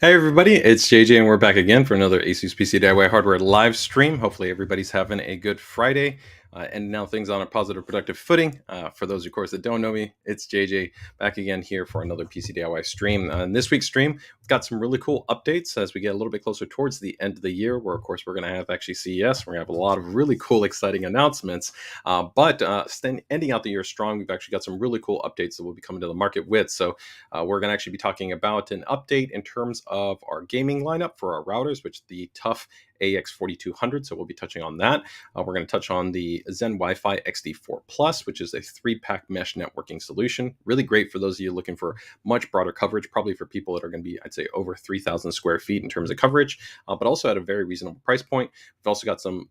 Hey everybody, it's JJ and we're back again for another ASUS PCDIY hardware live stream. Hopefully everybody's having a good Friday and now things on a positive, productive footing. For those, of course, that don't know me, it's JJ back again here for another PCDIY stream. In this week's stream, we've got some really cool updates as we get a little bit closer towards the end of the year, where of course we're going to have actually CES. We're going to have a lot of really cool, exciting announcements. But ending out the year strong, we've actually got some really cool updates that we'll be coming to the market with. So we're going to actually be talking about an update in terms of our gaming lineup for our routers, which is the TUF AX4200. So we'll be touching on that. We're going to touch on the ZenWiFi XD4 Plus, which is a 3-pack mesh networking solution. Really great for those of you looking for much broader coverage, probably for people that are going to be, I'd say, over 3,000 square feet in terms of coverage, but also at a very reasonable price point. We've also got some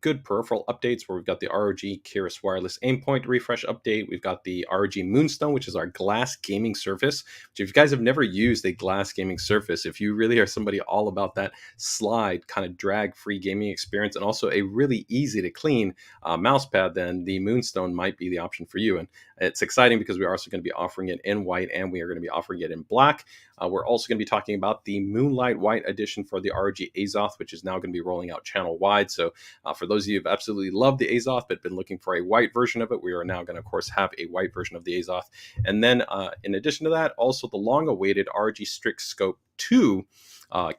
good peripheral updates where we've got the ROG KERIS Wireless Aimpoint refresh update. We've got the ROG Moonstone, which is our glass gaming surface. Which if you guys have never used a glass gaming surface, if you really are somebody all about that slide kind of drag-free gaming experience and also a really easy to clean mouse pad, then the Moonstone might be the option for you. And it's exciting because we're also going to be offering it in white and we are going to be offering it in black. We're also going to be talking about the Moonlight White edition for the ROG AZOTH, which is now going to be rolling out channel wide. So for those of you who have absolutely loved the AZOTH but been looking for a white version of it, we are now going to, of course, have a white version of the AZOTH. And then in addition to that, also the long-awaited ROG STRIX SCOPE II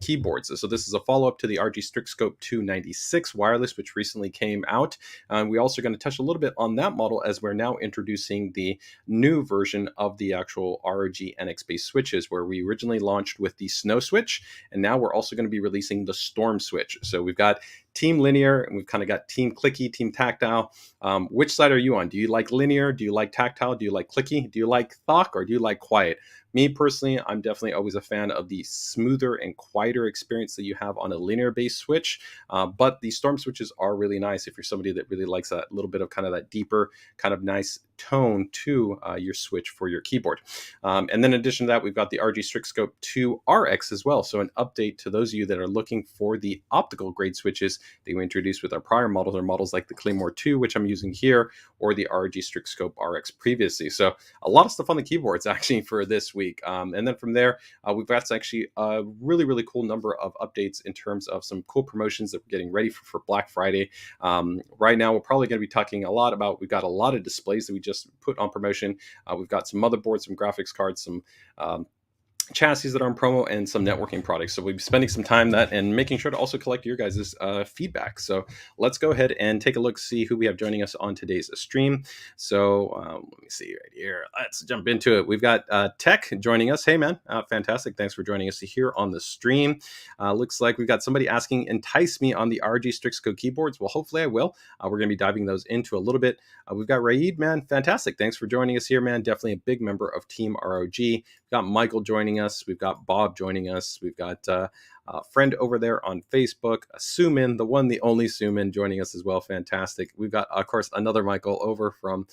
keyboards. So this is a follow-up to the ROG STRIX SCOPE II 96 wireless, which recently came out. We also going to touch a little bit on that model as we're now introducing the new version of the actual ROG NX-based switches, where we originally launched with the Snow switch, and now we're also going to be releasing the Storm switch. So we've got Team Linear, and we've kind of got Team Clicky, Team Tactile. Which side are you on? Do you like linear? Do you like tactile? Do you like clicky? Do you like thock? Or do you like quiet? Me personally, I'm definitely always a fan of the smoother and quieter experience that you have on a linear-based switch. But the Storm switches are really nice if you're somebody that really likes that little bit of kind of that deeper, kind of nice tone to your switch for your keyboard. And then in addition to that, we've got the ROG STRIX SCOPE II RX as well. So an update to those of you that are looking for the optical grade switches that we introduced with our prior models, or models like the Claymore 2, which I'm using here, or the ROG STRIX SCOPE RX previously. So a lot of stuff on the keyboards actually for this week. And then from there, we've got actually a really, really cool number of updates in terms of some cool promotions that we're getting ready for Black Friday. Right now, we're probably going to be talking a lot about, we've got a lot of displays that we just put on promotion. We've got some motherboards, some graphics cards, some chassis that are on promo, and some networking products. So we'll be spending some time that and making sure to also collect your guys' feedback. So let's go ahead and take a look, see who we have joining us on today's stream. So let me see right here. Let's jump into it. We've got Tech joining us. Hey man, fantastic. Thanks for joining us here on the stream. Looks like we've got somebody asking, entice me on the ROG Strix Code keyboards. Well, hopefully I will. We're going to be diving those into a little bit. We've got Raid, man. Fantastic. Thanks for joining us here, man. Definitely a big member of Team ROG. We've got Michael joining us. We've got Bob joining us. We've got a friend over there on Facebook, Sumin, the one, the only Sumin, joining us as well. Fantastic. We've got, of course, another Michael over from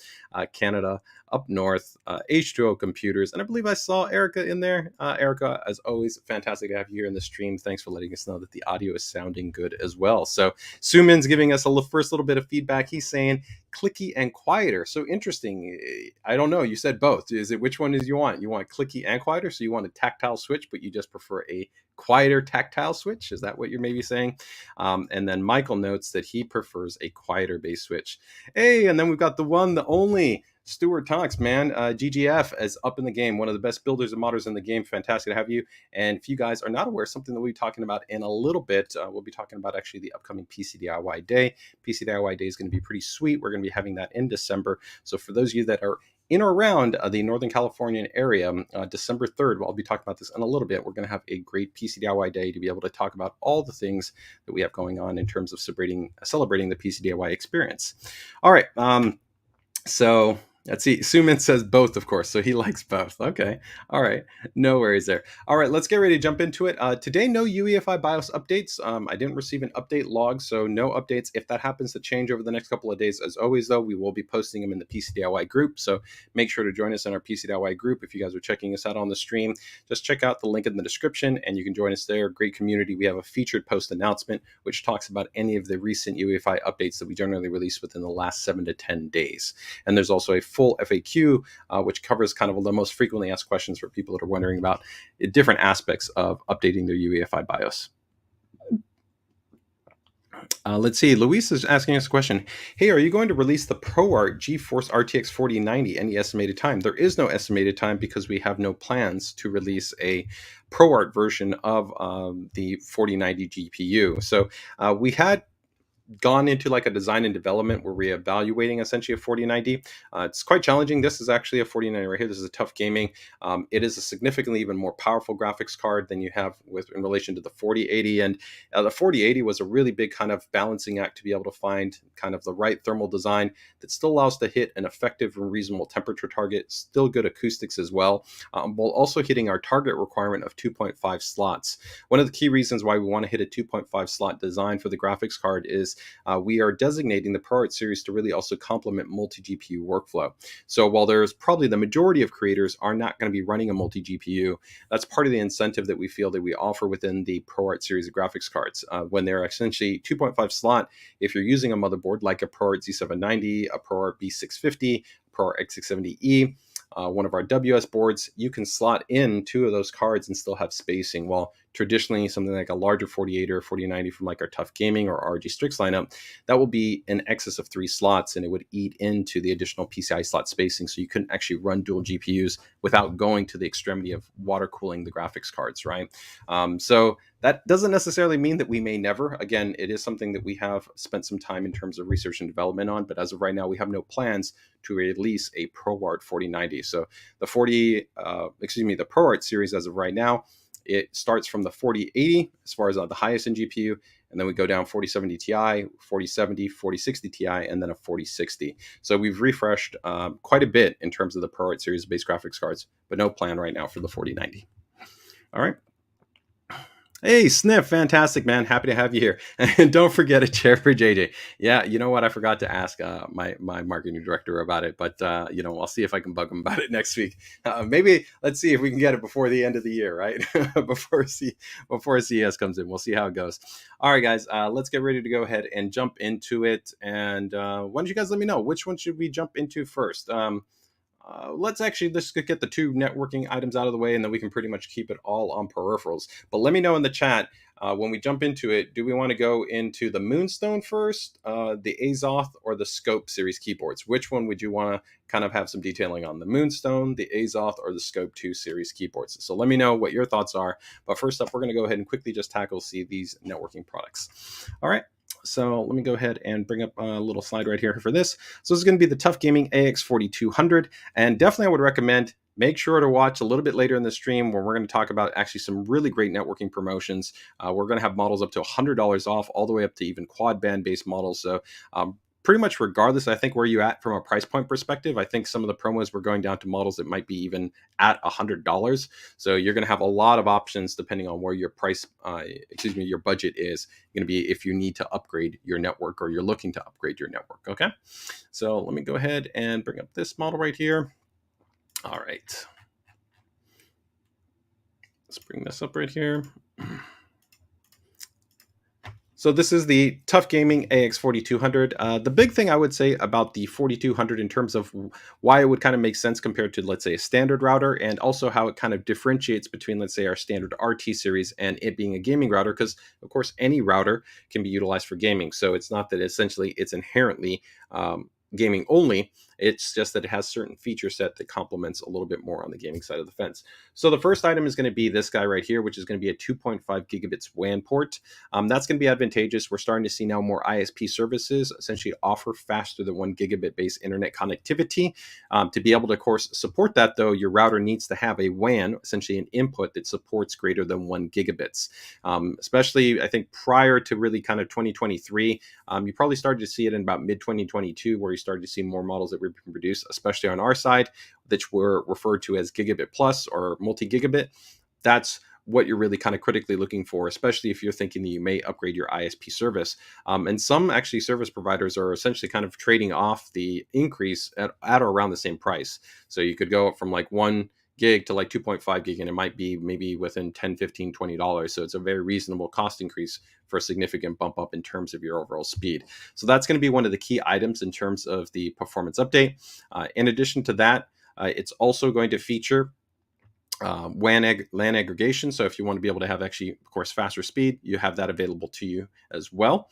Canada up north, H2O Computers. And I believe I saw Erica in there. Erica, as always, fantastic to have you here in the stream. Thanks for letting us know that the audio is sounding good as well. So Sumin's giving us a first little bit of feedback. He's saying clicky and quieter. So interesting. I don't know. You said both. Is it, which one is you want? You want clicky and quieter? So you want a tactile switch, but you just prefer a quieter tactile switch? Is that what you're maybe saying? And then Michael notes that he prefers a quieter base switch. Hey, and then we've got the one, the only Stuart Tonks, man. GGF is up in the game, one of the best builders and modders in the game. Fantastic to have you. And if you guys are not aware, something that we'll be talking about in a little bit, we'll be talking about actually the upcoming PCDIY Day. PCDIY Day is going to be pretty sweet. We're going to be having that in December. So for those of you that are in or around the Northern Californian area, December 3rd, I'll be talking about this in a little bit. We're going to have a great PCDIY Day to be able to talk about all the things that we have going on in terms of celebrating the PCDIY experience. All right. So let's see. Suman says both, of course. So he likes both. Okay. All right. No worries there. All right. Let's get ready to jump into it. Today, no UEFI BIOS updates. I didn't receive an update log, so no updates. If that happens to change over the next couple of days, as always, though, we will be posting them in the PCDIY group. So make sure to join us in our PCDIY group. If you guys are checking us out on the stream, just check out the link in the description and you can join us there. Great community. We have a featured post announcement, which talks about any of the recent UEFI updates that we generally release within the last 7 to 10 days. And there's also a full FAQ, which covers kind of the most frequently asked questions for people that are wondering about different aspects of updating their UEFI BIOS. Let's see. Luis is asking us a question. Hey, are you going to release the ProArt GeForce RTX 4090? Any estimated time? There is no estimated time because we have no plans to release a ProArt version of the 4090 GPU. So we had gone into like a design and development where we're evaluating essentially a 4090. It's quite challenging. This is actually a 4090 right here. This is a tough gaming. It is a significantly even more powerful graphics card than you have with in relation to the 4080. And the 4080 was a really big kind of balancing act to be able to find kind of the right thermal design that still allows to hit an effective and reasonable temperature target, still good acoustics as well, while also hitting our target requirement of 2.5 slots. One of the key reasons why we want to hit a 2.5 slot design for the graphics card is we are designating the ProArt series to really also complement multi-GPU workflow. So while there's probably the majority of creators are not going to be running a multi-GPU, that's part of the incentive that we feel that we offer within the ProArt series of graphics cards. When they're essentially 2.5 slot, if you're using a motherboard like a ProArt Z790, a ProArt B650, ProArt X670E, one of our WS boards, you can slot in 2 of those cards and still have spacing. While traditionally something like a larger 4080 or 4090 from like our Tough Gaming or ROG Strix lineup, that will be in excess of 3 slots and it would eat into the additional PCI slot spacing. So you couldn't actually run dual GPUs without going to the extremity of water cooling the graphics cards, right? So that doesn't necessarily mean that we may never. Again, it is something that we have spent some time in terms of research and development on, but as of right now, we have no plans to release a ProArt 4090. So the the ProArt series as of right now, it starts from the 4080 as far as the highest in GPU, and then we go down 4070 Ti, 4070, 4060 Ti, and then a 4060. So we've refreshed quite a bit in terms of the ProArt series based graphics cards, but no plan right now for the 4090. All right. Hey, Sniff, fantastic, man. Happy to have you here. And don't forget a chair for JJ. Yeah, you know what? I forgot to ask my marketing director about it, but I'll see if I can bug him about it next week. Maybe let's see if we can get it before the end of the year, right? before CES comes in. We'll see how it goes. All right, guys, let's get ready to go ahead and jump into it. And why don't you guys let me know which one should we jump into first? Let's get the 2 networking items out of the way, and then we can pretty much keep it all on peripherals. But let me know in the chat when we jump into it, do we want to go into the Moonstone first, the AZOTH, or the Scope series keyboards? Which one would you want to kind of have some detailing on, the Moonstone, the AZOTH, or the Scope II series keyboards? So let me know what your thoughts are. But first up, we're going to go ahead and quickly just tackle these networking products. All right. So let me go ahead and bring up a little slide right here for this. So this is going to be the Tough Gaming AX4200. And definitely I would recommend make sure to watch a little bit later in the stream where we're going to talk about actually some really great networking promotions. We're going to have models up to $100 off, all the way up to even quad band based models. So pretty much regardless, I think, where you're at from a price point perspective, I think some of the promos were going down to models that might be even at $100. So you're going to have a lot of options depending on where your your budget is going to be if you need to upgrade your network or you're looking to upgrade your network. Okay. So let me go ahead and bring up this model right here. All right. Let's bring this up right here. So this is the Tough Gaming AX4200. The big thing I would say about the 4200 in terms of why it would kind of make sense compared to, let's say, a standard router, and also how it kind of differentiates between, let's say, our standard RT series and it being a gaming router, because, of course, any router can be utilized for gaming. So it's not that essentially it's inherently gaming only. It's just that it has certain feature set that complements a little bit more on the gaming side of the fence. So the first item is going to be this guy right here, which is going to be a 2.5 gigabits WAN port. That's going to be advantageous. We're starting to see now more ISP services essentially offer faster than 1 gigabit based internet connectivity. To be able to, of course, support that, though, your router needs to have a WAN, essentially an input that supports greater than 1 gigabits. Especially, I think, prior to really kind of 2023, you probably started to see it in about mid-2022, where you started to see more models that were being produced, especially on our side, which were referred to as gigabit plus or multi-gigabit. That's what you're really kind of critically looking for, especially if you're thinking that you may upgrade your ISP service. And some actually service providers are essentially kind of trading off the increase at or around the same price. So you could go from like 1 gig to like 2.5 gig, and it might be maybe within 10, 15, $20. So it's a very reasonable cost increase for a significant bump up in terms of your overall speed. So that's going to be one of the key items in terms of the performance update. In addition to that, it's also going to feature LAN aggregation. So if you want to be able to have actually, of course, faster speed, you have that available to you as well.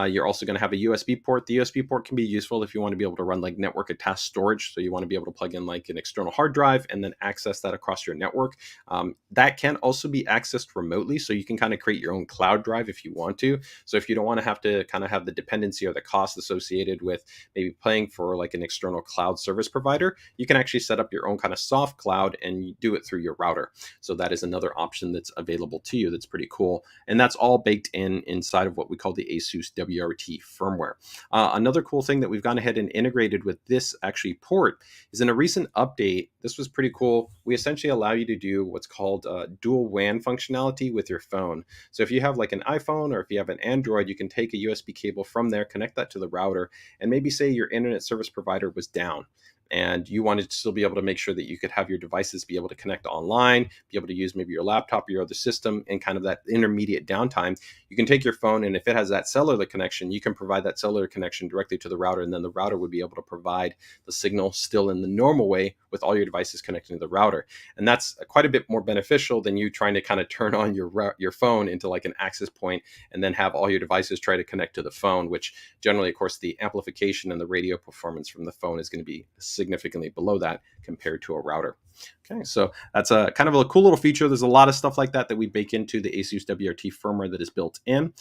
You're also going to have a USB port. The USB port can be useful if you want to be able to run like network attached storage. So you want to be able to plug in like an external hard drive and then access that across your network. That can also be accessed remotely. So you can kind of create your own cloud drive if you want to. So if you don't want to have the dependency or the cost associated with maybe paying for like an external cloud service provider, you can actually set up your own kind of soft cloud and you do it through your router. So that is another option that's available to you. That's pretty cool. And that's all baked inside of what we call the ASUS WRT firmware. Another cool thing that we've gone ahead and integrated with this actually port is in a recent update. This was pretty cool. We essentially allow you to do what's called dual WAN functionality with your phone. So if you have like an iPhone or if you have an Android, you can take a USB cable from there, connect that to the router, and maybe say your internet service provider was down and you wanted to still be able to make sure that you could have your devices be able to connect online, be able to use maybe your laptop or your other system in kind of that intermediate downtime. You can take your phone, and if it has that cellular connection, you can provide that cellular connection directly to the router, and then the router would be able to provide the signal still in the normal way with all your devices connecting to the router. And that's quite a bit more beneficial than you trying to kind of turn on your phone into like an access point and then have all your devices try to connect to the phone, which generally, of course, the amplification and the radio performance from the phone is going to be significantly below that compared to a router. Okay, so that's a kind of a cool little feature. There's a lot of stuff like that we bake into the ASUS WRT firmware that is built in.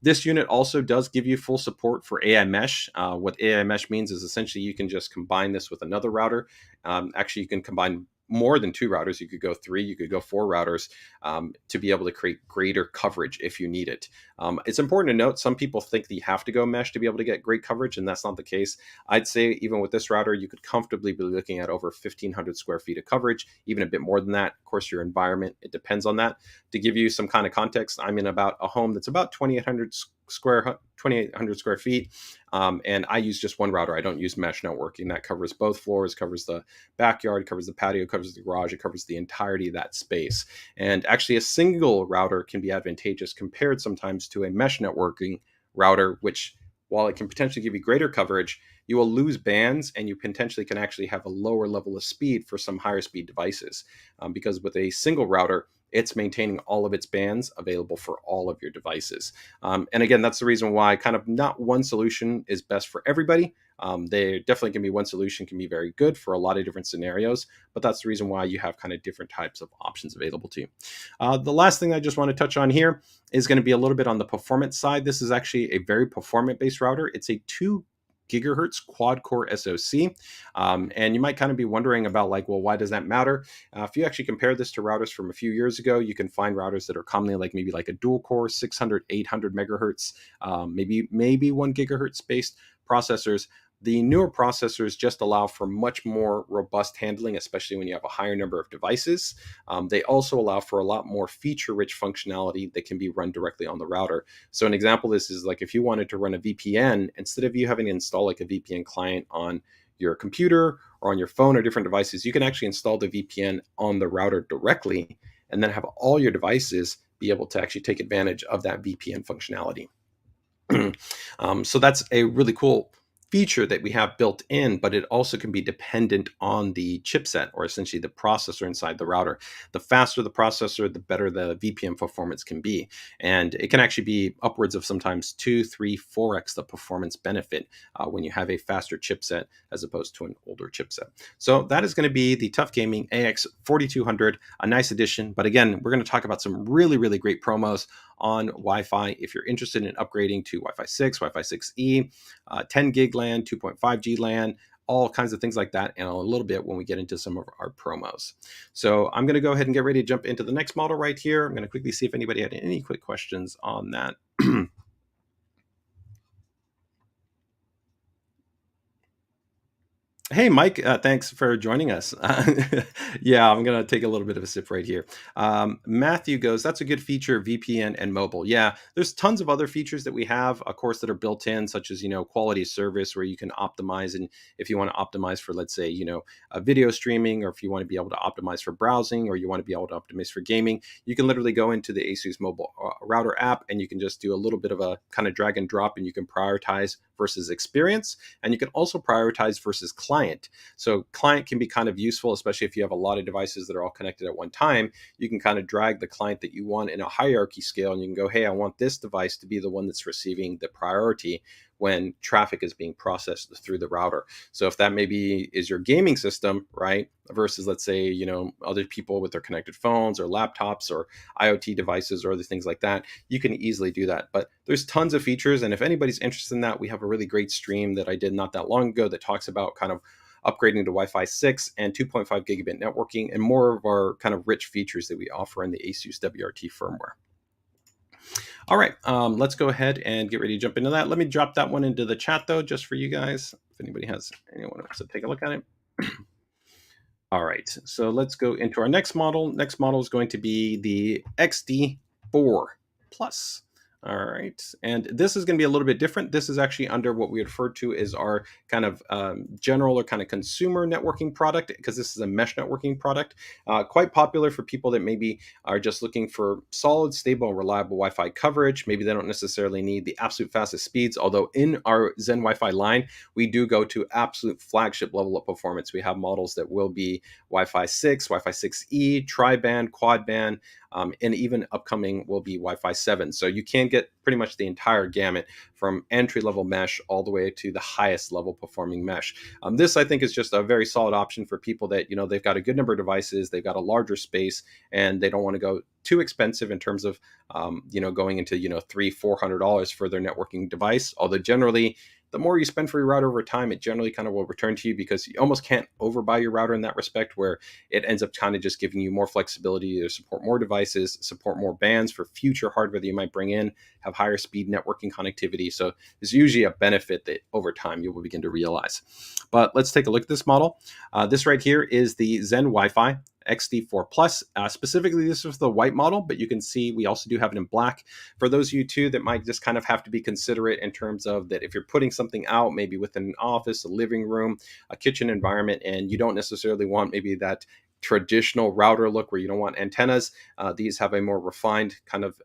This unit also does give you full support for AI mesh. What AI mesh means is essentially you can just combine this with another router. Actually, you can combine more than 2 routers. You could go 3, you could go 4 routers to be able to create greater coverage if you need it. It's important to note, some people think that you have to go mesh to be able to get great coverage, and that's not the case. I'd say even with this router, you could comfortably be looking at over 1,500 square feet of coverage, even a bit more than that. Of course, your environment, it depends on that. To give you some kind of context, I'm in about a home that's about 2,800 square feet. And I use just one router. I don't use mesh networking. That covers both floors, covers the backyard, covers the patio, covers the garage. It covers the entirety of that space. And actually a single router can be advantageous compared sometimes to a mesh networking router, which while it can potentially give you greater coverage, you will lose bands and you potentially can actually have a lower level of speed for some higher speed devices. Because with a single router, it's maintaining all of its bands available for all of your devices. And again, that's the reason why kind of not one solution is best for everybody. There definitely can be one solution can be very good for a lot of different scenarios, but that's the reason why you have kind of different types of options available to you. The last thing I just want to touch on here is going to be a little bit on the performance side. This is actually a very performant-based router. It's a 2 gigahertz quad core SoC. And you might kind of be wondering about like, well, why does that matter? If you actually compare this to routers from a few years ago, you can find routers that are commonly like maybe like a dual core 600, 800 megahertz, maybe 1 gigahertz based processors. The newer processors just allow for much more robust handling, especially when you have a higher number of devices. They also allow for a lot more feature-rich functionality that can be run directly on the router. So an example of this is like if you wanted to run a VPN, instead of you having to install like a VPN client on your computer or on your phone or different devices, you can actually install the VPN on the router directly and then have all your devices be able to actually take advantage of that VPN functionality. So that's a really cool feature that we have built in, but it also can be dependent on the chipset or essentially the processor inside the router. The faster the processor, the better the VPN performance can be. And it can actually be upwards of sometimes 2, 3, 4x the performance benefit when you have a faster chipset as opposed to an older chipset. So that is going to be the Tough Gaming AX4200, a nice addition. But again, we're going to talk about some really, really great promos on Wi-Fi. If you're interested in upgrading to Wi-Fi 6, Wi-Fi 6E, 10 gig LAN, 2.5 G LAN, all kinds of things like that, and a little bit when we get into some of our promos. So I'm going to go ahead and get ready to jump into the next model right here. I'm going to quickly see if anybody had any quick questions on that. Hey, Mike, thanks for joining us. Yeah, I'm going to take a little bit of a sip right here. Matthew goes, that's a good feature, VPN and mobile. Yeah, there's tons of other features that we have, of course, that are built in, such as, quality of service where you can optimize. And if you want to optimize for, let's say, video streaming, or if you want to be able to optimize for browsing, or you want to be able to optimize for gaming, you can literally go into the ASUS mobile router app and you can just do a little bit of a kind of drag and drop, and you can prioritize versus experience. And you can also prioritize versus client. So client can be kind of useful, especially if you have a lot of devices that are all connected at one time. You can kind of drag the client that you want in a hierarchy scale, and you can go, hey, I want this device to be the one that's receiving the priority when traffic is being processed through the router. So if that maybe is your gaming system, right, versus let's say, other people with their connected phones or laptops or IoT devices or other things like that, you can easily do that. But there's tons of features. And if anybody's interested in that, we have a really great stream that I did not that long ago that talks about kind of upgrading to Wi-Fi 6 and 2.5 gigabit networking and more of our kind of rich features that we offer in the ASUS WRT firmware. All right, let's go ahead and get ready to jump into that. Let me drop that one into the chat though, just for you guys, if anyone wants to take a look at it. All right, so let's go into our next model. Next model is going to be the XD4 Plus. All right, and this is going to be a little bit different. This is actually under what we refer to as our kind of general or kind of consumer networking product, because this is a mesh networking product, quite popular for people that maybe are just looking for solid, stable, and reliable Wi-Fi coverage. Maybe they don't necessarily need the absolute fastest speeds, although in our ZenWiFi line, we do go to absolute flagship level of performance. We have models that will be Wi-Fi 6, Wi-Fi 6E, tri-band, quad band, and even upcoming will be Wi-Fi 7. So you can get pretty much the entire gamut from entry-level mesh all the way to the highest level performing mesh. This, I think, is just a very solid option for people that, they've got a good number of devices, they've got a larger space, and they don't want to go too expensive in terms of, going into, $300-$400 for their networking device. Although generally, the more you spend for your router over time, it generally kind of will return to you, because you almost can't overbuy your router in that respect, where it ends up kind of just giving you more flexibility to support more devices, support more bands for future hardware that you might bring in, have higher speed networking connectivity. So there's usually a benefit that over time you will begin to realize. But let's take a look at this model. This right here is the ZenWiFi XD4 Plus. Specifically, this is the white model, but you can see we also do have it in black. For those of you too that might just kind of have to be considerate in terms of that, if you're putting something out, maybe within an office, a living room, a kitchen environment, and you don't necessarily want maybe that traditional router look where you don't want antennas. These have a more refined kind of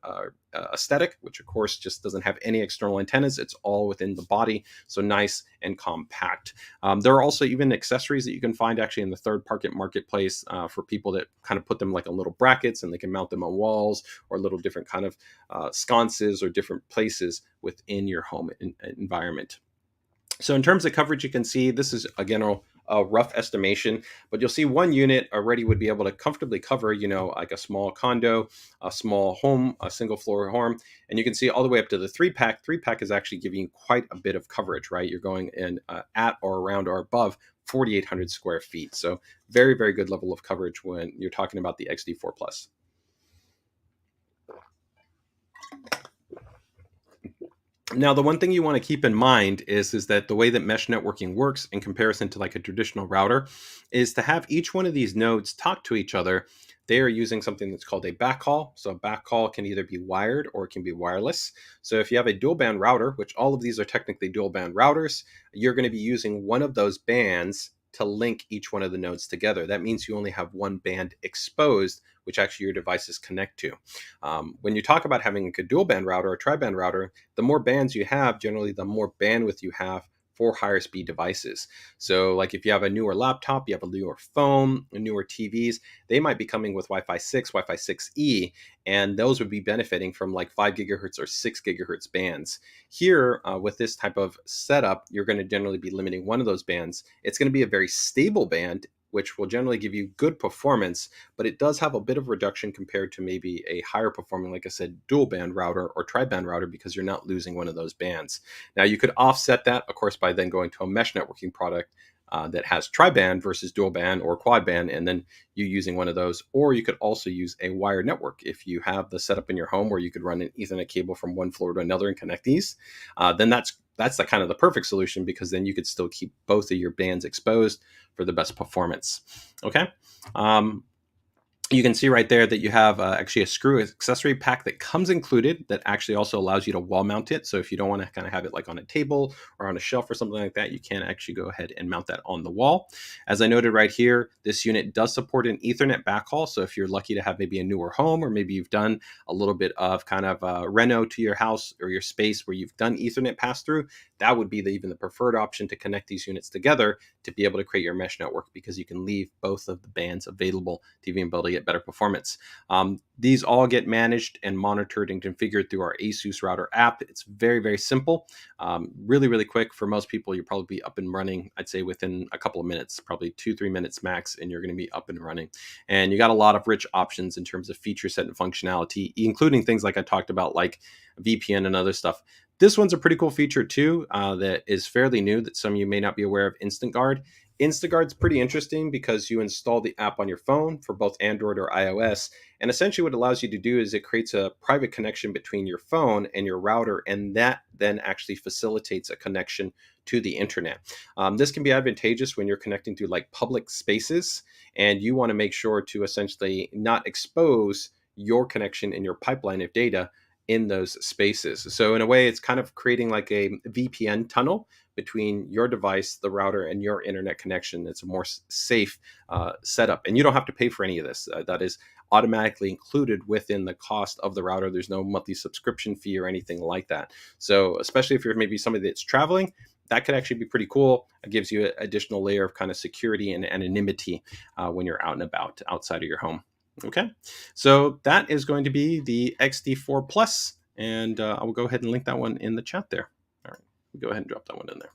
aesthetic, which of course just doesn't have any external antennas. It's all within the body, so nice and compact. There are also even accessories that you can find actually in the third party marketplace for people that kind of put them like on little brackets, and they can mount them on walls or little different kind of sconces or different places within your home environment. So in terms of coverage, you can see this is again a rough estimation, but you'll see one unit already would be able to comfortably cover, like a small condo, a small home, a single floor home. And you can see all the way up to the 3-pack. 3-pack is actually giving you quite a bit of coverage, right? You're going in at or around or above 4,800 square feet. So very, very good level of coverage when you're talking about the XD4 Plus. Now, the one thing you want to keep in mind is that the way that mesh networking works in comparison to like a traditional router is to have each one of these nodes talk to each other. They are using something that's called a backhaul. So a backhaul can either be wired or it can be wireless. So if you have a dual band router, which all of these are technically dual band routers, you're going to be using one of those bands to link each one of the nodes together. That means you only have one band exposed, which actually your devices connect to. When you talk about having a dual band router or tri-band router, the more bands you have, generally the more bandwidth you have for higher speed devices. So like if you have a newer laptop, you have a newer phone, newer TVs, they might be coming with Wi-Fi 6, Wi-Fi 6E, and those would be benefiting from like 5 gigahertz or 6 gigahertz bands. Here, with this type of setup, you're going to generally be limiting one of those bands. It's going to be a very stable band, which will generally give you good performance, but it does have a bit of reduction compared to maybe a higher performing, like I said, dual band router or tri-band router, because you're not losing one of those bands. Now you could offset that, of course, by then going to a mesh networking product that has tri-band versus dual band or quad band, and then you using one of those. Or you could also use a wired network. If you have the setup in your home where you could run an Ethernet cable from one floor to another and connect these, then that's that's the kind of the perfect solution, because then you could still keep both of your bands exposed for the best performance. Okay. You can see right there that you have actually a screw accessory pack that comes included, that actually also allows you to wall mount it. So if you don't want to kind of have it like on a table or on a shelf or something like that, you can actually go ahead and mount that on the wall. As I noted right here, this unit does support an Ethernet backhaul. So if you're lucky to have maybe a newer home, or maybe you've done a little bit of kind of reno to your house or your space where you've done Ethernet pass through, that would be even the preferred option to connect these units together to be able to create your mesh network, because you can leave both of the bands available to even be able to get better performance. These all get managed and monitored and configured through our ASUS router app. It's very, very simple, really, really quick. For most people, you'll probably be up and running, I'd say within a couple of minutes, probably 2-3 minutes max, and you're going to be up and running. And you got a lot of rich options in terms of feature set and functionality, including things like I talked about, like VPN and other stuff. This one's a pretty cool feature too, that is fairly new, that some of you may not be aware of: Instant Guard. Instant Guard's pretty interesting because you install the app on your phone for both Android or iOS. And essentially what it allows you to do is it creates a private connection between your phone and your router, and that then actually facilitates a connection to the internet. This can be advantageous when you're connecting to like public spaces, and you want to make sure to essentially not expose your connection in your pipeline of data in those spaces. So in a way, it's kind of creating like a VPN tunnel between your device, the router, and your internet connection. It's a more safe setup, and you don't have to pay for any of this. That is automatically included within the cost of the router. There's no monthly subscription fee or anything like that. So especially if you're maybe somebody that's traveling, that could actually be pretty cool. It gives you an additional layer of kind of security and anonymity when you're out and about outside of your home. Okay, so that is going to be the XD4 Plus, and I will go ahead and link that one in the chat there. All right, go ahead and drop that one in there.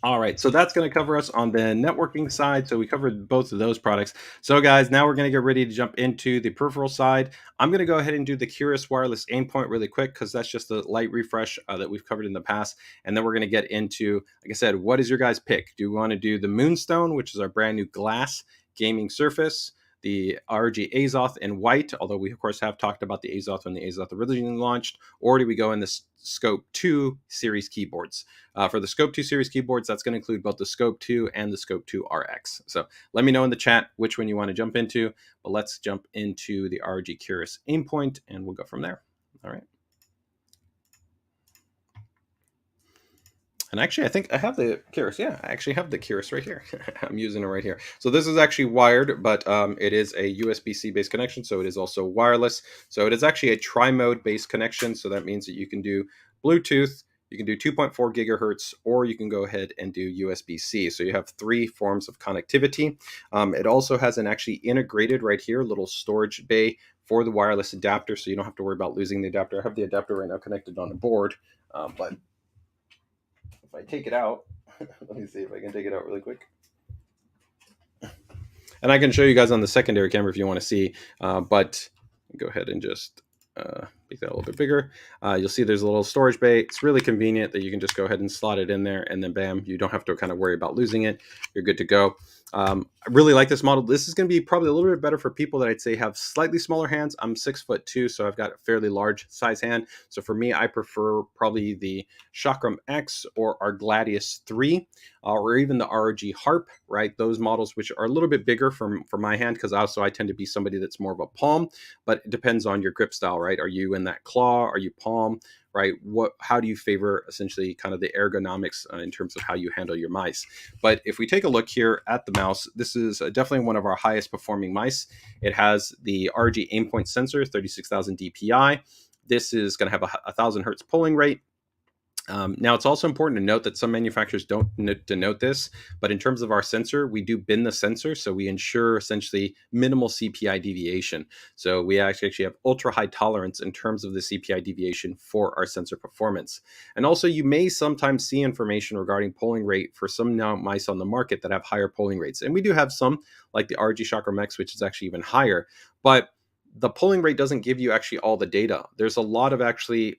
All right, so that's going to cover us on the networking side. So we covered both of those products. So guys, now we're going to get ready to jump into the peripheral side. I'm going to go ahead and do the KERIS Wireless Aimpoint really quick, because that's just a light refresh that we've covered in the past. And then we're going to get into, like I said, what is your guys' pick? Do you want to do the Moonstone, which is our brand new glass gaming surface, the ROG AZOTH in white, although we of course have talked about the AZOTH when the AZOTH originally launched, or do we go in the SCOPE II series keyboards? For the SCOPE II series keyboards, that's going to include both the SCOPE II and the SCOPE II RX. So let me know in the chat which one you want to jump into, but let's jump into the ROG KERIS Aimpoint and we'll go from there. All right. And actually, I think I have the KERIS. Yeah, I actually have the KERIS right here. I'm using it right here. So this is actually wired, but it is a USB-C based connection. So it is also wireless. So it is actually a tri-mode based connection. So that means that you can do Bluetooth, you can do 2.4 gigahertz, or you can go ahead and do USB-C. So you have 3 forms of connectivity. It also has an actually integrated right here little storage bay for the wireless adapter. So you don't have to worry about losing the adapter. I have the adapter right now connected on the board, but if I take it out, let me see if I can take it out really quick. And I can show you guys on the secondary camera if you want to see, but go ahead and just make that a little bit bigger. You'll see there's a little storage bay. It's really convenient that you can just go ahead and slot it in there, and then bam, you don't have to kind of worry about losing it. You're good to go. I really like this model. This is going to be probably a little bit better for people that I'd say have slightly smaller hands. I'm 6'2", so I've got a fairly large size hand. So for me, I prefer probably the Chakram X or our Gladius 3, or even the ROG Harp, right? Those models which are a little bit bigger for my hand, because also I tend to be somebody that's more of a palm, but it depends on your grip style, right? Are you in that claw? Are you palm? Right? How do you favor essentially kind of the ergonomics in terms of how you handle your mice? But if we take a look here at the mouse, this is definitely one of our highest performing mice. It has the ROG Aimpoint sensor, 36,000 DPI. This is going to have a 1,000 hertz polling rate. Now, it's also important to note that some manufacturers don't denote this, but in terms of our sensor, we do bin the sensor, so we ensure essentially minimal CPI deviation. So we actually have ultra high tolerance in terms of the CPI deviation for our sensor performance. And also, you may sometimes see information regarding polling rate for some now mice on the market that have higher polling rates. And we do have some, like the ROG Chakram X, which is actually even higher, but the polling rate doesn't give you actually all the data. There's a lot of actually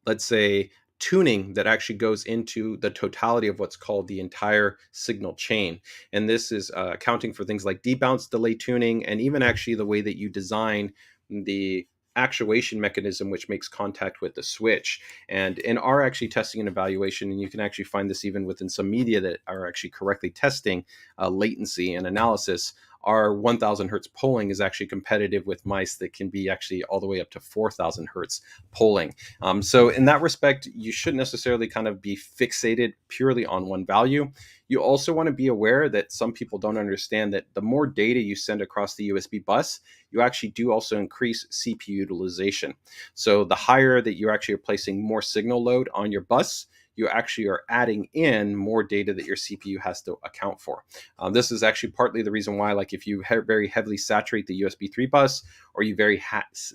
let's say tuning that actually goes into the totality of what's called the entire signal chain. And this is accounting for things like debounce delay tuning, and even actually the way that you design the actuation mechanism which makes contact with the switch. And in our actually testing and evaluation, and you can actually find this even within some media that are actually correctly testing latency and analysis, our 1000 hertz polling is actually competitive with mice that can be actually all the way up to 4000 hertz polling. So in that respect, you shouldn't necessarily kind of be fixated purely on one value. You also want to be aware that some people don't understand that the more data you send across the USB bus, you actually do also increase CPU utilization. So the higher that you're actually placing more signal load on your bus, you actually are adding in more data that your CPU has to account for. This is actually partly the reason why, like if you very heavily saturate the USB 3 bus, or you very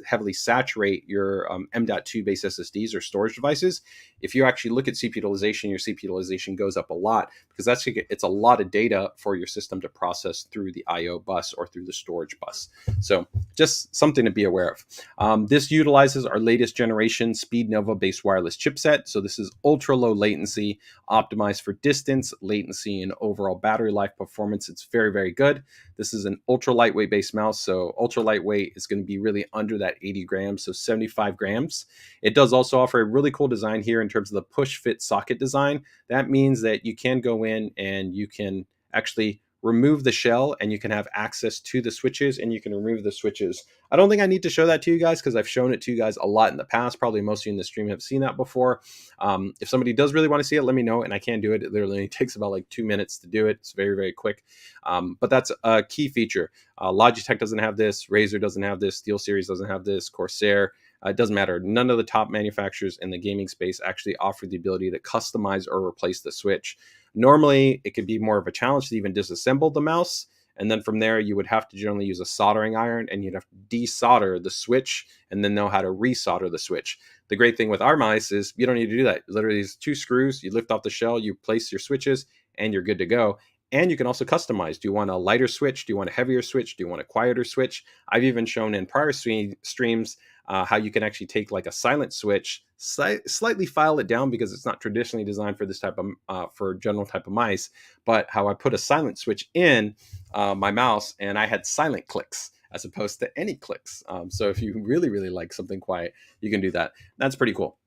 heavily saturate your M.2 based SSDs or storage devices, if you actually look at CPU utilization, your CPU utilization goes up a lot, because it's a lot of data for your system to process through the I/O bus or through the storage bus. So just something to be aware of. This utilizes our latest generation SpeedNova based wireless chipset. So this is ultra low latency, optimized for distance, latency, and overall battery life performance. It's very, very good. This is an ultra lightweight based mouse. So ultra lightweight is going to be really under that 80 grams, so 75 grams. It does also offer a really cool design here in terms of the push fit socket design. That means that you can go in and you can actually remove the shell and you can have access to the switches, and you can remove the switches. I don't think I need to show that to you guys because I've shown it to you guys a lot in the past. Probably most of you in the stream have seen that before. If somebody does really want to see it, let me know, and I can do it. It literally takes about like 2 minutes to do it. It's very, very quick. But that's a key feature. Logitech doesn't have this. Razer doesn't have this. SteelSeries doesn't have this. Corsair. It doesn't matter. None of the top manufacturers in the gaming space actually offer the ability to customize or replace the switch. Normally, it could be more of a challenge to even disassemble the mouse. And then from there, you would have to generally use a soldering iron, and you'd have to desolder the switch and then know how to resolder the switch. The great thing with our mice is you don't need to do that. Literally, it's 2 screws. You lift off the shell, you place your switches, and you're good to go. And you can also customize. Do you want a lighter switch? Do you want a heavier switch? Do you want a quieter switch? I've even shown in prior streams how you can actually take like a silent switch, slightly file it down because it's not traditionally designed for this type of for general type of mice, but how I put a silent switch in my mouse and I had silent clicks as opposed to any clicks. So if you really, really like something quiet, you can do that. That's pretty cool.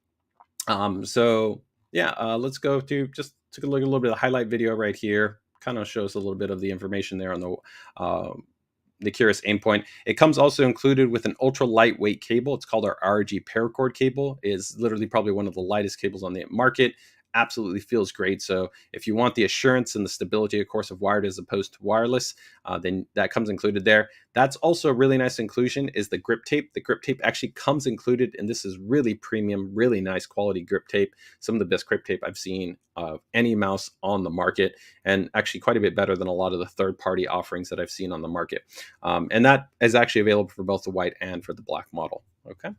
So yeah, let's go to just take a look at a little bit of the highlight video right here. Kind of shows a little bit of the information there on the KERIS Aimpoint. It comes also included with an ultra lightweight cable. It's called our ROG paracord cable. It's literally probably one of the lightest cables on the market. Absolutely feels great. So if you want the assurance and the stability, of course, of wired as opposed to wireless, then that comes included there. That's also a really nice inclusion is the grip tape. The grip tape actually comes included, and this is really premium, really nice quality grip tape. Some of the best grip tape I've seen of any mouse on the market, and actually quite a bit better than a lot of the third-party offerings that I've seen on the market. And that is actually available for both the white and for the black model. Okay.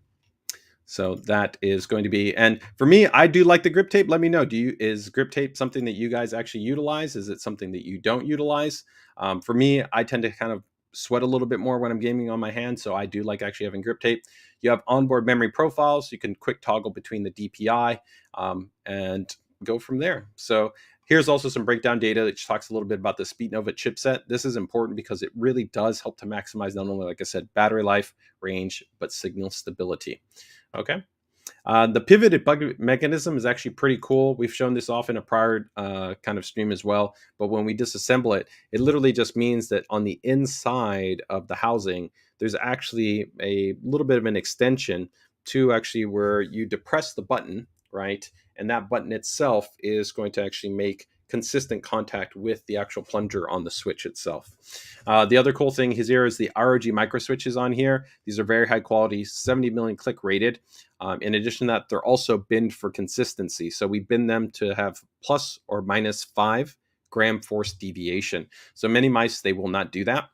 So that is going to be, and for me, I do like the grip tape. Let me know, is grip tape something that you guys actually utilize? Is it something that you don't utilize? For me, I tend to kind of sweat a little bit more when I'm gaming on my hand. So I do like actually having grip tape. You have onboard memory profiles. You can quick toggle between the DPI and go from there. So here's also some breakdown data that talks a little bit about the SpeedNova chipset. This is important because it really does help to maximize not only, like I said, battery life, range, but signal stability. Okay. The pivoted bug mechanism is actually pretty cool. We've shown this off in a prior kind of stream as well. But when we disassemble it, it literally just means that on the inside of the housing, there's actually a little bit of an extension to actually where you depress the button, right? And that button itself is going to actually make consistent contact with the actual plunger on the switch itself. The other cool thing here is the ROG micro switches on here. These are very high quality, 70 million click rated. In addition to that, they're also binned for consistency. So we bin them to have plus or minus 5 gram force deviation. So many mice, they will not do that.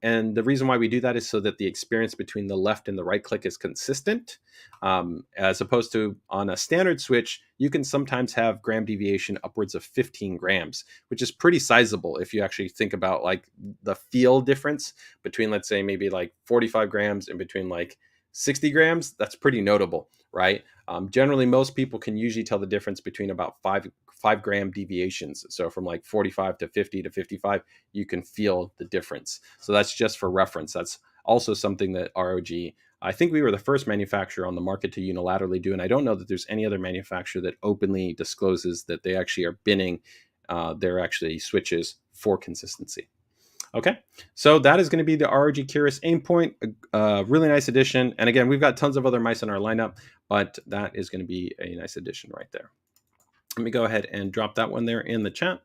And the reason why we do that is so that the experience between the left and the right click is consistent, as opposed to on a standard switch, you can sometimes have gram deviation upwards of 15 grams, which is pretty sizable if you actually think about like the feel difference between, let's say, maybe like 45 grams and between like 60 grams, that's pretty notable, right? Generally, most people can usually tell the difference between about 5 gram deviations. So from like 45 to 50 to 55, you can feel the difference. So that's just for reference. That's also something that ROG, I think we were the first manufacturer on the market to unilaterally do. And I don't know that there's any other manufacturer that openly discloses that they actually are binning their actually switches for consistency. Okay, so that is going to be the ROG KERIS Aimpoint, really nice addition. And again, we've got tons of other mice in our lineup, but that is going to be a nice addition right there. Let me go ahead and drop that one there in the chat.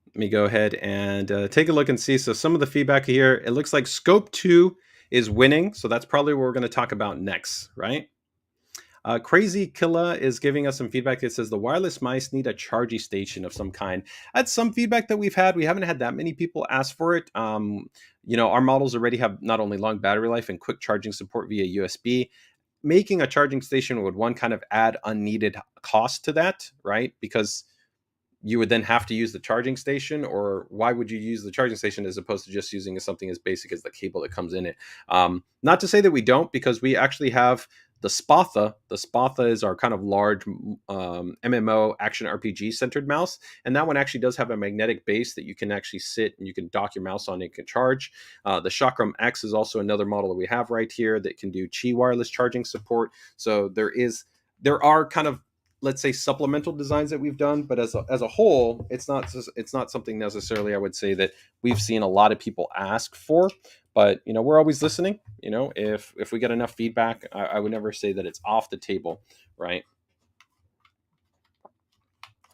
Let me go ahead and take a look and see. So some of the feedback here, it looks like Scope 2 is winning. So that's probably what we're going to talk about next, right? Crazy Killa is giving us some feedback that says the wireless mice need a charging station of some kind. That's some feedback that we've had. We haven't had that many people ask for it. Our models already have not only long battery life and quick charging support via USB. Making a charging station would kind of add unneeded cost to that, right? Because you would then have to use the charging station, or why would you use the charging station as opposed to just using something as basic as the cable that comes in it? Not to say that we don't, because we actually have the Spatha. The Spatha is our kind of large MMO action RPG centered mouse. And that one actually does have a magnetic base that you can actually sit and you can dock your mouse on and it can charge. The Chakram X is also another model that we have right here that can do Qi wireless charging support. So there are kind of, let's say, supplemental designs that we've done, but as a whole, it's not something necessarily I would say that we've seen a lot of people ask for. But we're always listening. If we get enough feedback, I would never say that it's off the table, right?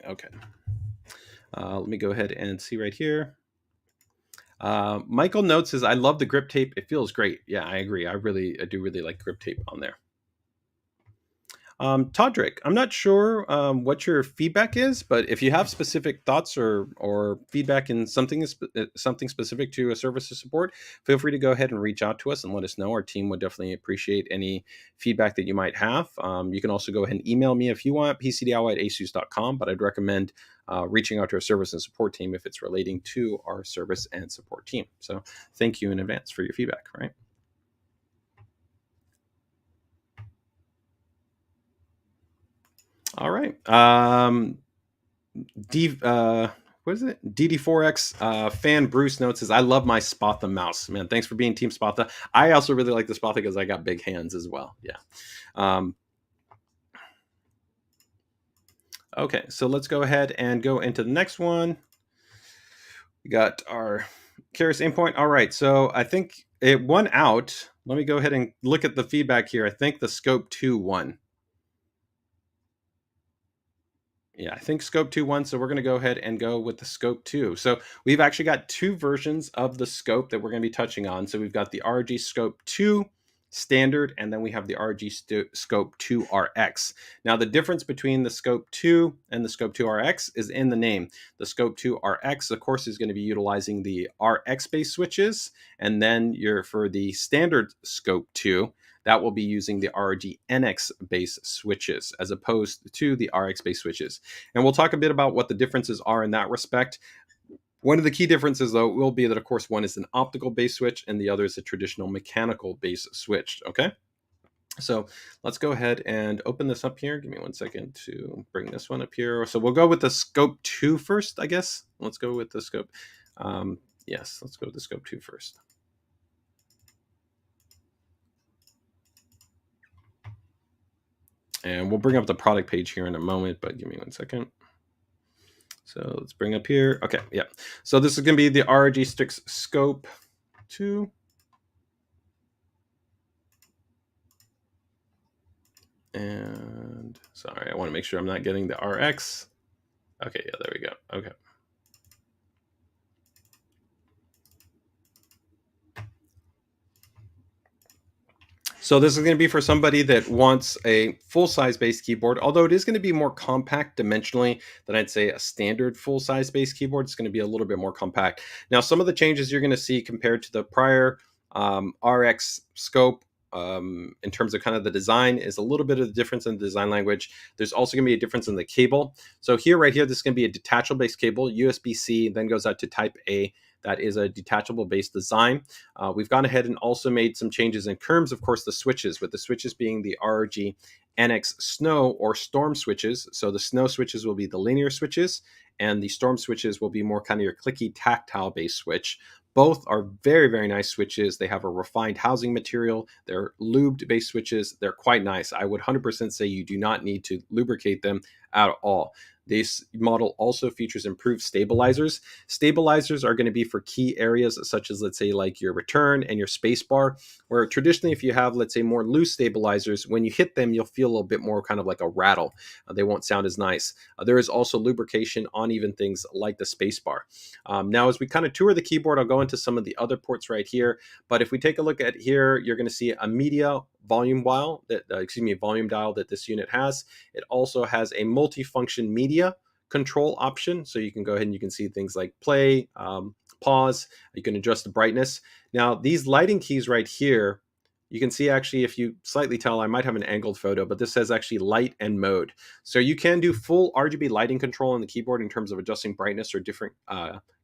Okay. Let me go ahead and see right here. Michael notes says, I love the grip tape. It feels great. Yeah, I agree. I do really like grip tape on there. Todrick, I'm not sure what your feedback is, but if you have specific thoughts or feedback in something specific to a service or support, feel free to go ahead and reach out to us and let us know. Our team would definitely appreciate any feedback that you might have. You can also go ahead and email me if you want, PCDIY@asus.com, but I'd recommend reaching out to our service and support team if it's relating to our service and support team. So thank you in advance for your feedback, right? All right. What is it? DD4X fan Bruce notes says, I love my Spatha mouse. Man, thanks for being Team Spatha. I also really like the Spatha because I got big hands as well. Yeah. Okay, so let's go ahead and go into the next one. We got our KERIS Aimpoint. All right, so I think it won out. Let me go ahead and look at the feedback here. I think the Scope 2 won. Yeah, I think Scope 2 won, so we're going to go ahead and go with the Scope 2. So we've actually got two versions of the scope that we're going to be touching on. So we've got the ROG Scope 2 standard, and then we have the ROG Scope 2 RX. Now, the difference between the Scope 2 and the Scope 2 RX is in the name. The Scope 2 RX, of course, is going to be utilizing the RX-based switches, and then for the standard Scope 2, that will be using the ROG NX-based switches as opposed to the RX-based switches. And we'll talk a bit about what the differences are in that respect. One of the key differences, though, will be that, of course, one is an optical-based switch and the other is a traditional mechanical-based switch, okay? So let's go ahead and open this up here. Give me 1 second to bring this one up here. So we'll go with the Scope 2 first, I guess. Let's go with the Scope. Yes, let's go with the Scope 2 first. And we'll bring up the product page here in a moment, but give me 1 second. So let's bring up here. Okay, yeah. So this is going to be the ROG STRIX SCOPE II. And sorry, I want to make sure I'm not getting the RX. Okay, yeah, there we go. Okay. So this is going to be for somebody that wants a full-size base keyboard, although it is going to be more compact dimensionally than I'd say a standard full-size base keyboard. It's going to be a little bit more compact. Now, some of the changes you're going to see compared to the prior RX scope in terms of kind of the design is a little bit of the difference in the design language. There's also going to be a difference in the cable. So right here, this is going to be a detachable base cable, USB-C, then goes out to Type A. that is a detachable base design. We've gone ahead and also made some changes in terms, of course, the switches, with the switches being the ROG NX Snow or Storm switches. So the Snow switches will be the linear switches, and the Storm switches will be more kind of your clicky tactile based switch. Both are very, very nice switches. They have a refined housing material. They're lubed based switches. They're quite nice. I would 100% say you do not need to lubricate them at all. This model also features improved stabilizers. Stabilizers are going to be for key areas such as, let's say, like your return and your space bar, where traditionally if you have, let's say, more loose stabilizers, when you hit them, you'll feel a little bit more kind of like a rattle. They won't sound as nice. There is also lubrication on even things like the space bar. Now, as we kind of tour the keyboard, I'll go into some of the other ports right here. But if we take a look at here, you're going to see a media volume dial that this unit has. It also has a multifunction media control option, so you can go ahead and you can see things like play, pause. You can adjust the brightness. Now, these lighting keys right here, you can see actually, if you slightly tell, I might have an angled photo, but this says actually light and mode. So you can do full RGB lighting control on the keyboard in terms of adjusting brightness or different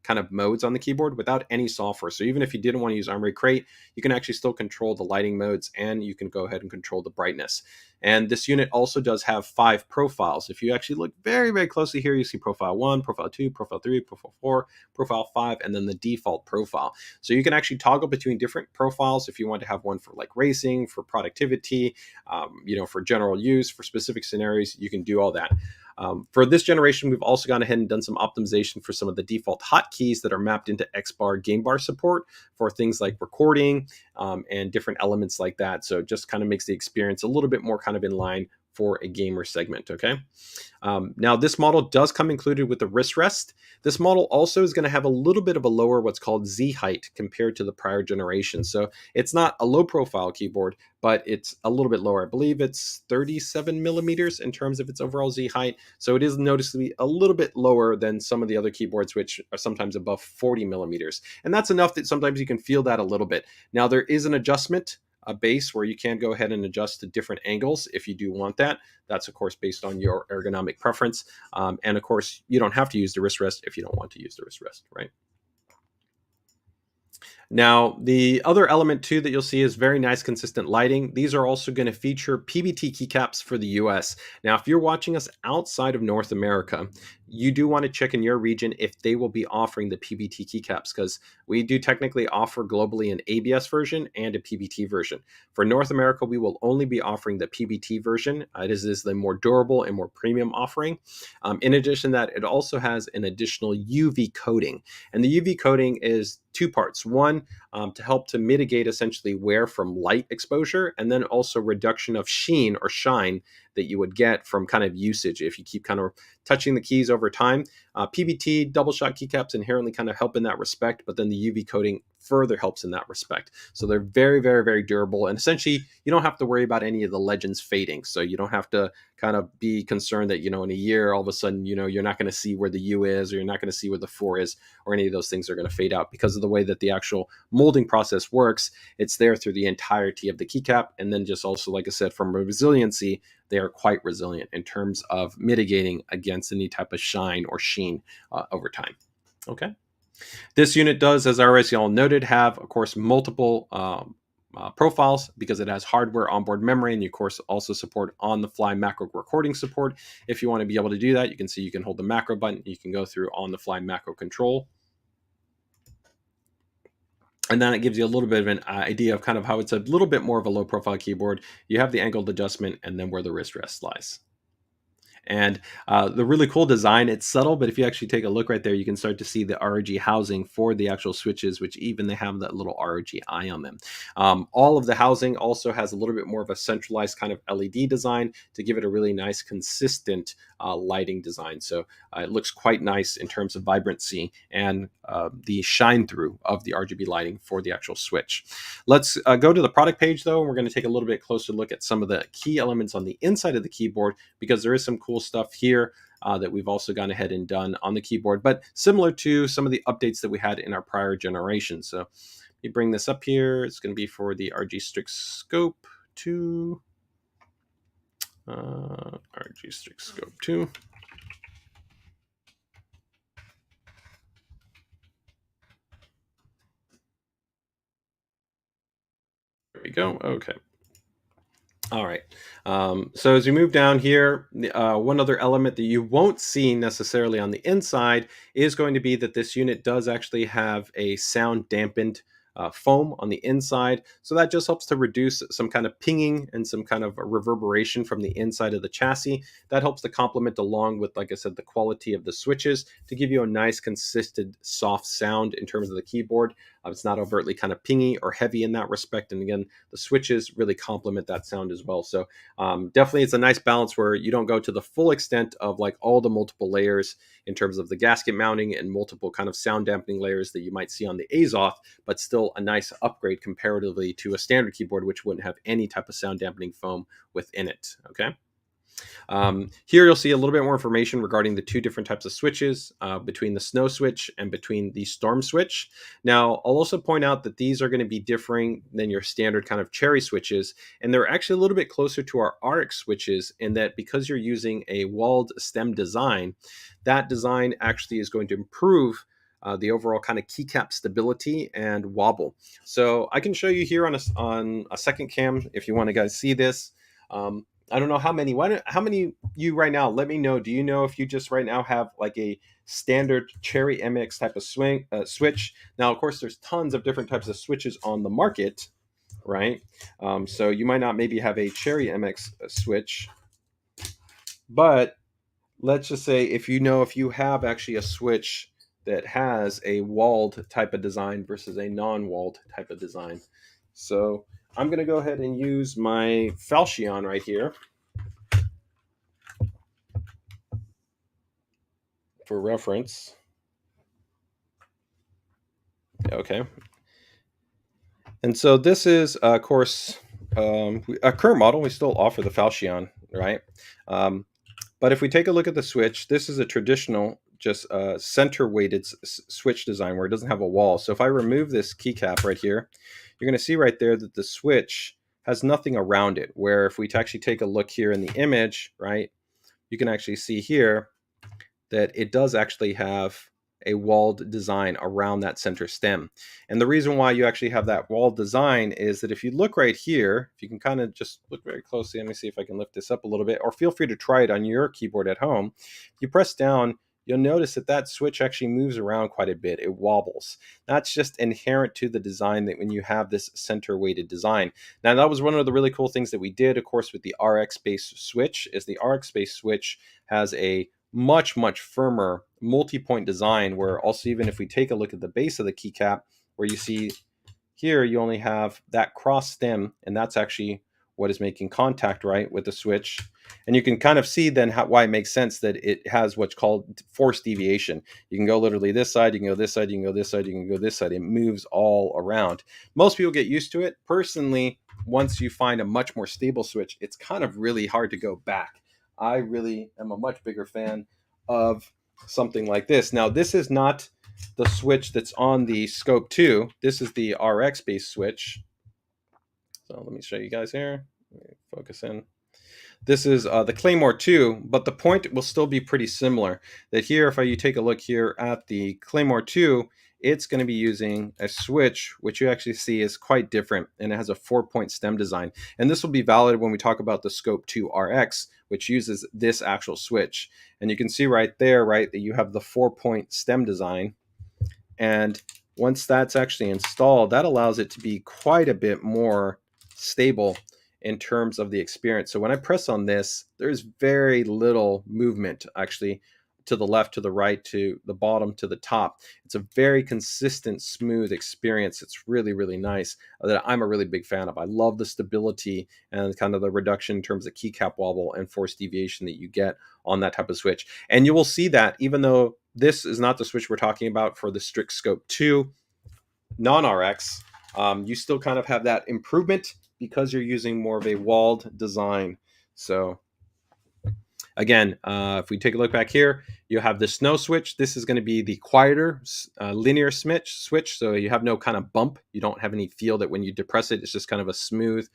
kind of modes on the keyboard without any software. So even if you didn't want to use Armory Crate, you can actually still control the lighting modes, and you can go ahead and control the brightness. And this unit also does have 5 profiles. If you actually look very, very closely here, you see profile 1, profile 2, profile 3, profile 4, profile 5, and then the default profile. So you can actually toggle between different profiles if you want to have one for like racing, for productivity, for general use, for specific scenarios. You can do all that. For this generation, we've also gone ahead and done some optimization for some of the default hotkeys that are mapped into XBAR game bar support for things like recording and different elements like that. So it just kind of makes the experience a little bit more kind of in line for a gamer segment, okay? Now, this model does come included with the wrist rest. This model also is going to have a little bit of a lower what's called Z height compared to the prior generation. So it's not a low profile keyboard, but it's a little bit lower. I believe it's 37 millimeters in terms of its overall Z height. So it is noticeably a little bit lower than some of the other keyboards, which are sometimes above 40 millimeters. And that's enough that sometimes you can feel that a little bit. Now, there is an adjustment, a base where you can go ahead and adjust to different angles if you do want that. That's, of course, based on your ergonomic preference. And of course, you don't have to use the wrist rest if you don't want to use the wrist rest, right? Now, the other element too that you'll see is very nice consistent lighting. These are also going to feature PBT keycaps for the US. Now, if you're watching us outside of North America, you do want to check in your region if they will be offering the PBT keycaps, because we do technically offer globally an ABS version and a PBT version. For North America, we will only be offering the PBT version. It is the more durable and more premium offering. In addition to that, it also has an additional UV coating. And the UV coating is 2 parts. One, to help to mitigate essentially wear from light exposure, and then also reduction of sheen or shine that you would get from kind of usage if you keep kind of touching the keys over time. PBT double shot keycaps inherently kind of help in that respect, but then the UV coating further helps in that respect. So they're very, very, very durable. And essentially, you don't have to worry about any of the legends fading. So you don't have to kind of be concerned that, in a year, all of a sudden, you're not going to see where the U is, or you're not going to see where the 4 is, or any of those things are going to fade out because of the way that the actual molding process works. It's there through the entirety of the keycap. And then just also, like I said, from a resiliency, they are quite resilient in terms of mitigating against any type of shine or sheen over time. Okay. This unit does, as I already all noted, have, of course, multiple profiles because it has hardware onboard memory, and you, of course, also support on-the-fly macro recording support. If you want to be able to do that, you can see you can hold the macro button. You can go through on-the-fly macro control. And then it gives you a little bit of an idea of kind of how it's a little bit more of a low-profile keyboard. You have the angled adjustment and then where the wrist rest lies. And the really cool design, it's subtle, but if you actually take a look right there, you can start to see the ROG housing for the actual switches, which even they have that little ROG eye on them. All of the housing also has a little bit more of a centralized kind of LED design to give it a really nice, consistent lighting design. So it looks quite nice in terms of vibrancy and the shine through of the RGB lighting for the actual switch. Let's go to the product page though, and we're going to take a little bit closer look at some of the key elements on the inside of the keyboard, because there is some cool stuff here that we've also gone ahead and done on the keyboard, but similar to some of the updates that we had in our prior generation. So let me bring this up here. It's going to be for the ROG STRIX SCOPE II. ROG STRIX SCOPE II. we go. Okay. All right. So as we move down here, one other element that you won't see necessarily on the inside is going to be that this unit does actually have a sound dampened foam on the inside. So that just helps to reduce some kind of pinging and some kind of reverberation from the inside of the chassis. That helps to complement along with, like I said, the quality of the switches to give you a nice, consistent, soft sound in terms of the keyboard. It's not overtly kind of pingy or heavy in that respect. And again, the switches really complement that sound as well. So definitely it's a nice balance where you don't go to the full extent of like all the multiple layers in terms of the gasket mounting and multiple kind of sound dampening layers that you might see on the AZOTH, but still a nice upgrade comparatively to a standard keyboard, which wouldn't have any type of sound dampening foam within it. Okay. Here you'll see a little bit more information regarding the two different types of switches between the snow switch and between the storm switch. Now, I'll also point out that these are going to be differing than your standard kind of cherry switches, and they're actually a little bit closer to our RX switches in that because you're using a walled stem design, that design actually is going to improve the overall kind of keycap stability and wobble. So I can show you here on a second cam if you want to guys see this. I don't know how many. How many you right now? Let me know. Do you know if you just right now have like a standard Cherry MX type of switch? Now, of course, there's tons of different types of switches on the market, right? So you might not maybe have a Cherry MX switch, but let's just say if you have actually a switch that has a walled type of design versus a non-walled type of design. So I'm going to go ahead and use my Falchion right here for reference. Okay. And so this is, of course, a current model. We still offer the Falchion, right? But if we take a look at the switch, this is a traditional, just center-weighted switch design where it doesn't have a wall. So if I remove this keycap right here, you're going to see right there that the switch has nothing around it. Where if we actually take a look here in the image, right, you can actually see here that it does actually have a walled design around that center stem. And the reason why you actually have that walled design is that if you look right here, if you can kind of just look very closely, let me see if I can lift this up a little bit, or feel free to try it on your keyboard at home. If you press down, you'll notice that that switch actually moves around quite a bit. It wobbles. That's just inherent to the design that when you have this center weighted design. Now, that was one of the really cool things that we did, of course, with the RX based switch, is the RX based switch has a much firmer multi-point design where also, even if we take a look at the base of the keycap, where you see here you only have that cross stem, and that's actually what is making contact right with the switch. And you can kind of see then why it makes sense that it has what's called force deviation. You can go literally this side, you can go this side, you can go this side, you can go this side. It moves all around. Most people get used to it. Personally, once you find a much more stable switch, it's kind of really hard to go back. I really am a much bigger fan of something like this. Now, this is not the switch that's on the Scope 2. This is the RX based switch. So let me show you guys here. Focus in. This is the Claymore 2, but the point will still be pretty similar. That here, if you take a look here at the Claymore 2, it's going to be using a switch, which you actually see is quite different, and it has a 4-point stem design. And this will be valid when we talk about the Scope 2 RX, which uses this actual switch. And you can see right there, right, that you have the 4-point stem design. And once that's actually installed, that allows it to be quite a bit more stable in terms of the experience. So when I press on this, there's very little movement actually to the left, to the right, to the bottom, to the top. It's a very consistent, smooth experience. It's really nice that I'm a really big fan of. I love the stability and kind of the reduction in terms of keycap wobble and force deviation that you get on that type of switch. And you will see that even though this is not the switch we're talking about for the Strix Scope II non-RX, you still kind of have that improvement because you're using more of a walled design. So again, if we take a look back here, you have the snow switch. This is going to be the quieter linear switch. So you have no kind of bump. You don't have any feel that when you depress it, it's just kind of a smooth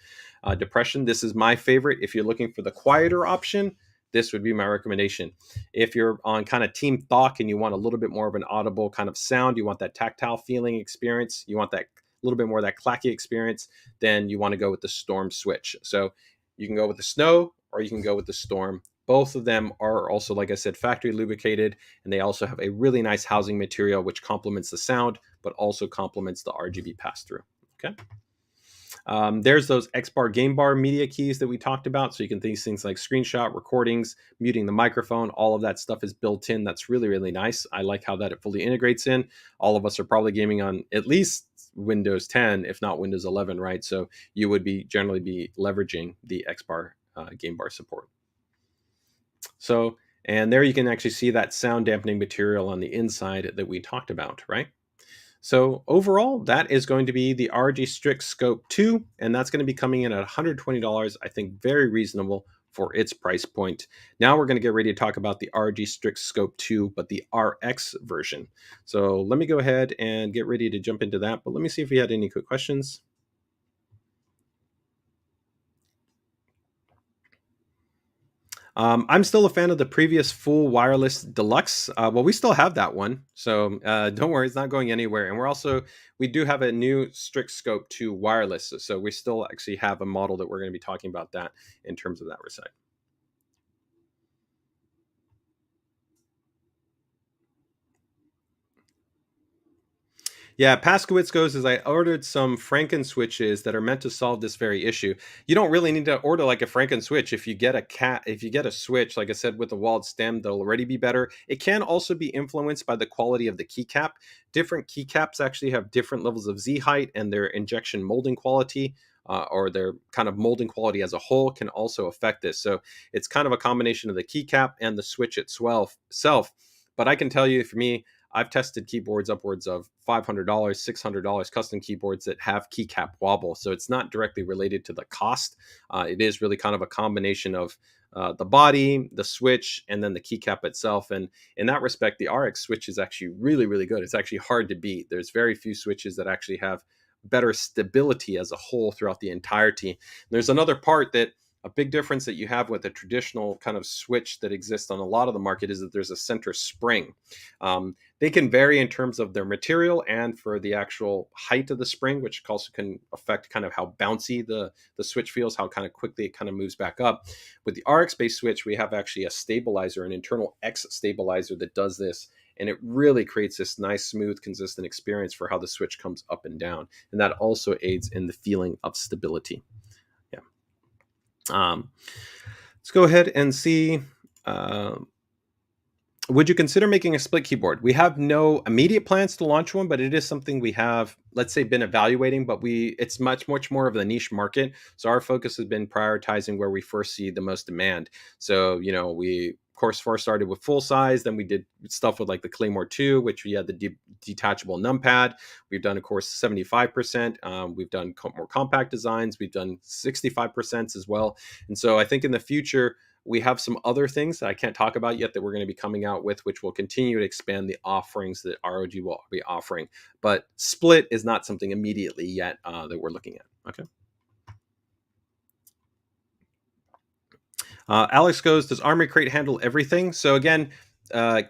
depression. This is my favorite. If you're looking for the quieter option, this would be my recommendation. If you're on kind of Team Thok and you want a little bit more of an audible kind of sound, you want that tactile feeling experience, you want that little bit more of that clacky experience, then you want to go with the Storm switch. So you can go with the Snow or you can go with the Storm. Both of them are also, like I said, factory lubricated, and they also have a really nice housing material which complements the sound, but also complements the RGB pass-through. Okay. There's those X-Bar Game Bar media keys that we talked about. So you can these things like screenshot, recordings, muting the microphone, all of that stuff is built in. That's really, really nice. I like how that it fully integrates in. All of us are probably gaming on at least Windows 10, if not Windows 11, right? So you would be generally be leveraging the X-Bar Game Bar support. So, and there you can actually see that sound dampening material on the inside that we talked about, right? So overall, that is going to be the ROG STRIX SCOPE II, and that's going to be coming in at $120. I think very reasonable for its price point. Now we're going to get ready to talk about the ROG STRIX SCOPE II, but the RX version. So let me go ahead and get ready to jump into that, but let me see if we had any quick questions. I'm still a fan of the previous full wireless deluxe. Well, we still have that one, so don't worry, it's not going anywhere. And we do have a new Strix Scope 2 wireless, so we still actually have a model that we're going to be talking about that in terms of that side. Yeah, Paskowitz goes as I ordered some Franken switches that are meant to solve this very issue. You don't really need to order like a Franken switch. If you get a switch, like I said, with a walled stem, they'll already be better. It can also be influenced by the quality of the keycap. Different keycaps actually have different levels of Z height, and their injection molding quality or their kind of molding quality as a whole can also affect this. So it's kind of a combination of the keycap and the switch itself. But I can tell you, for me, I've tested keyboards upwards of $500, $600 custom keyboards that have keycap wobble. So it's not directly related to the cost. It is really kind of a combination of the body, the switch, and then the keycap itself. And in that respect, the RX switch is actually really, really good. It's actually hard to beat. There's very few switches that actually have better stability as a whole throughout the entirety. And there's another part that a big difference that you have with a traditional kind of switch that exists on a lot of the market is that there's a center spring. They can vary in terms of their material and for the actual height of the spring, which also can affect kind of how bouncy the switch feels, how kind of quickly it kind of moves back up. With the RX-based switch, we have actually a stabilizer, an internal X stabilizer that does this. And it really creates this nice, smooth, consistent experience for how the switch comes up and down. And that also aids in the feeling of stability. Let's go ahead and see. Would you consider making a split keyboard? We have no immediate plans to launch one, but it is something we have, let's say, been evaluating, but it's much more of the niche market. So our focus has been prioritizing where we first see the most demand. So, we of course first started with full size, then we did stuff with like the Claymore 2, which we had the detachable numpad. We've done, of course, 75%. We've done more compact designs. We've done 65% as well. And so I think in the future, we have some other things that I can't talk about yet that we're going to be coming out with, which will continue to expand the offerings that ROG will be offering. But split is not something immediately yet that we're looking at. Okay. Alex goes, does Armory Crate handle everything? So again,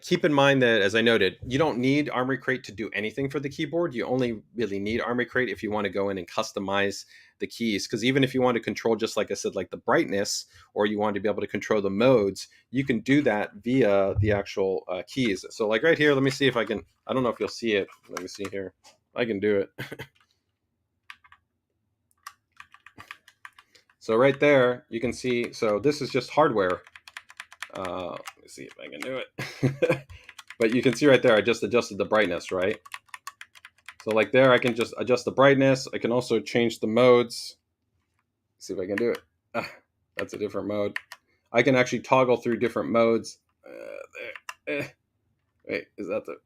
keep in mind that, as I noted, you don't need Armory Crate to do anything for the keyboard. You only really need Armory Crate if you want to go in and customize the keys. Because even if you want to control, just like I said, like the brightness, or you want to be able to control the modes, you can do that via the actual keys. So like right here, let me see if I can, I don't know if you'll see it. Let me see here. I can do it. So right there, you can see, so this is just hardware. Let me see if I can do it. But you can see right there, I just adjusted the brightness, right? So like there, I can just adjust the brightness. I can also change the modes. Let's see if I can do it. That's a different mode. I can actually toggle through different modes. Wait, is that the...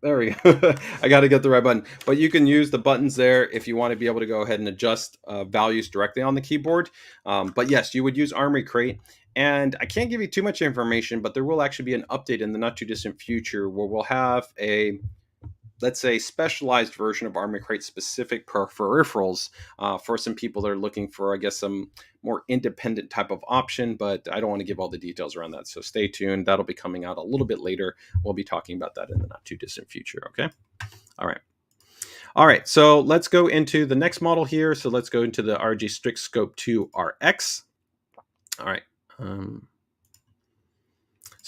There we go. I got to get the right button. But you can use the buttons there if you want to be able to go ahead and adjust values directly on the keyboard. But yes, you would use Armory Crate. And I can't give you too much information, but there will actually be an update in the not too distant future where we'll have a, let's say, specialized version of Armory Crate specific peripherals for some people that are looking for, I guess, some more independent type of option, but I don't want to give all the details around that. So stay tuned. That'll be coming out a little bit later. We'll be talking about that in the not too distant future. Okay. All right. All right, so let's go into the next model here. So let's go into the ROG STRIX SCOPE II RX. All right. Um,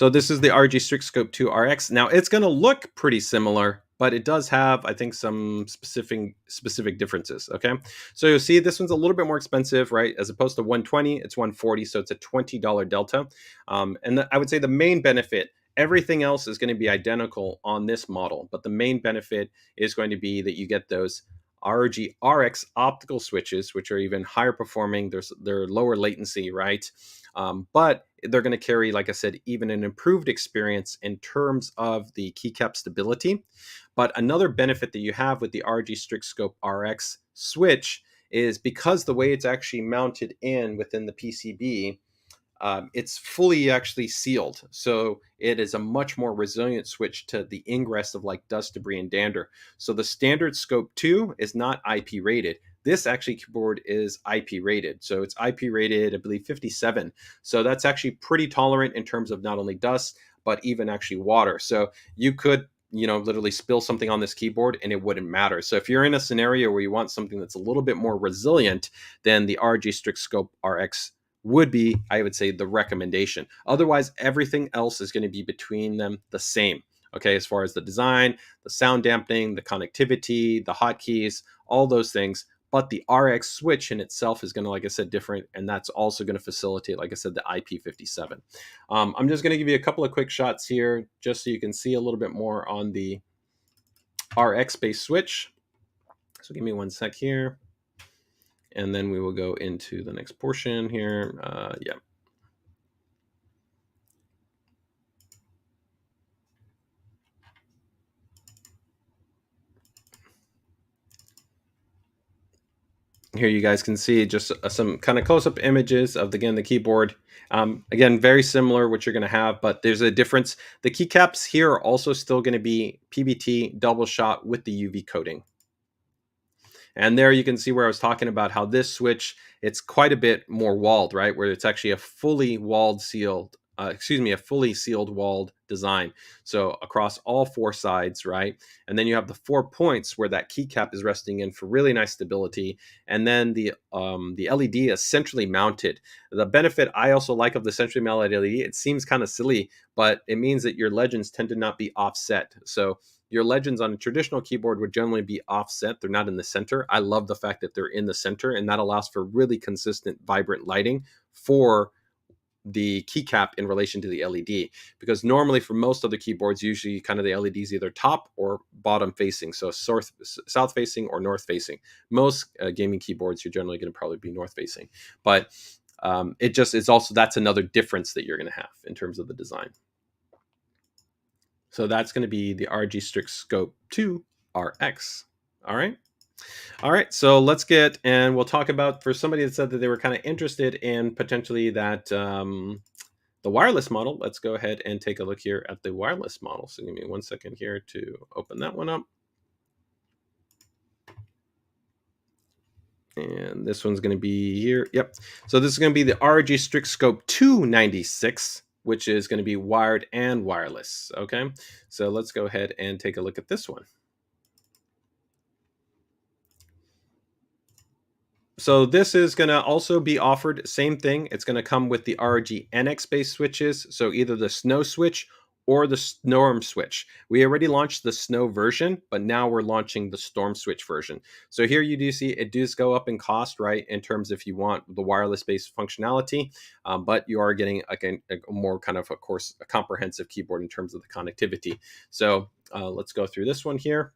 So this is the ROG STRIX SCOPE II RX. Now it's going to look pretty similar, but it does have, I think, some specific differences. Okay, so you'll see this one's a little bit more expensive, right? As opposed to 120, it's 140, so it's a $20 delta. I would say the main benefit. Everything else is going to be identical on this model, but the main benefit is going to be that you get those ROG RX optical switches, which are even higher performing. They're lower latency, right? But they're going to carry, like I said, even an improved experience in terms of the keycap stability. But another benefit that you have with the ROG Strix Scope RX switch is because the way it's actually mounted in within the PCB, it's fully actually sealed. So it is a much more resilient switch to the ingress of like dust, debris, and dander. So the standard Scope 2 is not IP rated. This actually keyboard is IP rated. So it's IP rated, I believe, 57. So that's actually pretty tolerant in terms of not only dust, but even actually water. So you could, literally spill something on this keyboard and it wouldn't matter. So if you're in a scenario where you want something that's a little bit more resilient, then the ROG Strix Scope RX would be, I would say, the recommendation. Otherwise, everything else is going to be between them the same. Okay, as far as the design, the sound dampening, the connectivity, the hotkeys, all those things. But the RX switch in itself is going to, like I said, different. And that's also going to facilitate, like I said, the IP57. I'm just going to give you a couple of quick shots here just so you can see a little bit more on the RX-based switch. So give me one sec here. And then we will go into the next portion here. Yeah. Here you guys can see just some kind of close-up images of, again, the keyboard. Again, very similar what you're going to have, but there's a difference. The keycaps here are also still going to be PBT double shot with the UV coating. And there you can see where I was talking about how this switch, it's quite a bit more walled, right? Where it's actually a fully sealed walled design. So across all four sides, right? And then you have the 4 points where that keycap is resting in for really nice stability. And then the LED is centrally mounted. The benefit I also like of the centrally mounted LED, it seems kind of silly, but it means that your legends tend to not be offset. So your legends on a traditional keyboard would generally be offset. They're not in the center. I love the fact that they're in the center, and that allows for really consistent, vibrant lighting for the keycap in relation to the LED. Because normally for most other keyboards, usually kind of the LEDs either top or bottom facing. So south facing or north facing. Most gaming keyboards, you're generally going to probably be north facing. But it's also, that's another difference that you're going to have in terms of the design. So that's going to be the ROG Strix Scope II RX. All right. All right. So let's we'll talk about, for somebody that said that they were kind of interested in potentially that the wireless model. Let's go ahead and take a look here at the wireless model. So give me 1 second here to open that one up. And this one's going to be here. Yep. So this is going to be the ROG Strix Scope 296, which is going to be wired and wireless. Okay. So let's go ahead and take a look at this one. So this is going to also be offered, same thing. It's going to come with the ROG NX based switches. So either the Snow switch or the Storm switch. We already launched the Snow version, but now we're launching the Storm switch version. So here you do see it does go up in cost, right? In terms if you want the wireless based functionality, but you are getting a more kind of course, a comprehensive keyboard in terms of the connectivity. So let's go through this one here.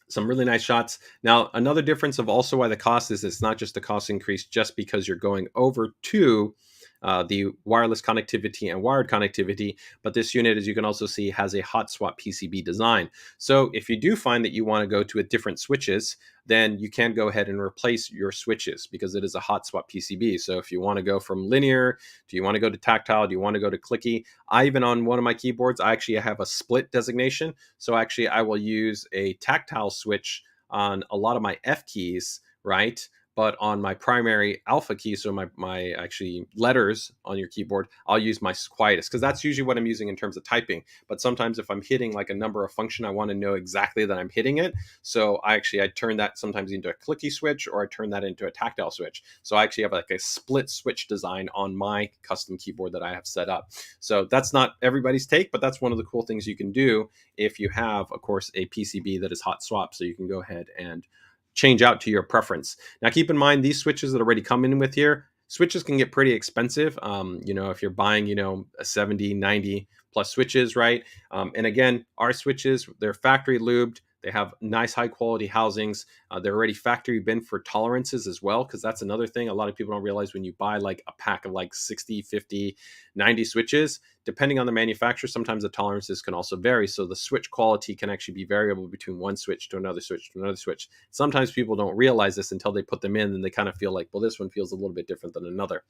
Some really nice shots. Now, another difference of also why the cost is, it's not just a cost increase just because you're going over to the wireless connectivity and wired connectivity, but this unit, as you can also see, has a hot swap PCB design. So if you do find that you want to go to a different switches, then you can go ahead and replace your switches because it is a hot swap PCB. So if you want to go from linear, do you want to go to tactile, do you want to go to clicky? I even on one of my keyboards, I actually have a split designation. So actually I will use a tactile switch on a lot of my F keys, right? but on my primary alpha key, so my actually letters on your keyboard, I'll use my quietest, because that's usually what I'm using in terms of typing. But sometimes if I'm hitting like a number of function, I want to know exactly that I'm hitting it. So I turn that sometimes into a clicky switch, or I turn that into a tactile switch. So I actually have like a split switch design on my custom keyboard that I have set up. So that's not everybody's take, but that's one of the cool things you can do if you have, of course, a PCB that is hot swap. So you can go ahead and change out to your preference. Now, keep in mind, these switches that already come in with here, switches can get pretty expensive. If you're buying, a 70, 90 plus switches, right? And again, our switches, they're factory lubed. They have nice high quality housings. They're already factory bin for tolerances as well, because that's another thing a lot of people don't realize. When you buy like a pack of like 60, 50, 90 switches, depending on the manufacturer, sometimes the tolerances can also vary. So the switch quality can actually be variable between one switch to another switch to another switch. Sometimes people don't realize this until they put them in, and they kind of feel like, well, this one feels a little bit different than another,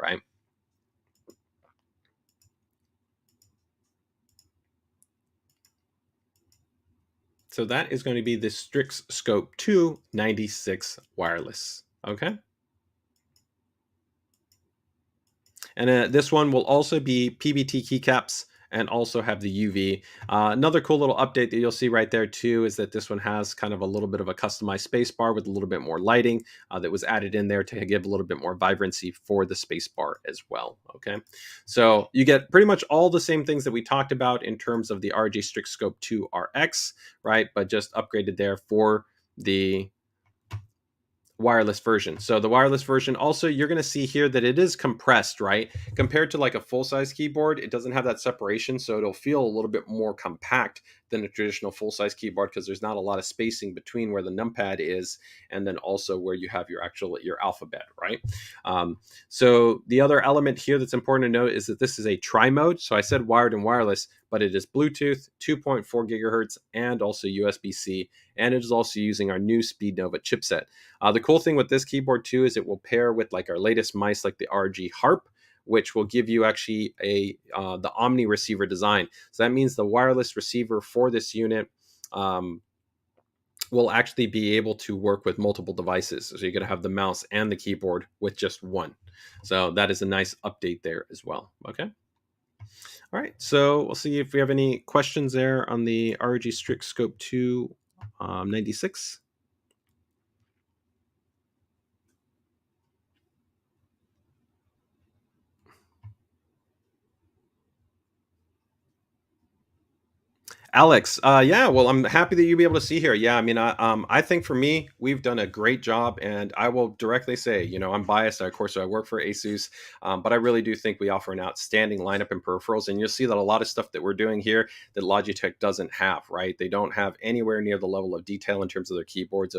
right? So that is going to be the Strix Scope II 96 wireless. Okay. And this one will also be PBT keycaps and also have the UV. Another cool little update that you'll see right there too is that this one has kind of a little bit of a customized space bar with a little bit more lighting that was added in there to give a little bit more vibrancy for the space bar as well. Okay, so you get pretty much all the same things that we talked about in terms of the ROG Strix Scope II RX, right? But just upgraded there for the wireless version. So the wireless version, also, you're going to see here that it is compressed, right? Compared to like a full-size keyboard, it doesn't have that separation, so it'll feel a little bit more compact than a traditional full-size keyboard, because there's not a lot of spacing between where the numpad is and then also where you have your alphabet, right? So the other element here that's important to note is that this is a tri-mode. So I said wired and wireless, but it is Bluetooth, 2.4 gigahertz, and also USB-C, and it is also using our new SpeedNova chipset. The cool thing with this keyboard too is it will pair with like our latest mice, like the ROG Harp, which will give you actually the Omni receiver design. So that means the wireless receiver for this unit will actually be able to work with multiple devices. So you're going to have the mouse and the keyboard with just one. So that is a nice update there as well. Okay. All right. So we'll see if we have any questions there on the ROG Strix Scope II 96. Alex, yeah, well, I'm happy that you'll be able to see here. Yeah, I mean, I think for me, we've done a great job, and I will directly say, I'm biased. Of course, I work for ASUS, but I really do think we offer an outstanding lineup in peripherals, and you'll see that a lot of stuff that we're doing here that Logitech doesn't have, right? They don't have anywhere near the level of detail in terms of their keyboards.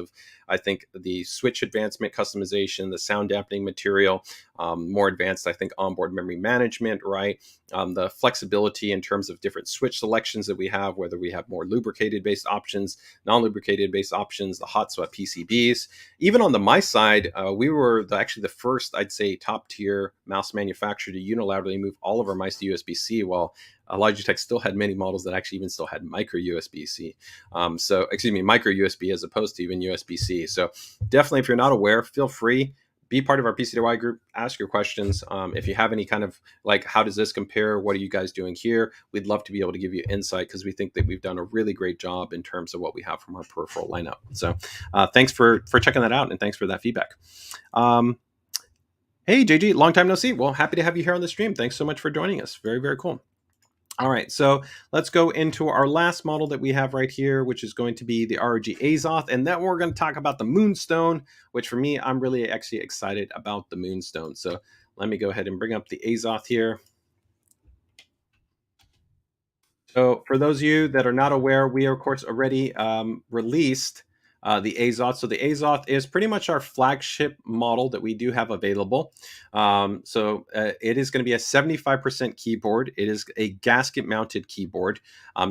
I think the switch advancement customization, the sound dampening material, more advanced, I think, onboard memory management, right? The flexibility in terms of different switch selections that we have, whether we have more lubricated based options, non-lubricated based options, the hot swap PCBs. Even on the mice side, we were actually the first, I'd say, top tier mouse manufacturer to unilaterally move all of our mice to USB-C, while Logitech still had many models that actually even still had micro USB-C. Micro USB as opposed to even USB-C. So definitely, if you're not aware, feel free. Be part of our PCDIY group, ask your questions. If you have any kind of like, how does this compare? What are you guys doing here? We'd love to be able to give you insight, because we think that we've done a really great job in terms of what we have from our peripheral lineup. So thanks for checking that out, and thanks for that feedback. Hey, JG, long time no see. Well, happy to have you here on the stream. Thanks so much for joining us. Very, very cool. All right, so let's go into our last model that we have right here, which is going to be the ROG AZOTH. And then we're going to talk about the Moonstone, which for me, I'm really actually excited about the Moonstone. So let me go ahead and bring up the AZOTH here. So for those of you that are not aware, we are, of course, already released the AZOTH. So the AZOTH is pretty much our flagship model that we do have available. It is going to be a 75% keyboard. It is a gasket mounted keyboard.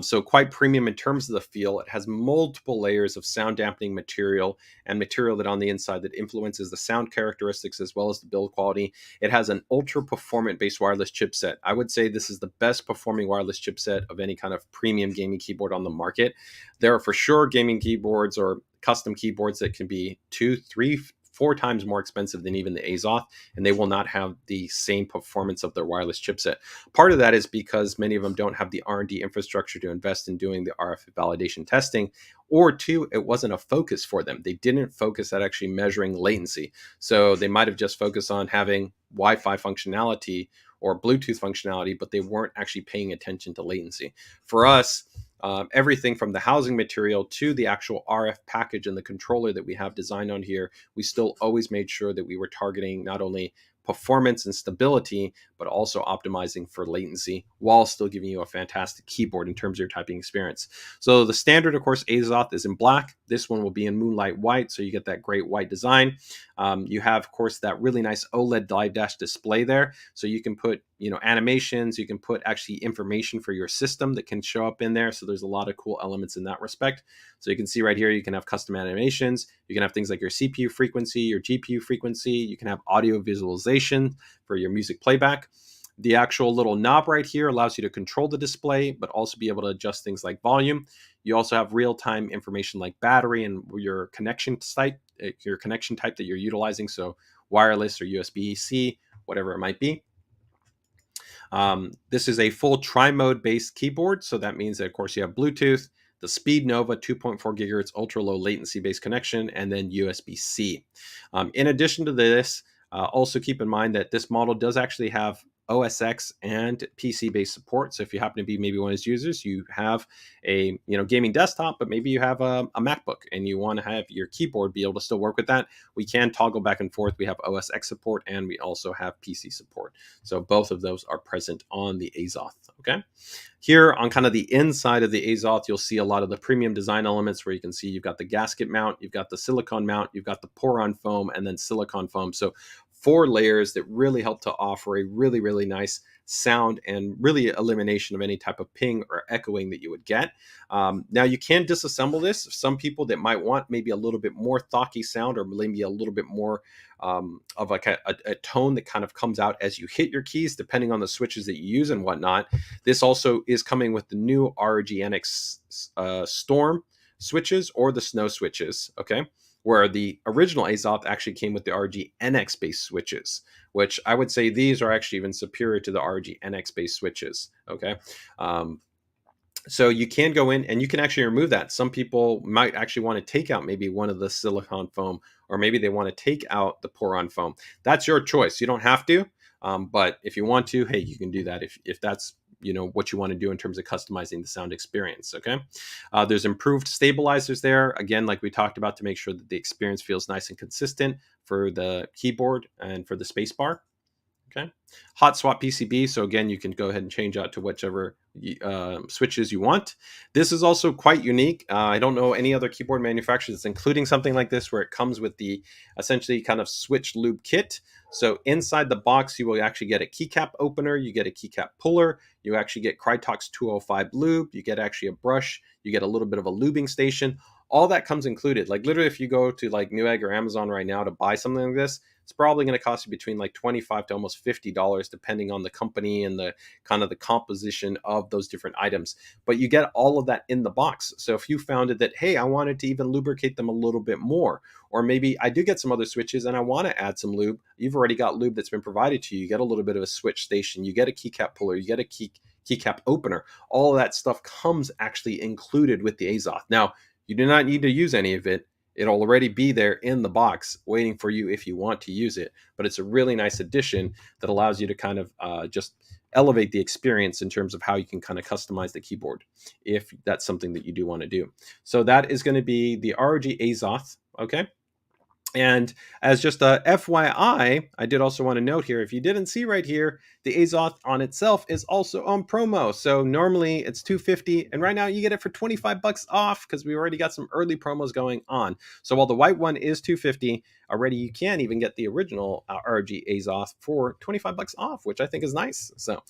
So quite premium in terms of the feel. It has multiple layers of sound dampening material and material that on the inside that influences the sound characteristics as well as the build quality. It has an ultra performant based wireless chipset. I would say this is the best performing wireless chipset of any kind of premium gaming keyboard on the market. There are for sure gaming keyboards or custom keyboards that can be 2, 3, 4 times more expensive than even the AZOTH, and they will not have the same performance of their wireless chipset. Part of that is because many of them don't have the R&D infrastructure to invest in doing the RF validation testing, or two, it wasn't a focus for them. They didn't focus at actually measuring latency. So they might have just focused on having Wi-Fi functionality or Bluetooth functionality, but they weren't actually paying attention to latency. For us, everything from the housing material to the actual RF package and the controller that we have designed on here, we still always made sure that we were targeting not only performance and stability, but also optimizing for latency while still giving you a fantastic keyboard in terms of your typing experience. So the standard, of course, AZOTH is in black. This one will be in moonlight white, so you get that great white design. You have, of course, that really nice OLED live dash display there, so you can put animations, you can put actually information for your system that can show up in there. So there's a lot of cool elements in that respect. So you can see right here, you can have custom animations. You can have things like your CPU frequency, your GPU frequency. You can have audio visualization for your music playback. The actual little knob right here allows you to control the display, but also be able to adjust things like volume. You also have real-time information like battery and your connection type that you're utilizing. So wireless or USB-C, whatever it might be. This is a full tri-mode based keyboard. So that means that, of course, you have Bluetooth, the Speed Nova 2.4 gigahertz ultra low latency based connection, and then USB-C. In addition to this, also keep in mind that this model does actually have OS X and PC-based support. So if you happen to be maybe one of those users, you have a gaming desktop, but maybe you have a MacBook and you want to have your keyboard be able to still work with that, we can toggle back and forth. We have OS X support and we also have PC support. So both of those are present on the AZOTH. Okay. Here on kind of the inside of the AZOTH, you'll see a lot of the premium design elements where you can see you've got the gasket mount, you've got the silicone mount, you've got the pour-on foam, and then silicone foam. So 4 layers that really help to offer a really, really nice sound and really elimination of any type of ping or echoing that you would get. Now you can disassemble this. Some people that might want maybe a little bit more thocky sound or maybe a little bit more of like a tone that kind of comes out as you hit your keys, depending on the switches that you use and whatnot. This also is coming with the new ROG NX Storm switches or the Snow switches, okay? Where the original AZOTH actually came with the ROG NX based switches, which I would say these are actually even superior to the ROG NX based switches. Okay. So you can go in and you can actually remove that. Some people might actually want to take out maybe one of the silicone foam, or maybe they want to take out the pour-on foam. That's your choice. You don't have to, but if you want to, hey, you can do that if that's what you want to do in terms of customizing the sound experience. Okay. There's improved stabilizers there. Again, like we talked about, to make sure that the experience feels nice and consistent for the keyboard and for the space bar. Okay. Hot swap PCB. So again, you can go ahead and change out to whichever switches you want. This is also quite unique. I don't know any other keyboard manufacturer that's including something like this, where it comes with the essentially kind of switch lube kit. So inside the box, you will actually get a keycap opener, you get a keycap puller, you actually get Krytox 205 lube, you get actually a brush, you get a little bit of a lubing station. All that comes included. Like literally, if you go to like Newegg or Amazon right now to buy something like this, it's probably going to cost you between like $25 to almost $50, depending on the company and the kind of the composition of those different items. But you get all of that in the box. So if you found it that, hey, I wanted to even lubricate them a little bit more, or maybe I do get some other switches and I want to add some lube, you've already got lube that's been provided to you. You get a little bit of a switch station, you get a keycap puller, you get a keycap opener. All of that stuff comes actually included with the AZOTH. Now, you do not need to use any of it. It'll already be there in the box waiting for you if you want to use it. But it's a really nice addition that allows you to kind of just elevate the experience in terms of how you can kind of customize the keyboard, if that's something that you do want to do. So that is going to be the ROG AZOTH. Okay. And as just a FYI, I did also want to note here, if you didn't see right here, the AZOTH on itself is also on promo. So normally it's $250, and right now you get it for $25 off, because we already got some early promos going on. So while the white one is $250, already you can even get the original ROG AZOTH for $25 off, which I think is nice. So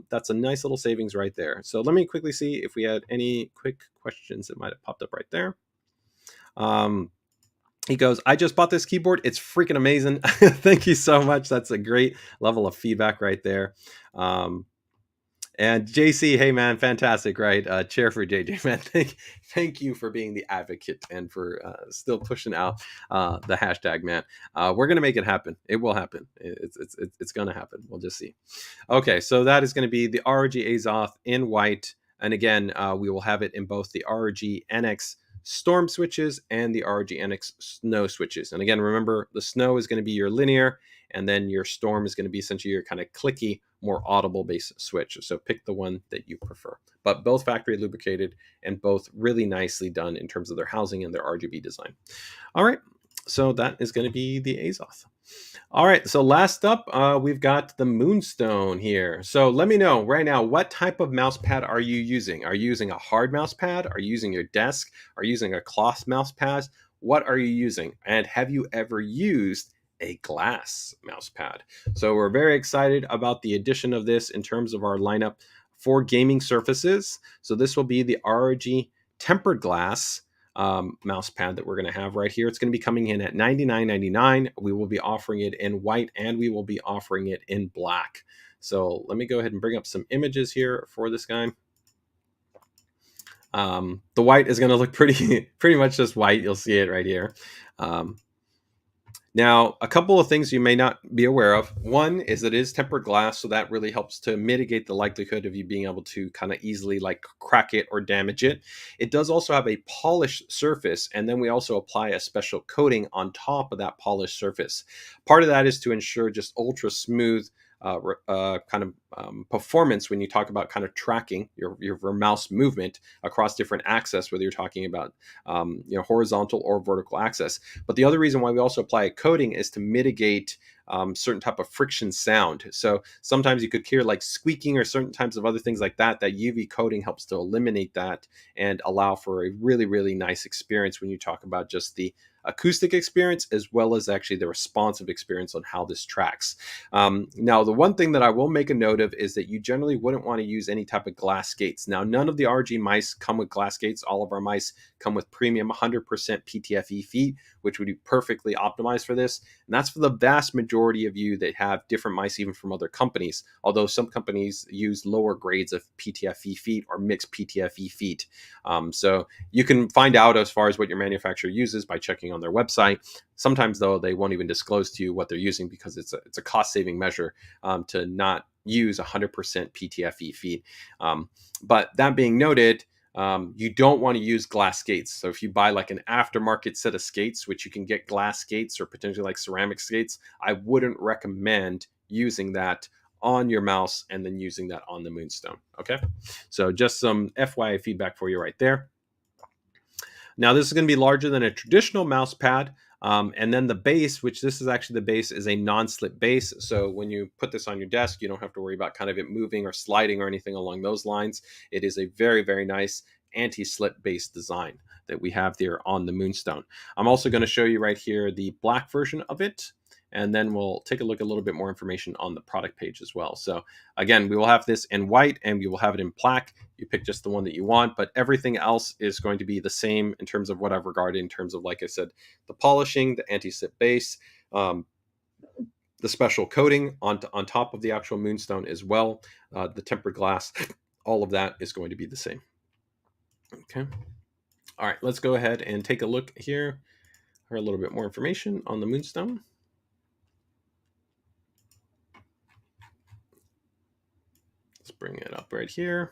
that's a nice little savings right there. So let me quickly see if we had any quick questions that might have popped up right there. He goes, I just bought this keyboard. It's freaking amazing. Thank you so much. That's a great level of feedback right there. And JC, hey man, fantastic, right? Chair for JJ, man. Thank you for being the advocate and for still pushing out the hashtag, man. We're gonna make it happen. It will happen. It's gonna happen. We'll just see. Okay, so that is going to be the ROG AZOTH in white, and again, we will have it in both the ROG NX Storm switches and the ROG NX Snow switches. And again, remember the Snow is going to be your linear, and then your Storm is going to be essentially your kind of clicky, more audible based switch. So pick the one that you prefer. But both factory lubricated and both really nicely done in terms of their housing and their RGB design. All right, so that is going to be the AZOTH. All right, so last up, we've got the Moonstone here. So let me know right now, what type of mouse pad are you using? Are you using a hard mouse pad? Are you using your desk? Are you using a cloth mouse pad? What are you using? And have you ever used a glass mouse pad? So we're very excited about the addition of this in terms of our lineup for gaming surfaces. So this will be the ROG tempered glass mouse pad that we're going to have right here. It's going to be coming in at $99.99. We will be offering it in white and we will be offering it in black. So let me go ahead and bring up some images here for this guy. The white is going to look pretty much just white. You'll see it right here. Now, a couple of things you may not be aware of. One is that it is tempered glass, so that really helps to mitigate the likelihood of you being able to kind of easily like crack it or damage it. It does also have a polished surface, and then we also apply a special coating on top of that polished surface. Part of that is to ensure just ultra smooth performance when you talk about kind of tracking your mouse movement across different axes, whether you're talking about horizontal or vertical axis. But the other reason why we also apply a coating is to mitigate certain type of friction sound. So sometimes you could hear like squeaking or certain types of other things like that. That UV coating helps to eliminate that and allow for a really, really nice experience when you talk about just the acoustic experience as well as actually the responsive experience on how this tracks. Now, the one thing that I will make a note of is that you generally wouldn't want to use any type of glass gates. Now, none of the ROG mice come with glass gates. All of our mice come with premium 100% PTFE feet, which would be perfectly optimized for this. And that's for the vast majority of you that have different mice, even from other companies, although some companies use lower grades of PTFE feet or mixed PTFE feet. So you can find out as far as what your manufacturer uses by checking on their website. Sometimes, though, they won't even disclose to you what they're using because it's a cost-saving measure to not use 100% PTFE feet. But that being noted, you don't want to use glass skates. So if you buy like an aftermarket set of skates, which you can get glass skates or potentially like ceramic skates, I wouldn't recommend using that on your mouse and then using that on the Moonstone. Okay, so just some FYI feedback for you right there. Now this is going to be larger than a traditional mouse pad. And then the base, which this is actually the base, is a non-slip base. So when you put this on your desk, you don't have to worry about kind of it moving or sliding or anything along those lines. It is a very, very nice anti-slip base design that we have there on the Moonstone. I'm also going to show you right here the black version of it. And then we'll take a look at a little bit more information on the product page as well. So again, we will have this in white and we will have it in black. You pick just the one that you want, but everything else is going to be the same in terms of what I've regarded in terms of, like I said, the polishing, the anti-slip base, the special coating on top of the actual Moonstone as well, the tempered glass, all of that is going to be the same. Okay. All right, let's go ahead and take a look here for a little bit more information on the Moonstone. Let's bring it up right here.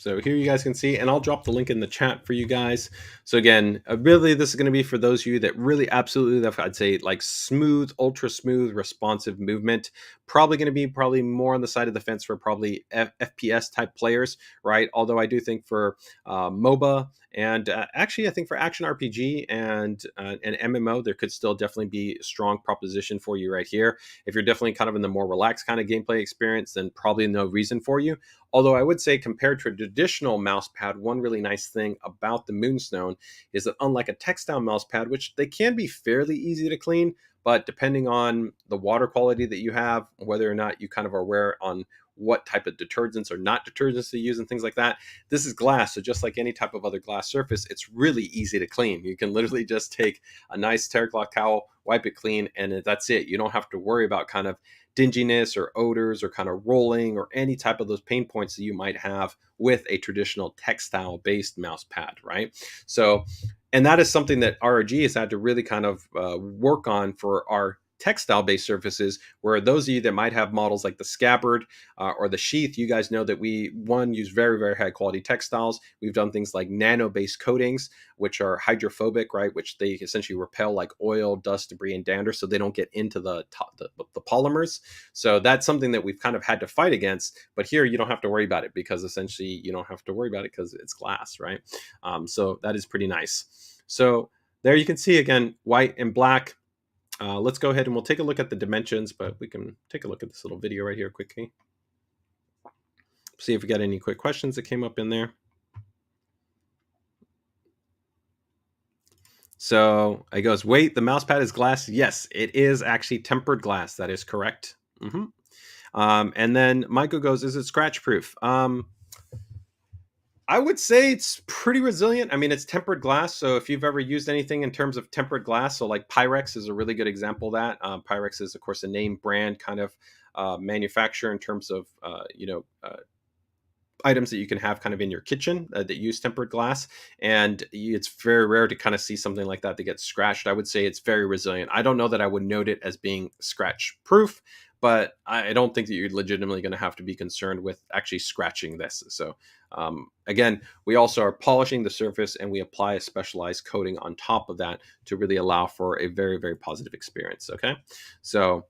So here you guys can see, and I'll drop the link in the chat for you guys. So again, really this is going to be for those of you that really absolutely, I'd say like smooth, ultra smooth, responsive movement. Probably going to be more on the side of the fence for probably FPS type players, right? Although I do think for MOBA and actually I think for action RPG and an MMO, there could still definitely be a strong proposition for you right here. If you're definitely kind of in the more relaxed kind of gameplay experience, then probably no reason for you. Although I would say compared to a traditional mouse pad, one really nice thing about the Moonstone is that unlike a textile mouse pad, which they can be fairly easy to clean, but depending on the water quality that you have, whether or not you kind of are aware on what type of detergents or not detergents to use and things like that. This is glass, so just like any type of other glass surface, it's really easy to clean. You can literally just take a nice terry cloth towel, wipe it clean, and that's it. You don't have to worry about kind of dinginess or odors or kind of rolling or any type of those pain points that you might have with a traditional textile based mouse pad, right? So, and that is something that ROG has had to really kind of work on for our textile based surfaces, where those of you that might have models like the scabbard or the sheath, you guys know that we use very high quality textiles. We've done things like nano based coatings, which are hydrophobic, right, which they essentially repel like oil, dust, debris, and dander, so they don't get into the polymers. So that's something that we've kind of had to fight against, but here you don't have to worry about it, because essentially you don't have to worry about it because it's glass, right? So that is pretty nice. So there you can see again, white and black. Let's go ahead and we'll take a look at the dimensions, but we can take a look at this little video right here quickly. See if we got any quick questions that came up in there. So it goes, wait, the mouse pad is glass? Yes, it is actually tempered glass. That is correct. And then Michael goes, is it scratch proof? I would say it's pretty resilient. I mean, it's tempered glass. So if you've ever used anything in terms of tempered glass, so like Pyrex is a really good example of that. Pyrex is, of course, a name brand kind of manufacturer in terms of, items that you can have kind of in your kitchen that use tempered glass. And it's very rare to kind of see something like that get scratched. I would say it's very resilient. I don't know that I would note it as being scratch proof, but I don't think that you're legitimately going to have to be concerned with actually scratching this. So again, we also are polishing the surface and we apply a specialized coating on top of that to really allow for a very positive experience. Okay, so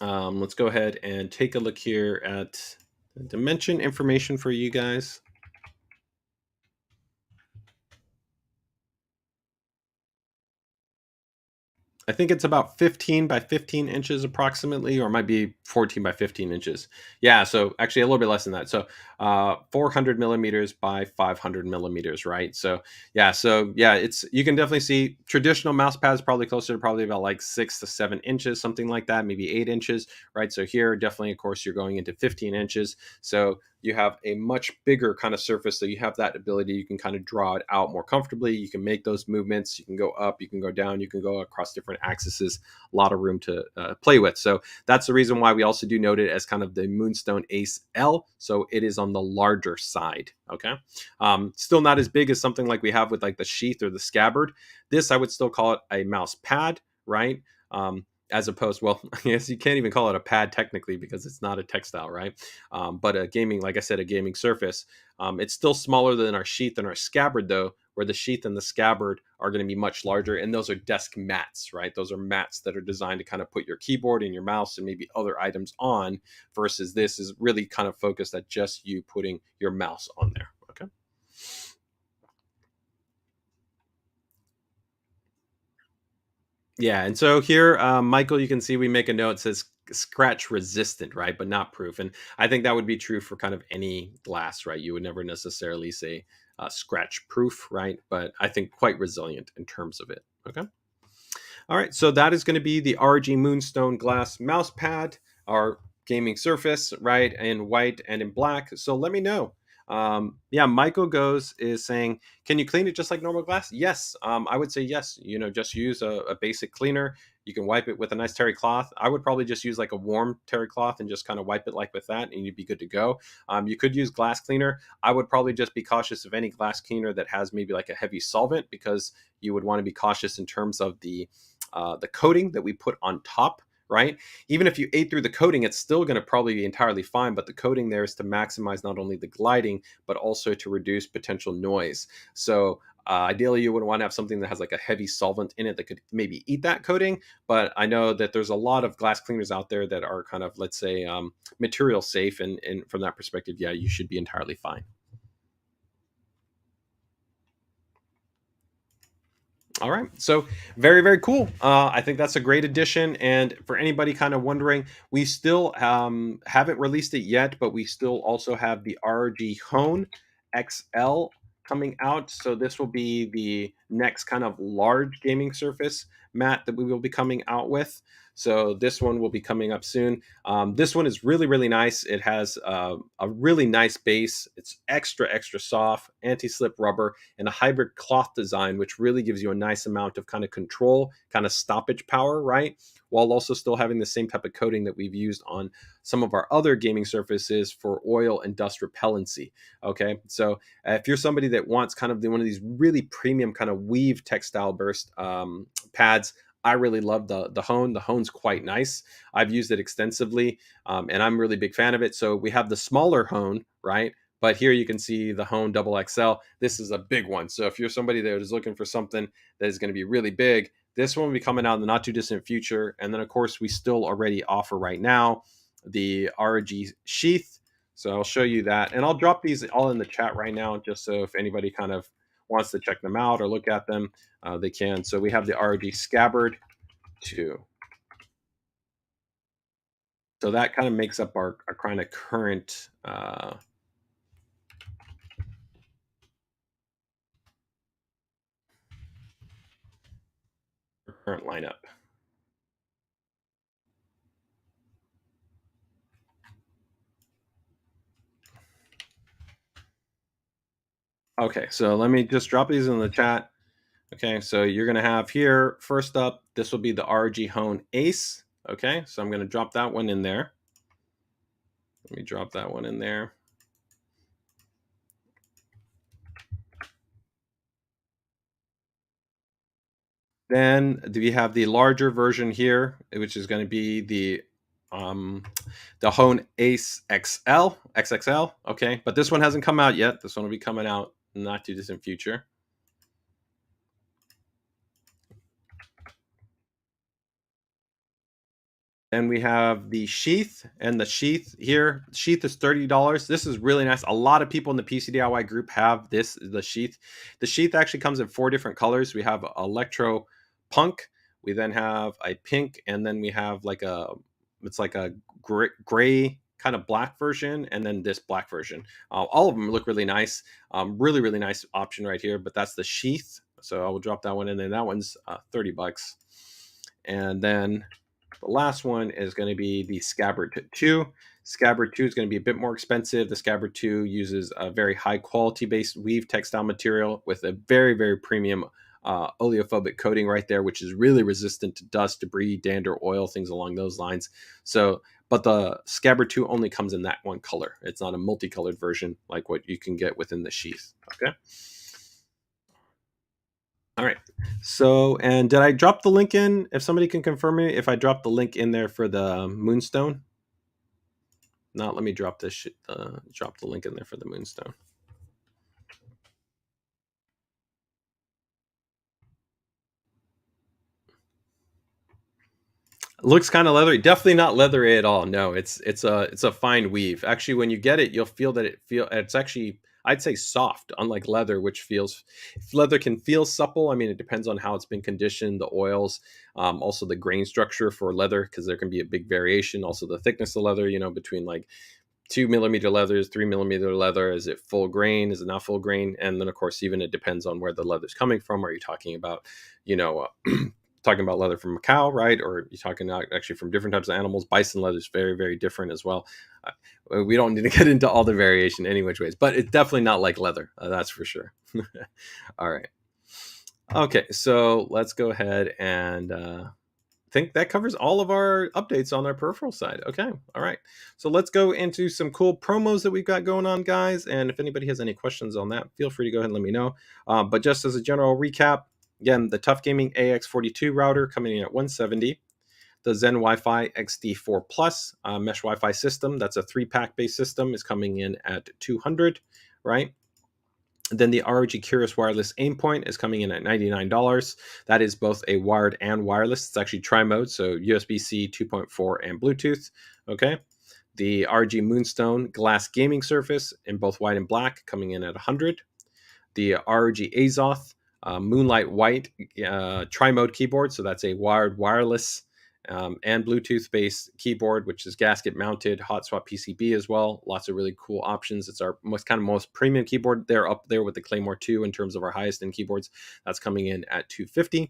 let's go ahead and take a look here at the dimension information for you guys. I think it's about 15 by 15 inches approximately, or it might be 14 by 15 inches. Yeah, so actually a little bit less than that. So 400 millimeters by 500 millimeters, right? So yeah, it's, you can definitely see traditional mouse pads probably closer to probably about like 6 to 7 inches, something like that, maybe 8 inches, right? So here definitely, of course, you're going into 15 inches. So you have a much bigger kind of surface, so you have that ability. You can kind of draw it out more comfortably. You can make those movements. You can go up, you can go down, you can go across different axes. A lot of room to play with. So that's the reason why we also do note it as kind of the Moonstone Ace L. So it is on the larger side. Okay, still not as big as something like we have with like the sheath or the scabbard. This, I would still call it a mouse pad, right? As opposed, well, I guess you can't even call it a pad technically because it's not a textile, right? But a gaming, like I said, a gaming surface. It's still smaller than our sheath and our scabbard, though, where the sheath and the scabbard are going to be much larger. And those are desk mats, right? Those are mats that are designed to kind of put your keyboard and your mouse and maybe other items on, versus this is really kind of focused at just you putting your mouse on there. Okay. Yeah, and so here, Michael, you can see we make a note. It says scratch resistant, right, but not proof. And I think that would be true for kind of any glass, right? You would never necessarily say scratch proof, right? But I think quite resilient in terms of it. Okay. All right, so that is going to be the ROG Moonstone glass mouse pad, our gaming surface, right, in white and in black. So let me know. Yeah, Michael goes is saying, can you clean it just like normal glass? Yes, I would say yes. Just use a basic cleaner. You can wipe it with a nice terry cloth. I would probably just use like a warm terry cloth and just kind of wipe it like with that, and you'd be good to go. You could use glass cleaner. I would probably just be cautious of any glass cleaner that has maybe like a heavy solvent, because you would want to be cautious in terms of the coating that we put on top, right? Even if you ate through the coating, it's still going to probably be entirely fine, but the coating there is to maximize not only the gliding, but also to reduce potential noise. So ideally, you would want to have something that has like a heavy solvent in it that could maybe eat that coating. But I know that there's a lot of glass cleaners out there that are kind of, let's say, material safe. And from that perspective, yeah, you should be entirely fine. All right. So very cool. I think that's a great addition. And for anybody kind of wondering, we still haven't released it yet, but we still also have the ROG Hone XL coming out. So this will be the next kind of large gaming surface mat that we will be coming out with. So this one will be coming up soon. This one is really, really nice. It has a really nice base. It's extra soft, anti-slip rubber, and a hybrid cloth design, which really gives you a nice amount of kind of control, kind of stoppage power, right? While also still having the same type of coating that we've used on some of our other gaming surfaces for oil and dust repellency. Okay, so if you're somebody that wants kind of one of these really premium kind of weave textile burst pads, I really love the hone. The hone's quite nice. I've used it extensively, and I'm a really big fan of it. So we have the smaller hone, right? But here you can see the hone double XL. This is a big one. So if you're somebody that is looking for something that is going to be really big, this one will be coming out in the not too distant future. And then of course we still already offer right now the ROG sheath. So I'll show you that, and I'll drop these all in the chat right now, just so if anybody kind of wants to check them out or look at them, they can. So we have the ROG Scabbard II. So that kind of makes up our kind of current current lineup. Okay, so let me just drop these in the chat. Okay, so you're going to have here, first up, this will be the ROG Hone Ace. Okay, so I'm going to drop that one in there. Let me drop that one in there. Then do we have the larger version here, which is going to be the Hone Ace XXL. Okay, but this one hasn't come out yet. This one will be coming out in the not too distant future. Then we have the sheath, and the sheath here, the sheath is $30. This is really nice. A lot of people in the PCDIY group have this, the sheath. The sheath actually comes in 4 different colors. We have electro punk, we then have a pink, and then we have like it's like a gray kind of black version, and then this black version. All of them look really nice. Really nice option right here, but that's the sheath. So I will drop that one in there. That one's $30. And then the last one is going to be the Scabbard II. Scabbard II is going to be a bit more expensive. The Scabbard II uses a very high quality based weave textile material with a very premium oleophobic coating right there, which is really resistant to dust, debris, dander, oil, things along those lines. So, but the Scabbard II only comes in that one color. It's not a multicolored version like what you can get within the sheath. Okay. All right. So, and did I drop the link in? If somebody can confirm me, if I dropped the link in there for the Moonstone. Not, let me drop this drop the link in there for the Moonstone. Looks kind of leathery. Definitely not leathery at all. No, it's a fine weave. Actually, when you get it, you'll feel that it's actually, I'd say, soft, unlike leather, which feels, leather can feel supple. I mean, it depends on how it's been conditioned, the oils, also the grain structure for leather, because there can be a big variation. Also the thickness of leather, between like 2mm leathers, 3mm leather. Is it full grain? Is it not full grain? And then of course, even it depends on where the leather's coming from. Are you talking about, talking about leather from a cow, right? Or are you talking actually from different types of animals? Bison leather is very different as well. We don't need to get into all the variation any which ways, but it's definitely not like leather. That's for sure. All right. Okay, so let's go ahead and think that covers all of our updates on our peripheral side. Okay, all right. So let's go into some cool promos that we've got going on, guys. And if anybody has any questions on that, feel free to go ahead and let me know. But just as a general recap, again, the Tough Gaming AX42 router coming in at $170. The ZenWiFi XD4 Plus mesh Wi-Fi system, that's a 3-pack based system, is coming in at $200, right? Then the ROG KERIS Wireless Aimpoint is coming in at $99. That is both a wired and wireless. It's actually tri-mode, so USB-C 2.4 and Bluetooth. Okay. The ROG Moonstone Glass Gaming Surface in both white and black, coming in at $100. The ROG AZOTH Moonlight White tri-mode keyboard, so that's a wired, wireless, and Bluetooth-based keyboard, which is gasket mounted, hot swap PCB as well. Lots of really cool options. It's our most premium keyboard. They're up there with the Claymore 2 in terms of our highest end keyboards. That's coming in at $250.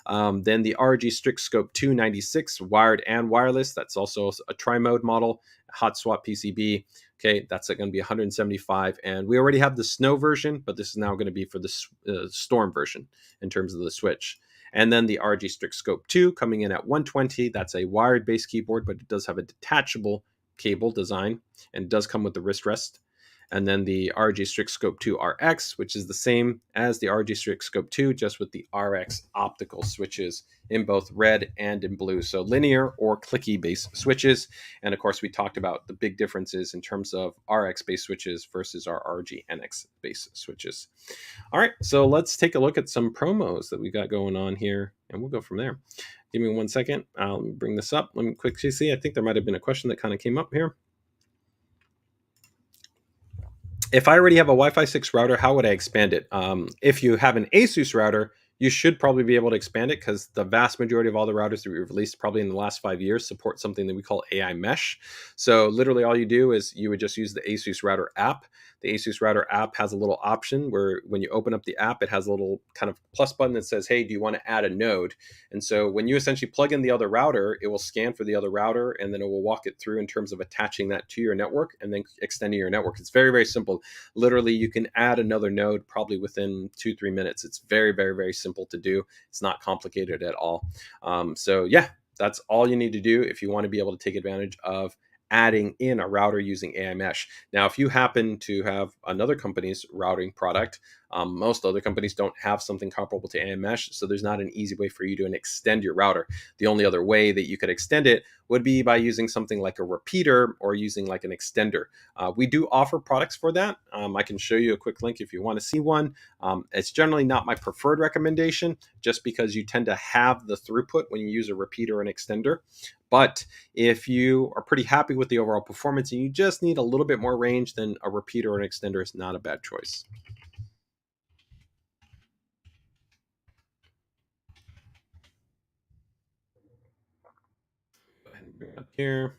Then the ROG STRIX SCOPE II 96, wired and wireless. That's also a tri-mode model, hot swap PCB. Okay, that's going to be 175, and we already have the snow version, but this is now going to be for the storm version in terms of the switch. And then the ROG STRIX SCOPE II coming in at 120. That's a wired based keyboard, but it does have a detachable cable design and does come with the wrist rest. And then the ROG STRIX SCOPE II RX, which is the same as the ROG STRIX SCOPE II, just with the RX optical switches in both red and in blue. So linear or clicky based switches. And of course, we talked about the big differences in terms of RX based switches versus our ROG NX based switches. All right, so let's take a look at some promos that we got going on here, and we'll go from there. Give me 1 second. I'll bring this up. Let me quickly see. I think there might have been a question that kind of came up here. If I already have a Wi-Fi 6 router, how would I expand it? If you have an ASUS router, you should probably be able to expand it because the vast majority of all the routers that we've released probably in the last 5 years support something that we call AI mesh. So literally all you do is you would just use the ASUS router app. The ASUS router app has a little option where when you open up the app, it has a little kind of plus button that says, hey, do you want to add a node? And so when you essentially plug in the other router, it will scan for the other router, and then it will walk it through in terms of attaching that to your network and then extending your network. It's very, very simple. Literally, you can add another node probably within 2-3 minutes. It's very, very, very simple to do. It's not complicated at all. So yeah, that's all you need to do if you want to be able to take advantage of adding in a router using AI mesh. Now, if you happen to have another company's routing product, most other companies don't have something comparable to AI mesh, so there's not an easy way for you to extend your router. The only other way that you could extend it would be by using something like a repeater or using like an extender. We do offer products for that. I can show you a quick link if you want to see one. It's generally not my preferred recommendation just because you tend to have the throughput when you use a repeater and extender. But if you are pretty happy with the overall performance and you just need a little bit more range, then a repeater or an extender is not a bad choice. Go ahead and bring it up here.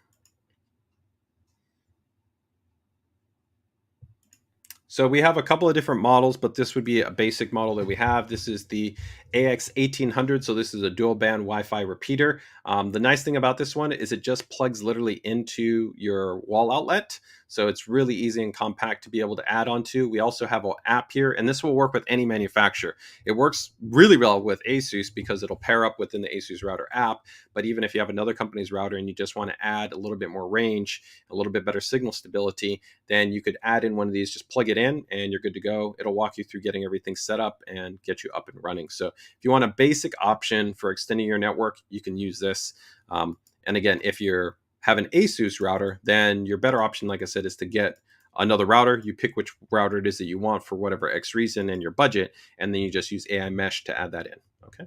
So we have a couple of different models, but this would be a basic model that we have. This is the AX1800. So this is a dual band Wi-Fi repeater. The nice thing about this one is it just plugs literally into your wall outlet. So it's really easy and compact to be able to add onto. We also have an app here, and this will work with any manufacturer. It works really well with ASUS because it'll pair up within the ASUS router app. But even if you have another company's router and you just want to add a little bit more range, a little bit better signal stability, then you could add in one of these, just plug it in and you're good to go. It'll walk you through getting everything set up and get you up and running. So if you want a basic option for extending your network, you can use this. And again, if you're have an ASUS router, then your better option, like I said, is to get another router. You pick which router it is that you want for whatever X reason and your budget, and then you just use AI mesh to add that in. Okay.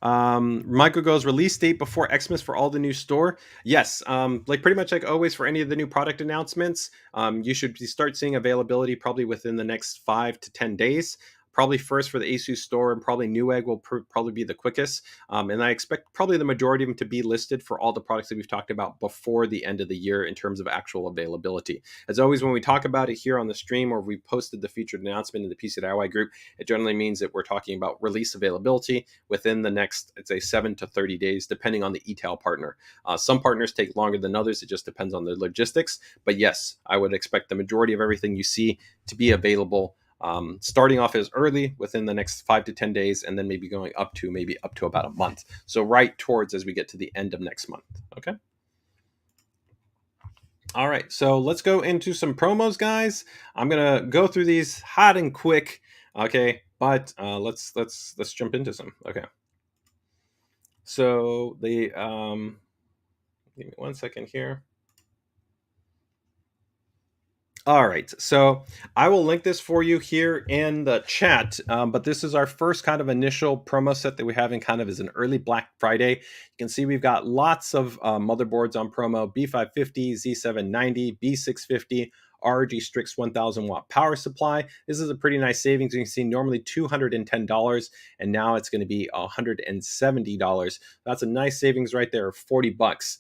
Michael goes, release date before Xmas for all the new store. Yes, like pretty much like always for any of the new product announcements, you should start seeing availability probably within the next 5 to 10 days. Probably first for the ASUS store, and probably Newegg will probably be the quickest. And I expect probably the majority of them to be listed for all the products that we've talked about before the end of the year in terms of actual availability. As always, when we talk about it here on the stream or we posted the featured announcement in the PCDIY group, it generally means that we're talking about release availability within the next, I'd say, 7 to 30 days, depending on the e-tail partner. Some partners take longer than others. It just depends on the logistics. But yes, I would expect the majority of everything you see to be available starting off as early within the next 5 to 10 days, and then maybe going up to about a month. So right towards as we get to the end of next month. Okay. All right. So let's go into some promos, guys. I'm going to go through these hot and quick. Okay. But let's jump into some. Okay. So the give me 1 second here. All right, so I will link this for you here in the chat, but this is our first kind of initial promo set that we have in kind of as an early Black Friday. You can see we've got lots of motherboards on promo: B550, Z790, B650, ROG STRIX 1000 watt power supply. This is a pretty nice savings. You can see normally $210, and now it's going to be $170. That's a nice savings right there of 40 bucks.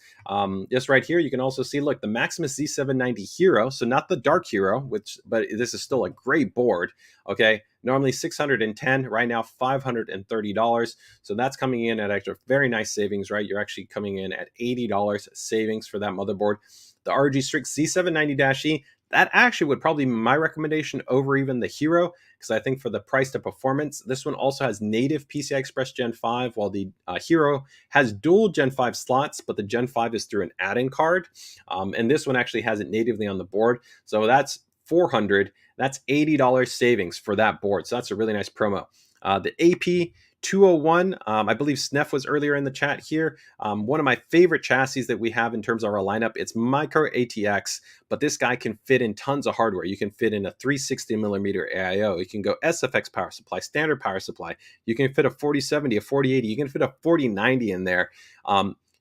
Just right here, you can also see, look, the Maximus Z790 Hero. So not the Dark Hero, but this is still a great board. Okay, normally $610, right now $530. So that's coming in at a very nice savings, right? You're actually coming in at $80 savings for that motherboard. The ROG Strix Z790-E, that actually would probably be my recommendation over even the Hero, because I think for the price to performance, this one also has native PCI Express Gen 5, while the Hero has dual Gen 5 slots, but the Gen 5 is through an add-in card. And this one actually has it natively on the board. So that's $400. That's $80 savings for that board. So that's a really nice promo. The AP 201, I believe Snef was earlier in the chat here. One of my favorite chassis that we have in terms of our lineup, it's Micro ATX, but this guy can fit in tons of hardware. You can fit in a 360 millimeter AIO. You can go SFX power supply, standard power supply. You can fit a 4070, a 4080. You can fit a 4090 in there.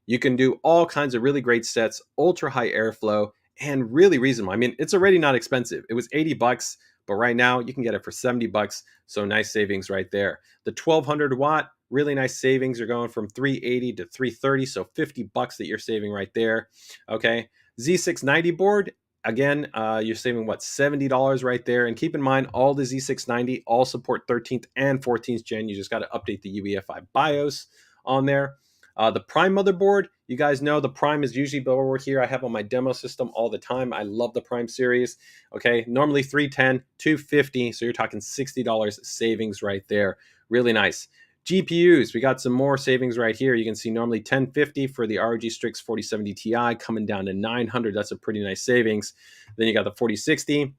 You can do all kinds of really great sets, ultra high airflow, and really reasonable. I mean, it's already not expensive. It was 80 bucks, but right now you can get it for 70 bucks. So nice savings right there. The 1200 watt, really nice savings. You're going from 380 to 330. So 50 bucks that you're saving right there. Okay. Z690 board. Again, you're saving what, $70 right there. And keep in mind, all the Z690 all support 13th and 14th gen. You just got to update the UEFI BIOS on there. The Prime motherboard, you guys know the Prime is usually the board here I have on my demo system all the time. I love the Prime series. Okay, normally $310, $250, so you're talking $60 savings right there. Really nice. GPUs, we got some more savings right here. You can see normally $1050 for the ROG Strix 4070 Ti, coming down to $900. That's a pretty nice savings. Then you got the 4060,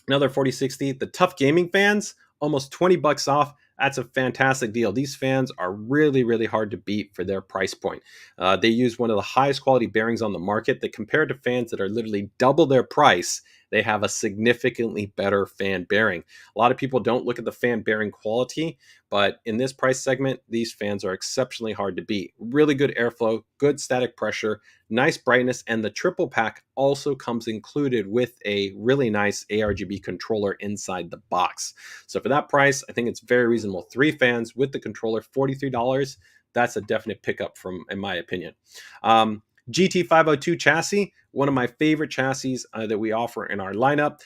another 4060. The Tough Gaming fans, almost 20 bucks off. That's a fantastic deal. These fans are really, really hard to beat for their price point. They use one of the highest quality bearings on the market that, compared to fans that are literally double their price, they have a significantly better fan bearing. A lot of people don't look at the fan bearing quality, but in this price segment, these fans are exceptionally hard to beat. Really good airflow, good static pressure, nice brightness, and the triple pack also comes included with a really nice ARGB controller inside the box. So for that price, I think it's very reasonable. 3 fans with the controller, $43. That's a definite pickup in my opinion. GT502 chassis, one of my favorite chassis that we offer in our lineup.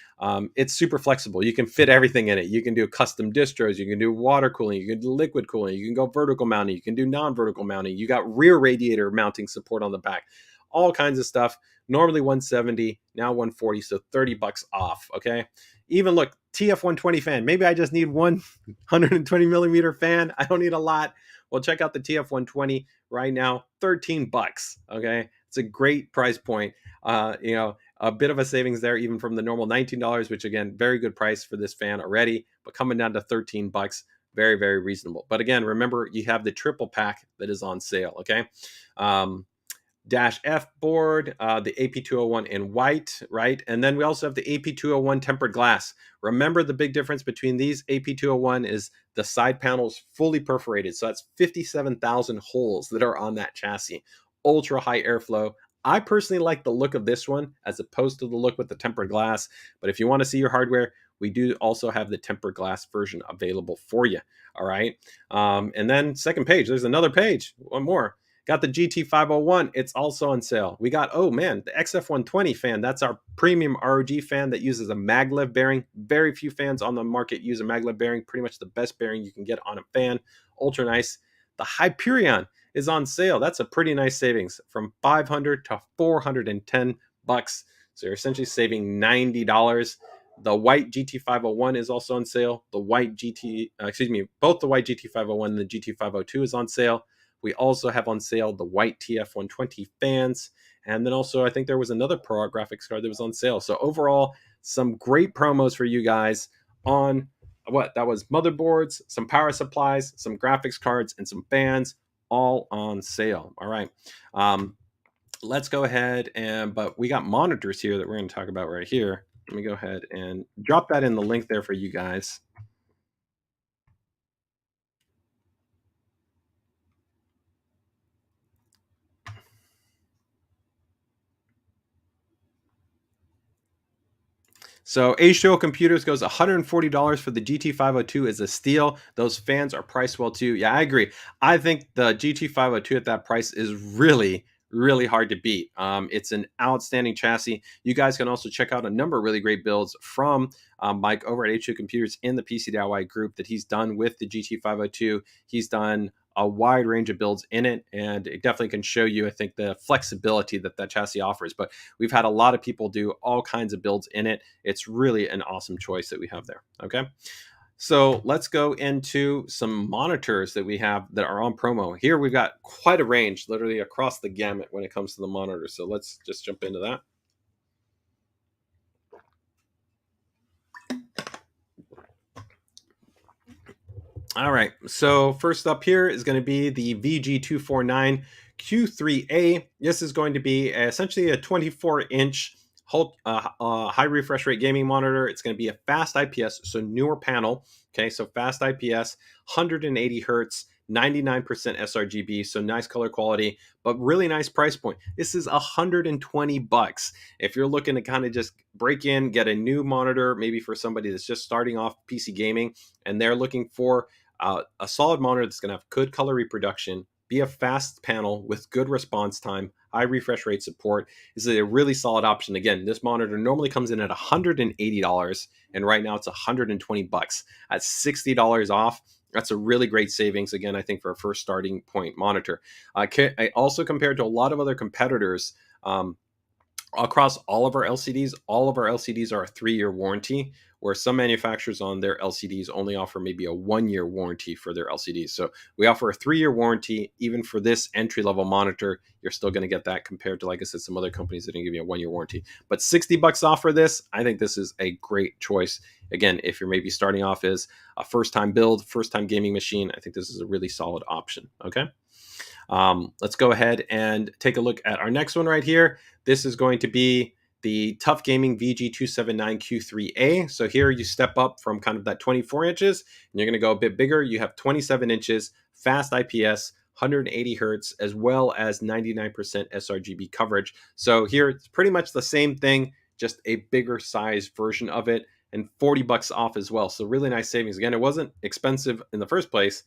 It's super flexible. You can fit everything in it. You can do custom distros. You can do water cooling. You can do liquid cooling. You can go vertical mounting. You can do non-vertical mounting. You got rear radiator mounting support on the back. All kinds of stuff. Normally 170, now 140, so 30 bucks off, okay? Even look, TF120 fan. Maybe I just need one 120 millimeter fan. I don't need a lot. Well, check out the TF120 right now, 13 bucks, okay? It's a great price point. A bit of a savings there, even from the normal $19, which again, very good price for this fan already, but coming down to 13 bucks, very, very reasonable. But again, remember, you have the triple pack that is on sale, okay? Dash F board, the AP201 in white, right? And then we also have the AP201 tempered glass. Remember, the big difference between these AP201 is the side panels fully perforated. So that's 57,000 holes that are on that chassis. Ultra high airflow. I personally like the look of this one as opposed to the look with the tempered glass. But if you want to see your hardware, we do also have the tempered glass version available for you. All right. And then second page, there's another page, one more. Got the GT501. It's also on sale. We got, oh man, the XF120 fan. That's our premium ROG fan that uses a maglev bearing. Very few fans on the market use a maglev bearing. Pretty much the best bearing you can get on a fan. Ultra nice. The Hyperion is on sale. That's a pretty nice savings, from $500 to $410 bucks. So you're essentially saving $90. The white GT501 is also on sale. The white both the white GT501 and the GT502 is on sale. We also have on sale the white TF120 fans. And then also, I think there was another Pro graphics card that was on sale. So overall, some great promos for you guys on that was motherboards, some power supplies, some graphics cards, and some fans, all on sale. All right. Let's go ahead but we got monitors here that we're going to talk about right here. Let me go ahead and drop that in the link there for you guys. So ASUS Computers goes $140 for the GT502 is a steal. Those fans are priced well too. Yeah, I agree. I think the GT502 at that price is really hard to beat. It's an outstanding chassis. You guys can also check out a number of really great builds from Mike over at ASUS Computers in the PCDIY group that he's done with the GT502. He's done a wide range of builds in it, and it definitely can show you, I think, the flexibility that that chassis offers. But we've had a lot of people do all kinds of builds in it. It's really an awesome choice that we have there. Okay. So let's go into some monitors that we have that are on promo. Here we've got quite a range, literally across the gamut when it comes to the monitor. So let's just jump into that. All right, so first up here is going to be the VG249 Q3A. This is going to be essentially a 24-inch high refresh rate gaming monitor. It's going to be a fast IPS, so newer panel. Okay, so fast IPS, 180 hertz, 99% sRGB, so nice color quality, but really nice price point. This is $120. If you're looking to kind of just break in, get a new monitor, maybe for somebody that's just starting off PC gaming and they're looking for a solid monitor that's going to have good color reproduction, be a fast panel with good response time, high refresh rate support, is a really solid option. Again, this monitor normally comes in at $180, and right now it's $120. At $60 off, that's a really great savings. Again, I think for a first starting point monitor. I also, compared to a lot of other competitors, across all of our LCDs are a 3-year warranty, where some manufacturers on their LCDs only offer maybe a 1-year warranty for their LCDs. So we offer a 3-year warranty. Even for this entry-level monitor, you're still going to get that, compared to, like I said, some other companies that didn't give you a 1-year warranty. But $60 off for this, I think this is a great choice. Again, if you're maybe starting off as a first-time build, first-time gaming machine, I think this is a really solid option. Okay. Let's go ahead and take a look at our next one right here. This is going to be the Tough Gaming VG279 Q3A. So here you step up from kind of that 24 inches, and you're going to go a bit bigger. You have 27 inches, fast IPS, 180 hertz, as well as 99% sRGB coverage. So here it's pretty much the same thing, just a bigger size version of it, and $40 off as well. So really nice savings. Again, it wasn't expensive in the first place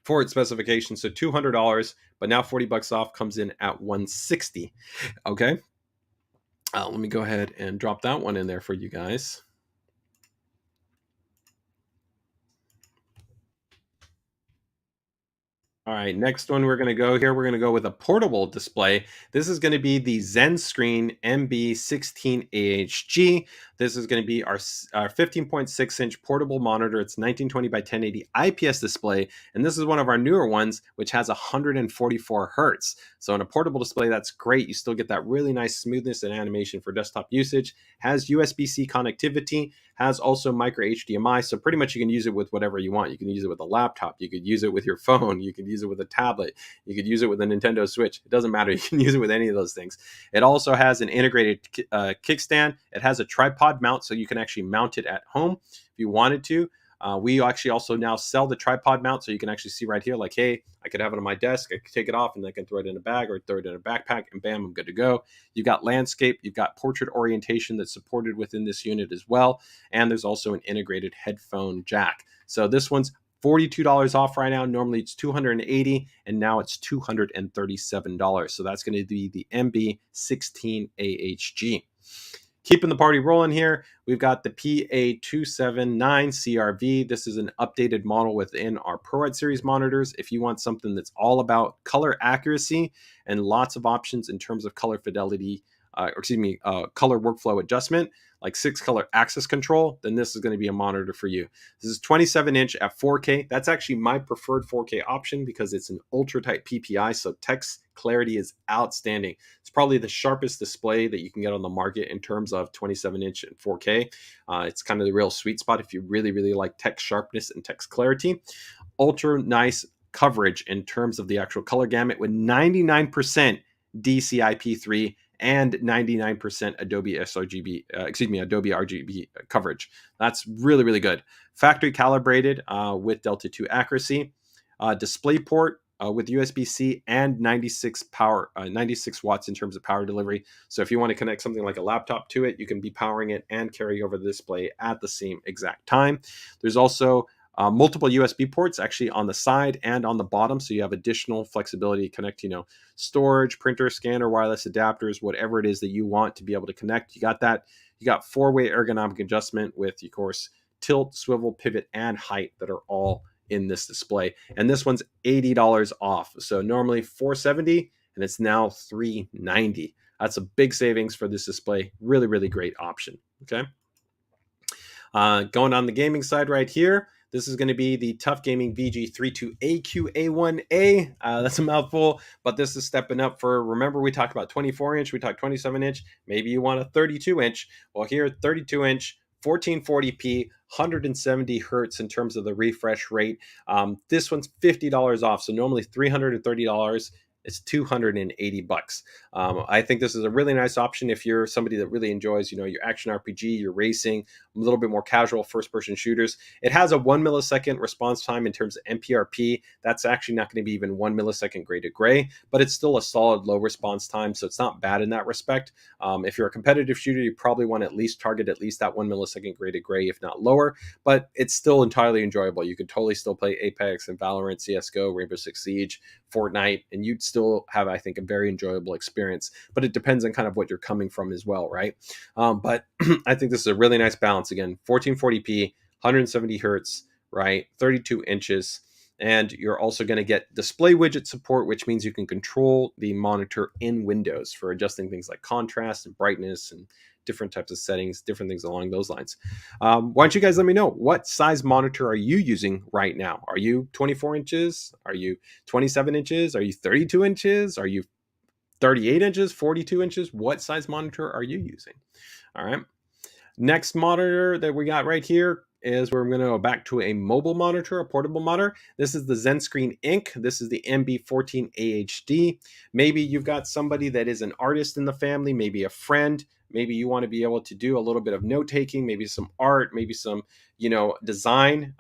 for its specifications, so $200, but now $40 off, comes in at $160. Okay, let me go ahead and drop that one in there for you guys. All right, next one we're going to go here. We're going to go with a portable display. This is going to be the ZenScreen MB16AHG. This is going to be our 15.6-inch portable monitor. It's 1920 by 1080 IPS display, and this is one of our newer ones, which has 144 hertz. So in a portable display, that's great. You still get that really nice smoothness and animation for desktop usage. Has USB-C connectivity, has also micro HDMI, so pretty much you can use it with whatever you want. You can use it with a laptop, you could use it with your phone, you could use it with a tablet, you could use it with a Nintendo Switch. It doesn't matter, you can use it with any of those things. It also has an integrated kickstand. It has a tripod mount, so you can actually mount it at home if you wanted to. We actually also now sell the tripod mount, so you can actually see right here, like, hey, I could have it on my desk, I could take it off, and I can throw it in a bag or throw it in a backpack, and bam, I'm good to go. You've got landscape, you've got portrait orientation that's supported within this unit as well, and there's also an integrated headphone jack. So this one's $42 off right now. Normally it's $280, and now it's $237. So that's going to be the MB16AHG. Keeping the party rolling here, we've got the PA279CRV. This is an updated model within our ProEd series monitors. If you want something that's all about color accuracy and lots of options in terms of color fidelity, color workflow adjustment, like 6-color axis control, then this is going to be a monitor for you. This is 27-inch at 4K. That's actually my preferred 4K option because it's an ultra-tight PPI, so text clarity is outstanding. It's probably the sharpest display that you can get on the market in terms of 27-inch and 4K. It's kind of the real sweet spot if you really like text sharpness and text clarity. Ultra nice coverage in terms of the actual color gamut with 99% DCI-P3 and 99% Adobe RGB coverage. That's really good. Factory calibrated with Delta 2 accuracy. DisplayPort with USB-C and 96 watts in terms of power delivery. So if you want to connect something like a laptop to it, you can be powering it and carry over the display at the same exact time. There's also multiple USB ports actually on the side and on the bottom, so you have additional flexibility to connect, storage, printer, scanner, wireless adapters, whatever it is that you want to be able to connect. You got that. You got 4-way ergonomic adjustment with, of course, tilt, swivel, pivot, and height that are all in this display. And this one's $80 off. So normally $470 and it's now $390. That's a big savings for this display. Really, really great option. Okay. Going on the gaming side right here, this is going to be the Tough Gaming VG32AQA1A. That's a mouthful, but this is stepping up for, remember we talked about 24-inch, we talked 27-inch, maybe you want a 32-inch. Well, here, 32-inch, 1440p, 170 hertz in terms of the refresh rate. This one's $50 off, so normally $330. It's $280. I think this is a really nice option if you're somebody that really enjoys, your action RPG, your racing, a little bit more casual first-person shooters. It has a 1 millisecond response time in terms of MPRP. That's actually not going to be even 1 millisecond gray to gray, but it's still a solid low response time, so it's not bad in that respect. If you're a competitive shooter, you probably want to at least target at least that 1 millisecond gray to gray, if not lower, but it's still entirely enjoyable. You could totally still play Apex and Valorant, CSGO, Rainbow Six Siege, Fortnite, and you'd still have, I think, a very enjoyable experience, but it depends on kind of what you're coming from as well, right? But I think this is a really nice balance. Again, 1440p, 170 hertz, right? 32 inches. And you're also going to get display widget support, which means you can control the monitor in Windows for adjusting things like contrast and brightness and different types of settings, different things along those lines. Why don't you guys let me know, what size monitor are you using right now? Are you 24 inches? Are you 27 inches? Are you 32 inches? Are you 38 inches, 42 inches? What size monitor are you using? All right. Next monitor that we got right here is where I'm going to go back to a mobile monitor, a portable monitor. This is the ZenScreen Inc. This is the MB14 AHD. Maybe you've got somebody that is an artist in the family, maybe a friend. Maybe you want to be able to do a little bit of note taking, maybe some art, maybe some, design.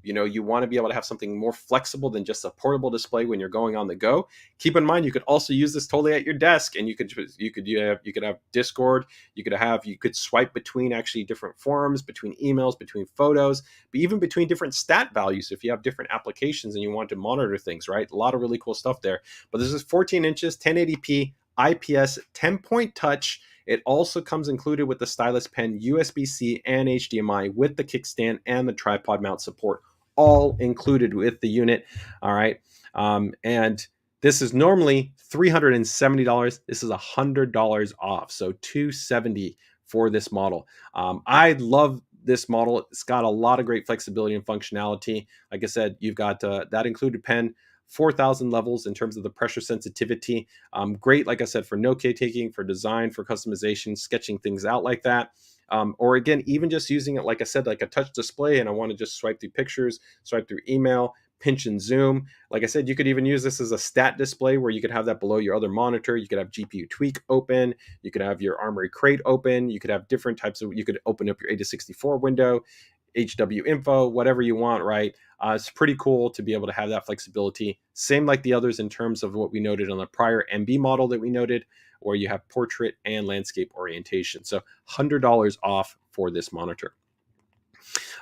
You want to be able to have something more flexible than just a portable display when you're going on the go. Keep in mind, you could also use this totally at your desk, and you could have Discord. You could swipe between actually different forums, between emails, between photos, but even between different stat values. If you have different applications and you want to monitor things, right? A lot of really cool stuff there. But this is 14 inches, 1080p, IPS, 10-point touch. It also comes included with the stylus pen, USB-C, and HDMI with the kickstand and the tripod mount support, all included with the unit. All right. And this is normally $370. This is $100 off. So $270 for this model. I love this model. It's got a lot of great flexibility and functionality. Like I said, you've got that included pen, 4,000 levels in terms of the pressure sensitivity. Great, like I said, for note taking, for design, for customization, sketching things out like that. Or again, even just using it, like I said, like a touch display, and I want to just swipe through pictures, swipe through email, pinch and zoom. Like I said, you could even use this as a stat display where you could have that below your other monitor. You could have GPU tweak open. You could have your Armory crate open. You could have different types of, you could open up your AIDA64 window, HW info, whatever you want, right? It's pretty cool to be able to have that flexibility. Same like the others in terms of what we noted on the prior MB model that we noted, where you have portrait and landscape orientation. So $100 off for this monitor.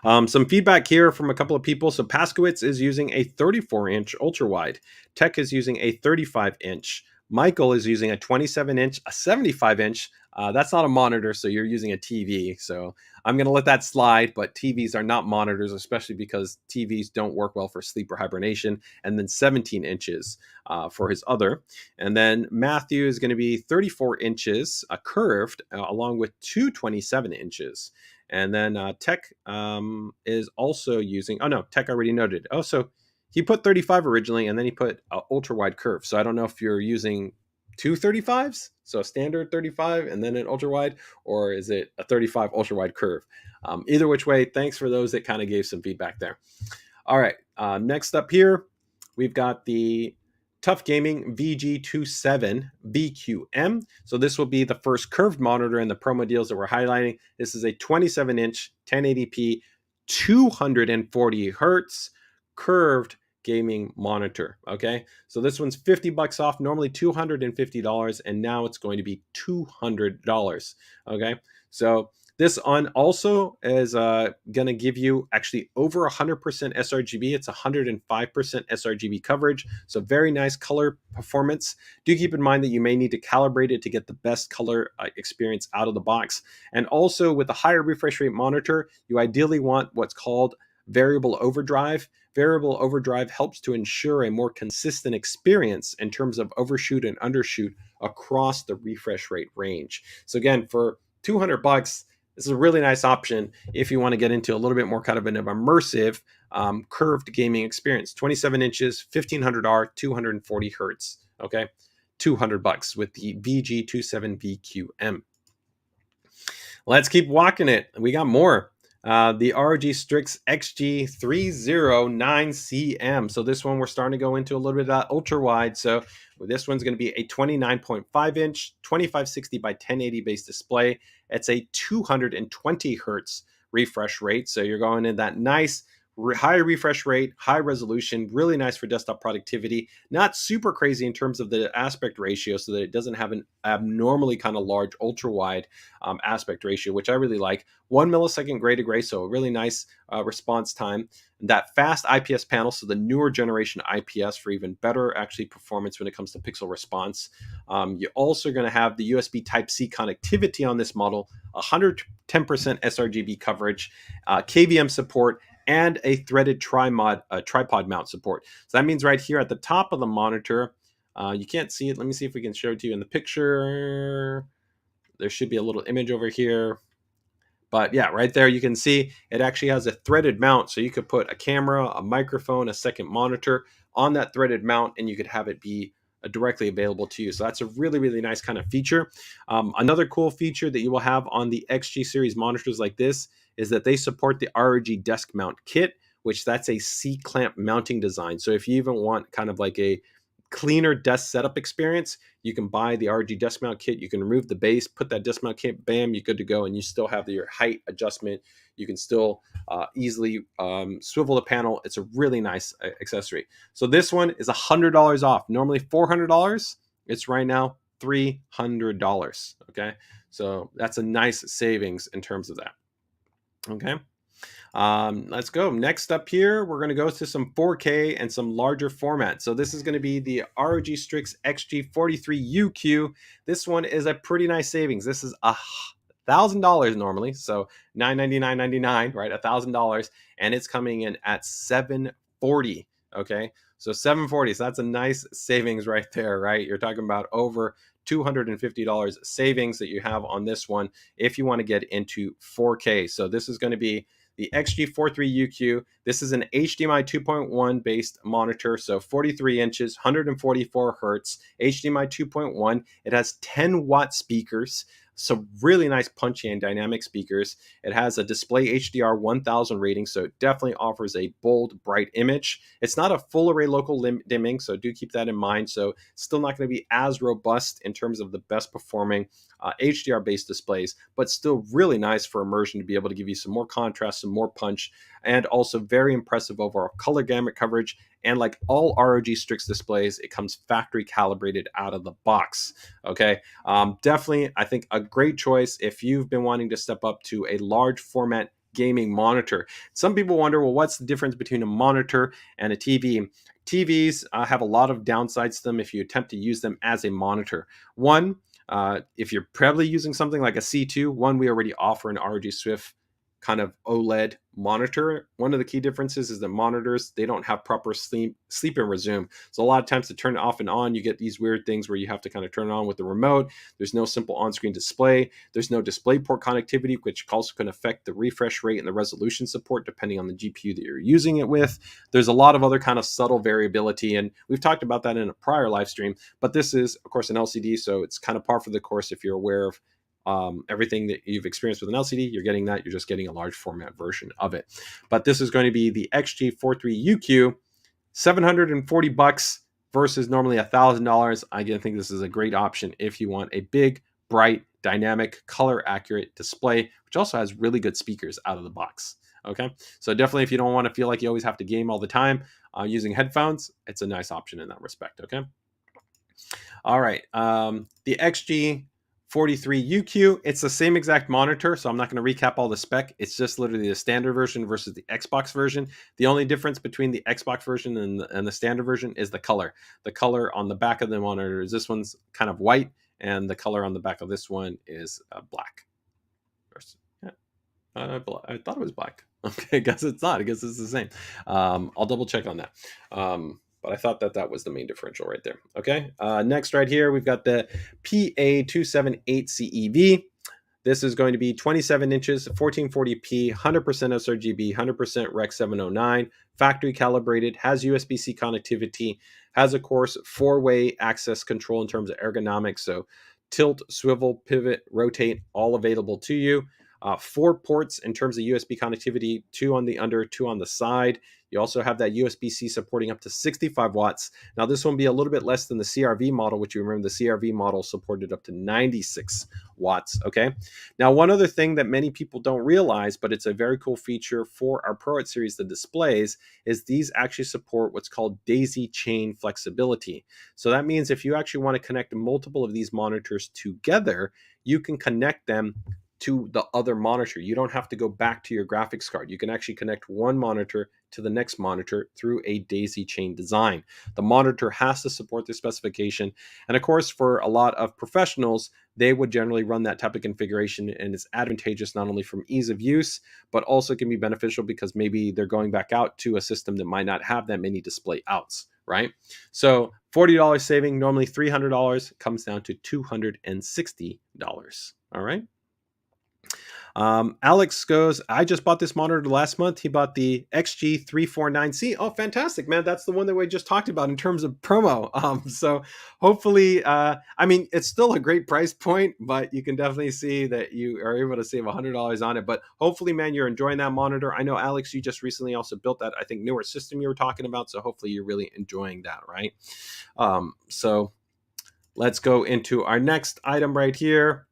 Some feedback here from a couple of people. So Paskowitz is using a 34-inch ultra wide. Tech is using a 35-inch. Michael is using a 27-inch, a 75-inch. That's not a monitor, so you're using a TV. So I'm going to let that slide, but TVs are not monitors, especially because TVs don't work well for sleep or hibernation. And then 17 inches for his other. And then Matthew is going to be 34 inches, curved, along with two 27 inches. And then Tech is also using, Tech already noted. Oh, so he put 35 originally, and then he put ultra wide curve. So I don't know if you're using two 35s, so a standard 35 and then an ultra wide, or is it a 35 ultra wide curve? Either which way, thanks for those that kind of gave some feedback there. All right, next up here, we've got the Tough Gaming VG27 BQM. So this will be the first curved monitor in the promo deals that we're highlighting. This is a 27-inch, 1080p, 240 hertz, curved gaming monitor. Okay, so this one's 50 bucks off, normally $250, and now it's going to be $200. Okay, so this on also is going to give you actually over 100% sRGB. It's 105% sRGB coverage, so very nice color performance. Do keep in mind that you may need to calibrate it to get the best color experience out of the box. And also with a higher refresh rate monitor, you ideally want what's called variable overdrive. Variable overdrive helps to ensure a more consistent experience in terms of overshoot and undershoot across the refresh rate range. So again, for 200 bucks, this is a really nice option if you want to get into a little bit more kind of an immersive curved gaming experience. 27 inches, 1500R, 240 hertz. Okay, 200 bucks with the VG27VQM. Let's keep walking it. We got more. The ROG STRIX XG309CM. So this one we're starting to go into a little bit of ultra wide. So this one's going to be a 29.5 inch 2560 by 1080 base display. It's a 220 hertz refresh rate. So you're going in that nice high refresh rate, high resolution, really nice for desktop productivity. Not super crazy in terms of the aspect ratio, so that it doesn't have an abnormally kind of large ultra wide aspect ratio, which I really like. 1 millisecond gray to gray, so a really nice response time. That fast IPS panel, so the newer generation IPS for even better actually performance when it comes to pixel response. You're also going to have the USB Type-C connectivity on this model, 110% sRGB coverage, KVM support, and a threaded tripod mount support. So that means right here at the top of the monitor, you can't see it. Let me see if we can show it to you in the picture. There should be a little image over here. But yeah, right there you can see it actually has a threaded mount. So you could put a camera, a microphone, a second monitor on that threaded mount, and you could have it be directly available to you. So that's a really, really nice kind of feature. Another cool feature that you will have on the XG series monitors like this is that they support the ROG desk mount kit, which that's a C-clamp mounting design. So if you even want kind of like a cleaner desk setup experience, you can buy the ROG desk mount kit. You can remove the base, put that desk mount kit, bam, you're good to go, and you still have your height adjustment. You can still easily swivel the panel. It's a really nice accessory. So this one is $100 off. Normally $400. It's right now $300. Okay, so that's a nice savings in terms of that. Okay. Let's go. Next up here, we're going to go to some 4K and some larger format. So this is going to be the ROG Strix XG43UQ. This one is a pretty nice savings. This is $1,000 normally, so $999.99, right? $1,000, and it's coming in at $740. Okay, so $740. So that's a nice savings right there, right? You're talking about over $250 savings that you have on this one if you want to get into 4K. So this is going to be the XG43UQ. This is an HDMI 2.1 based monitor, so 43 inches, 144 hertz, HDMI 2.1. It has 10 watt speakers, so really nice punchy and dynamic speakers. It has a display HDR 1000 rating, so it definitely offers a bold, bright image. It's not a full array local dimming, so do keep that in mind. So it's still not going to be as robust in terms of the best performing HDR based displays, but still really nice for immersion to be able to give you some more contrast, some more punch, and also very impressive overall color gamut coverage. And like all ROG Strix displays, it comes factory calibrated out of the box. Okay, definitely, I think a great choice if you've been wanting to step up to a large format gaming monitor. Some people wonder, well, what's the difference between a monitor and a TV? TVs have a lot of downsides to them if you attempt to use them as a monitor. One, if you're probably using something like a C2, we already offer an ROG Swift kind of OLED monitor. One of the key differences is that monitors, they don't have proper sleep and resume. So a lot of times to turn it off and on, you get these weird things where you have to kind of turn it on with the remote. There's no simple on-screen display. There's no DisplayPort connectivity, which also can affect the refresh rate and the resolution support depending on the GPU that you're using it with. There's a lot of other kind of subtle variability, and we've talked about that in a prior live stream, but this is, of course, an LCD, so it's kind of par for the course if you're aware of everything that you've experienced with an LCD. You're getting that. You're just getting a large format version of it. But this is going to be the XG43UQ, $740 versus normally $1,000. I think this is a great option if you want a big, bright, dynamic, color accurate display, which also has really good speakers out of the box. Okay, so definitely if you don't want to feel like you always have to game all the time, using headphones, it's a nice option in that respect. Okay. All right. The XG43UQ, it's the same exact monitor, so I'm not going to recap all the spec. It's just literally the standard version versus the Xbox version. The only difference between the Xbox version and the standard version is the color. The color on the back of the monitor is this one's kind of white, and the color on the back of this one is black. I thought it was black. Okay, I guess it's not. I guess it's the same. I'll double check on that. But I thought that was the main differential right there. Okay, next right here, we've got the PA278CEV. This is going to be 27 inches, 1440p, 100% sRGB, 100% Rec 709, factory calibrated, has USB-C connectivity, has, of course, 4-way access control in terms of ergonomics. So tilt, swivel, pivot, rotate, all available to you. 4 ports in terms of USB connectivity, 2 on the under, 2 on the side. You also have that USB-C supporting up to 65 watts. Now, this one will be a little bit less than the CRV model, which you remember the CRV model supported up to 96 watts, okay? Now, one other thing that many people don't realize, but it's a very cool feature for our ProEd series, the displays, is these actually support what's called daisy chain flexibility. So that means if you actually want to connect multiple of these monitors together, you can connect them to the other monitor. You don't have to go back to your graphics card. You can actually connect one monitor to the next monitor through a daisy chain design. The monitor has to support the specification. And of course, for a lot of professionals, they would generally run that type of configuration, and it's advantageous not only from ease of use, but also can be beneficial because maybe they're going back out to a system that might not have that many display outs, right? So $40 saving, normally $300, comes down to $260. All right. Alex goes, I just bought this monitor last month. He bought the XG349C. Oh, fantastic, man. That's the one that we just talked about in terms of promo. So hopefully, I mean, it's still a great price point, but you can definitely see that you are able to save $100 on it. But hopefully, man, you're enjoying that monitor. I know, Alex, you just recently also built that, I think, newer system you were talking about. So hopefully you're really enjoying that, right? So let's go into our next item right here.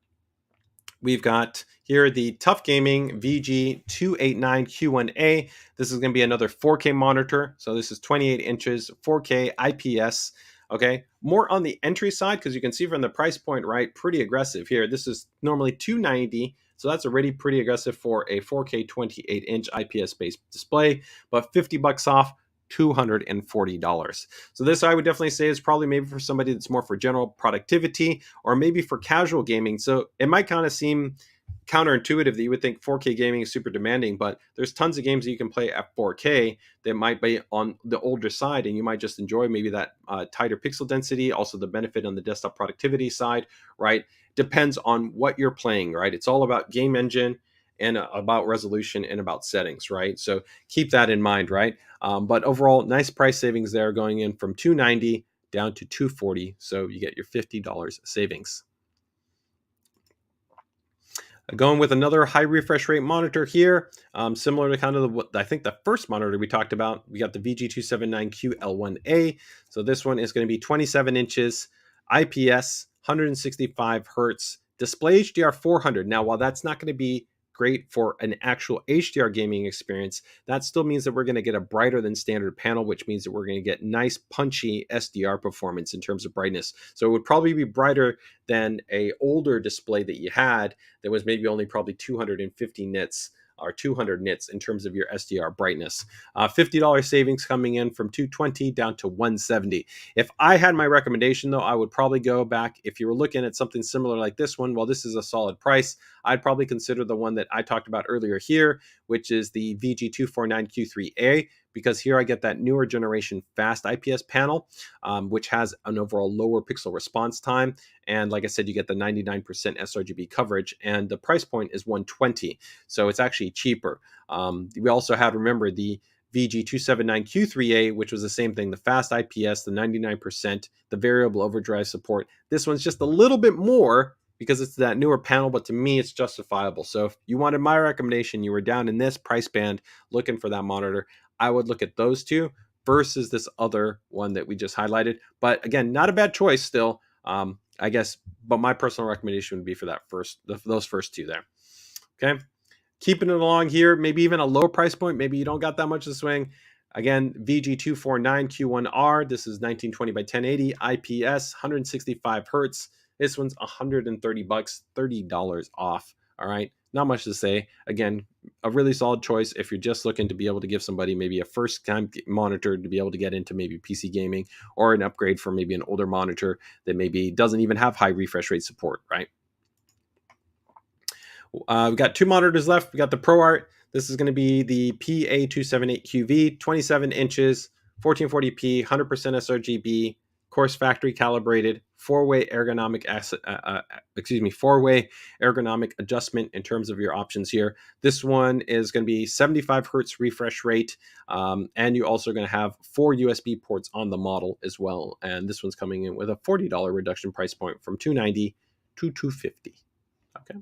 We've got here the Tough Gaming VG289Q1A. This is going to be another 4K monitor. So this is 28 inches, 4K IPS. Okay, more on the entry side because you can see from the price point, right, pretty aggressive here. This is normally $290, so that's already pretty aggressive for a 4K 28-inch IPS-based display, but $50 off, $240. So this I would definitely say is probably maybe for somebody that's more for general productivity or maybe for casual gaming. So it might kind of seem counterintuitive that you would think 4K gaming is super demanding, but there's tons of games that you can play at 4K that might be on the older side, and you might just enjoy maybe that tighter pixel density, also the benefit on the desktop productivity side, right? Depends on what you're playing, right? It's all about game engine and about resolution and about settings, right? So keep that in mind, right? But overall, nice price savings there, going in from $290 down to $240. So you get your $50 savings. Going with another high refresh rate monitor here, similar to kind of I think the first monitor we talked about. We got the VG279QL1A. So this one is going to be 27 inches, IPS, 165 hertz, display HDR 400. Now, while that's not going to be great for an actual HDR gaming experience, that still means that we're going to get a brighter than standard panel, which means that we're going to get nice punchy SDR performance in terms of brightness. So it would probably be brighter than a older display that you had that was maybe only probably 250 nits or 200 nits in terms of your SDR brightness. $50 savings coming in from $220 down to $170. If I had my recommendation, though, I would probably go back. If you were looking at something similar like this one, well, this is a solid price. I'd probably consider the one that I talked about earlier here, which is the VG249Q3A, because here I get that newer generation fast IPS panel, which has an overall lower pixel response time. And like I said, you get the 99% sRGB coverage, and the price point is $120. So it's actually cheaper. We also had, remember, the VG279Q3A, which was the same thing, the fast IPS, the 99%, the variable overdrive support. This one's just a little bit more because it's that newer panel, but to me, it's justifiable. So if you wanted my recommendation, you were down in this price band looking for that monitor, I would look at those two versus this other one that we just highlighted. But again, not a bad choice still, I guess, but my personal recommendation would be for that those first two there. Okay. Keeping it along here, maybe even a low price point. Maybe you don't got that much to swing. Again, VG249Q1R. This is 1920 by 1080 IPS, 165 hertz. This one's $130, $30 off. All right, not much to say. Again, a really solid choice if you're just looking to be able to give somebody maybe a first time monitor to be able to get into maybe PC gaming, or an upgrade for maybe an older monitor that maybe doesn't even have high refresh rate support, right? We've got two monitors left. We got the ProArt. This is going to be the PA278QV, 27 inches, 1440p, 100% sRGB, of course factory calibrated, four-way ergonomic adjustment in terms of your options here. This one is going to be 75 hertz refresh rate, and you're also going to have 4 USB ports on the model as well. And this one's coming in with a $40 reduction price point from $290 to $250. Okay.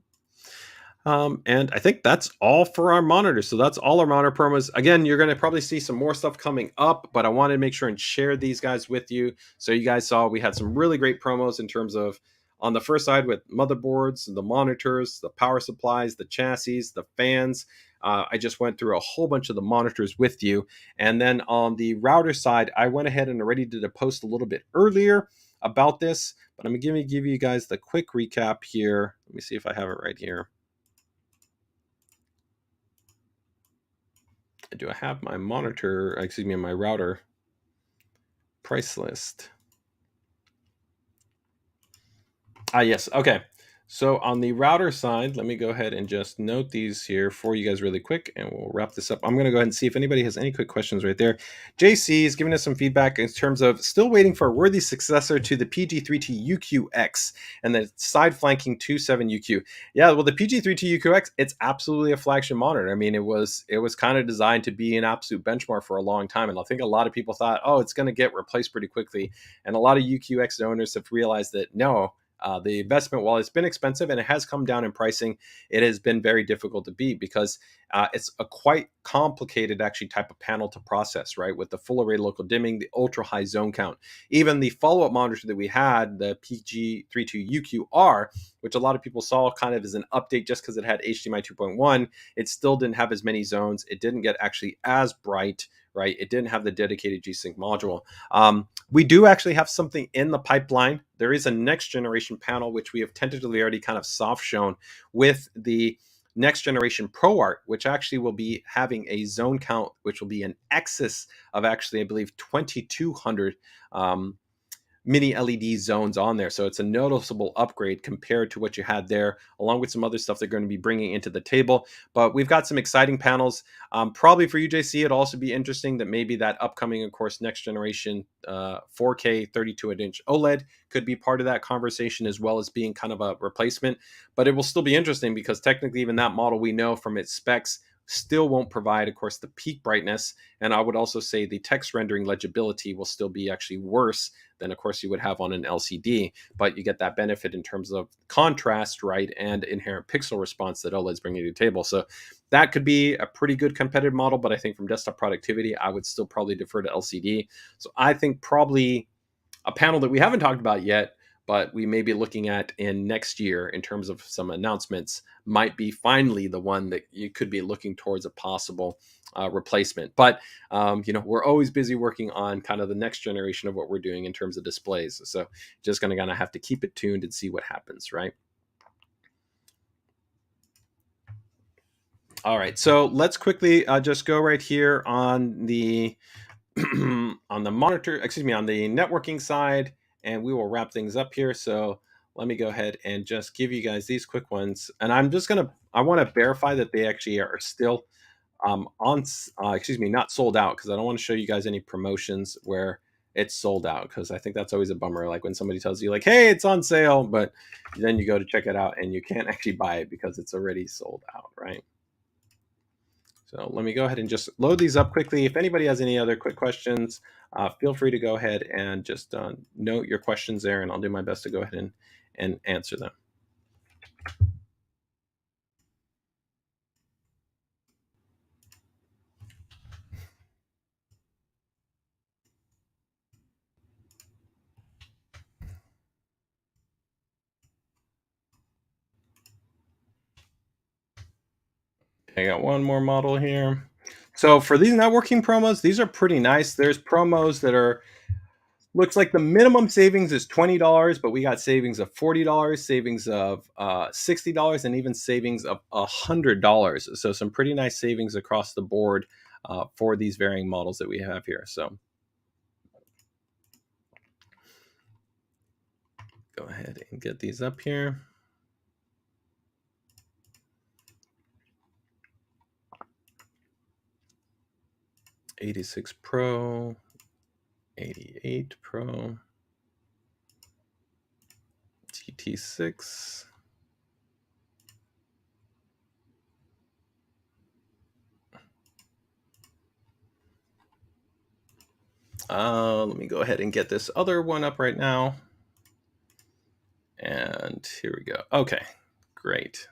And I think that's all for our monitors. So that's all our monitor promos. Again, you're going to probably see some more stuff coming up, but I wanted to make sure and share these guys with you. So you guys saw we had some really great promos in terms of on the first side with motherboards, the monitors, the power supplies, the chassis, the fans. I just went through a whole bunch of the monitors with you. And then on the router side, I went ahead and already did a post a little bit earlier about this, but I'm going to give you guys the quick recap here. Let me see if I have it right here. Do I have my monitor, my router price list? Yes. Okay. So on the router side, let me go ahead and just note these here for you guys really quick, and we'll wrap this up. I'm going to go ahead and see if anybody has any quick questions right there. JC is giving us some feedback in terms of still waiting for a worthy successor to the PG3T UQX and the side flanking 27 UQ. Yeah, well, the PG3T UQX, it's absolutely a flagship monitor. I mean, it was kind of designed to be an absolute benchmark for a long time, and I think a lot of people thought, oh, it's going to get replaced pretty quickly, and a lot of UQX owners have realized that no. The investment, while it's been expensive and it has come down in pricing, it has been very difficult to beat because it's a quite complicated actually type of panel to process, right? With the full array local dimming, the ultra high zone count, even the follow-up monitor that we had, the PG32UQR, which a lot of people saw kind of as an update just because it had HDMI 2.1, it still didn't have as many zones. It didn't get actually as bright, right? It didn't have the dedicated G-Sync module. We do actually have something in the pipeline. There is a next generation panel, which we have tentatively already kind of soft shown with the next generation ProArt, which actually will be having a zone count, which will be an excess of actually, I believe, 2,200 mini LED zones on there. So it's a noticeable upgrade compared to what you had there, along with some other stuff they're going to be bringing into the table. But we've got some exciting panels. Probably for UJC, it'd also be interesting that maybe that upcoming, of course, next generation 4K 32-inch OLED could be part of that conversation, as well as being kind of a replacement. But it will still be interesting because technically even that model, we know from its specs, still won't provide, of course, the peak brightness. And I would also say the text rendering legibility will still be actually worse than, of course, you would have on an LCD. But you get that benefit in terms of contrast, right, and inherent pixel response that OLED's bringing to the table. So that could be a pretty good competitive model. But I think from desktop productivity, I would still probably defer to LCD. So I think probably a panel that we haven't talked about yet, but we may be looking at in next year in terms of some announcements, might be finally the one that you could be looking towards a possible replacement. But, we're always busy working on kind of the next generation of what we're doing in terms of displays. So just going to kind of have to keep it tuned and see what happens, right? All right, so let's quickly just go right here on the on the networking side, and we will wrap things up here. So let me go ahead and just give you guys these quick ones. And I want to verify that they actually are still not sold out, because I don't want to show you guys any promotions where it's sold out, because I think that's always a bummer. Like when somebody tells you like, hey, it's on sale, but then you go to check it out and you can't actually buy it because it's already sold out, right? So let me go ahead and just load these up quickly. If anybody has any other quick questions, feel free to go ahead and just note your questions there, and I'll do my best to go ahead and answer them. I got one more model here. So for these networking promos, these are pretty nice. There's promos that are, looks like the minimum savings is $20, but we got savings of $40, savings of $60, and even savings of $100. So some pretty nice savings across the board for these varying models that we have here. So go ahead and get these up here. '86 Pro, 88 Pro, GT6. Let me go ahead and get this other one up right now. And here we go. Okay, great.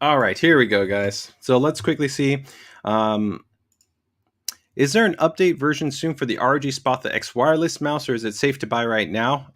All right, here we go, guys. So let's quickly see. Is there an update version soon for the ROG Spot the X wireless mouse, or is it safe to buy right now?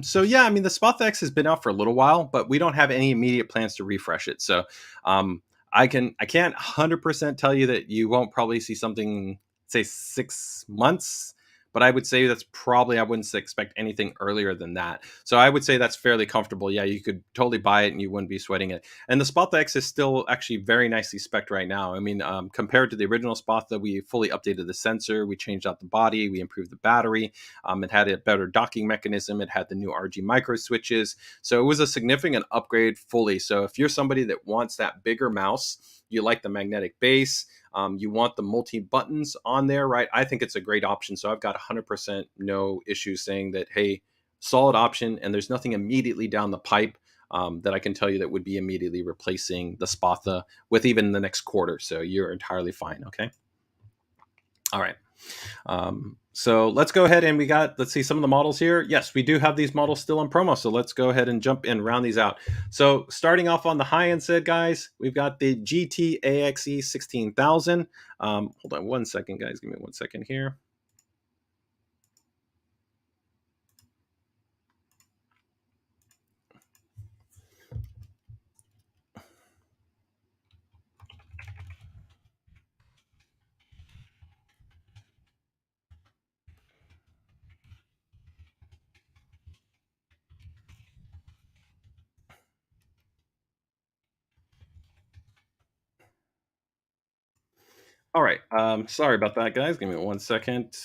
So yeah, I mean, the Spot the X has been out for a little while, but we don't have any immediate plans to refresh it. So I can't 100% tell you that you won't probably see something, say 6 months, but I would say that's probably, I wouldn't expect anything earlier than that. So I would say that's fairly comfortable. Yeah, you could totally buy it and you wouldn't be sweating it. And the Spot X is still actually very nicely spec'd right now. I mean, compared to the original Spot, that we fully updated the sensor, we changed out the body, we improved the battery. It had a better docking mechanism. It had the new RG micro switches. So it was a significant upgrade fully. So if you're somebody that wants that bigger mouse, you like the magnetic base, you want the multi buttons on there, right? I think it's a great option. So I've got 100% no issues saying that, hey, solid option, and there's nothing immediately down the pipe that I can tell you that would be immediately replacing the Spatha with even the next quarter. So you're entirely fine. Okay. All right. So let's go ahead and let's see some of the models here. Yes, we do have these models still in promo. So let's go ahead and jump in, round these out. So starting off on the high end side, guys, we've got the GT AXE 16000. Hold on one second, guys. Give me 1 second here. All right. Sorry about that, guys. Give me 1 second.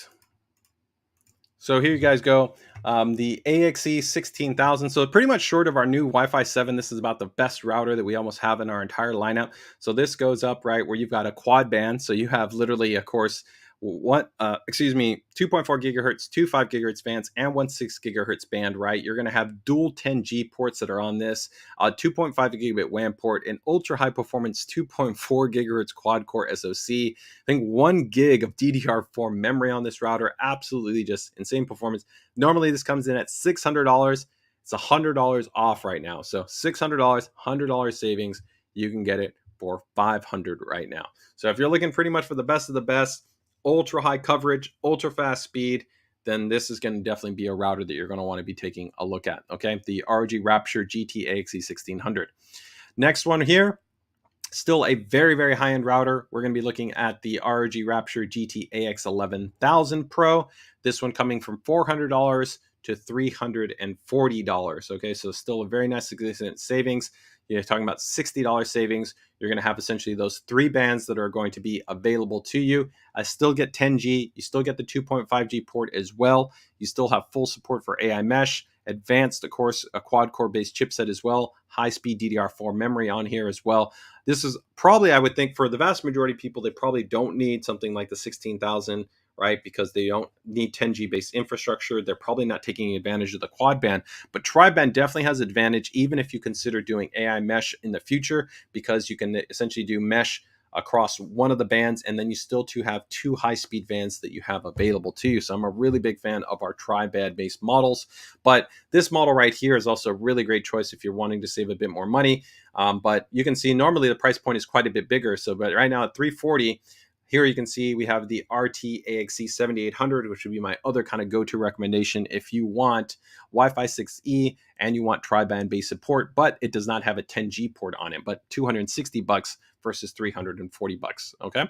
So here you guys go. The AXE 16000. So pretty much short of our new Wi-Fi 7. This is about the best router that we almost have in our entire lineup. So this goes up right where you've got a quad band. So you have literally, of course, 2.4 gigahertz, 2 5 gigahertz bands, and 1.6 gigahertz band, right? You're going to have dual 10G ports that are on this, 2.5 gigabit WAN port, an ultra high performance 2.4 gigahertz quad core SoC. I think 1 gig of DDR4 memory on this router. Absolutely just insane performance. Normally this comes in at $600. It's $100 off right now. So $600, $100 savings. You can get it for $500 right now. So if you're looking pretty much for the best of the best, ultra high coverage, ultra fast speed, then this is going to definitely be a router that you're going to want to be taking a look at. Okay, the ROG Rapture GT AXE 1600. Next one here, still a very, very high-end router. We're going to be looking at the ROG Rapture GT AX 11000 Pro. This one coming from $400 to $340. Okay, so still a very nice significant savings. You're talking about $60 savings. You're going to have essentially those 3 bands that are going to be available to you. I still get 10G. You still get the 2.5G port as well. You still have full support for AI mesh, advanced, of course, a quad core based chipset as well, high speed DDR4 memory on here as well. This is probably, I would think, for the vast majority of people, they probably don't need something like the 16,000, right? Because they don't need 10G based infrastructure. They're probably not taking advantage of the quad band, but tri-band definitely has advantage, even if you consider doing AI mesh in the future, because you can essentially do mesh across one of the bands, and then you still have 2 high-speed bands that you have available to you. So I'm a really big fan of our tri-band based models, but this model right here is also a really great choice if you're wanting to save a bit more money. But you can see normally the price point is quite a bit bigger. So, but right now at $340, Here you can see we have the RT-AXE 7800, which would be my other kind of go-to recommendation if you want Wi-Fi 6E and you want tri-band based support, but it does not have a 10G port on it, but $260 versus $340, okay?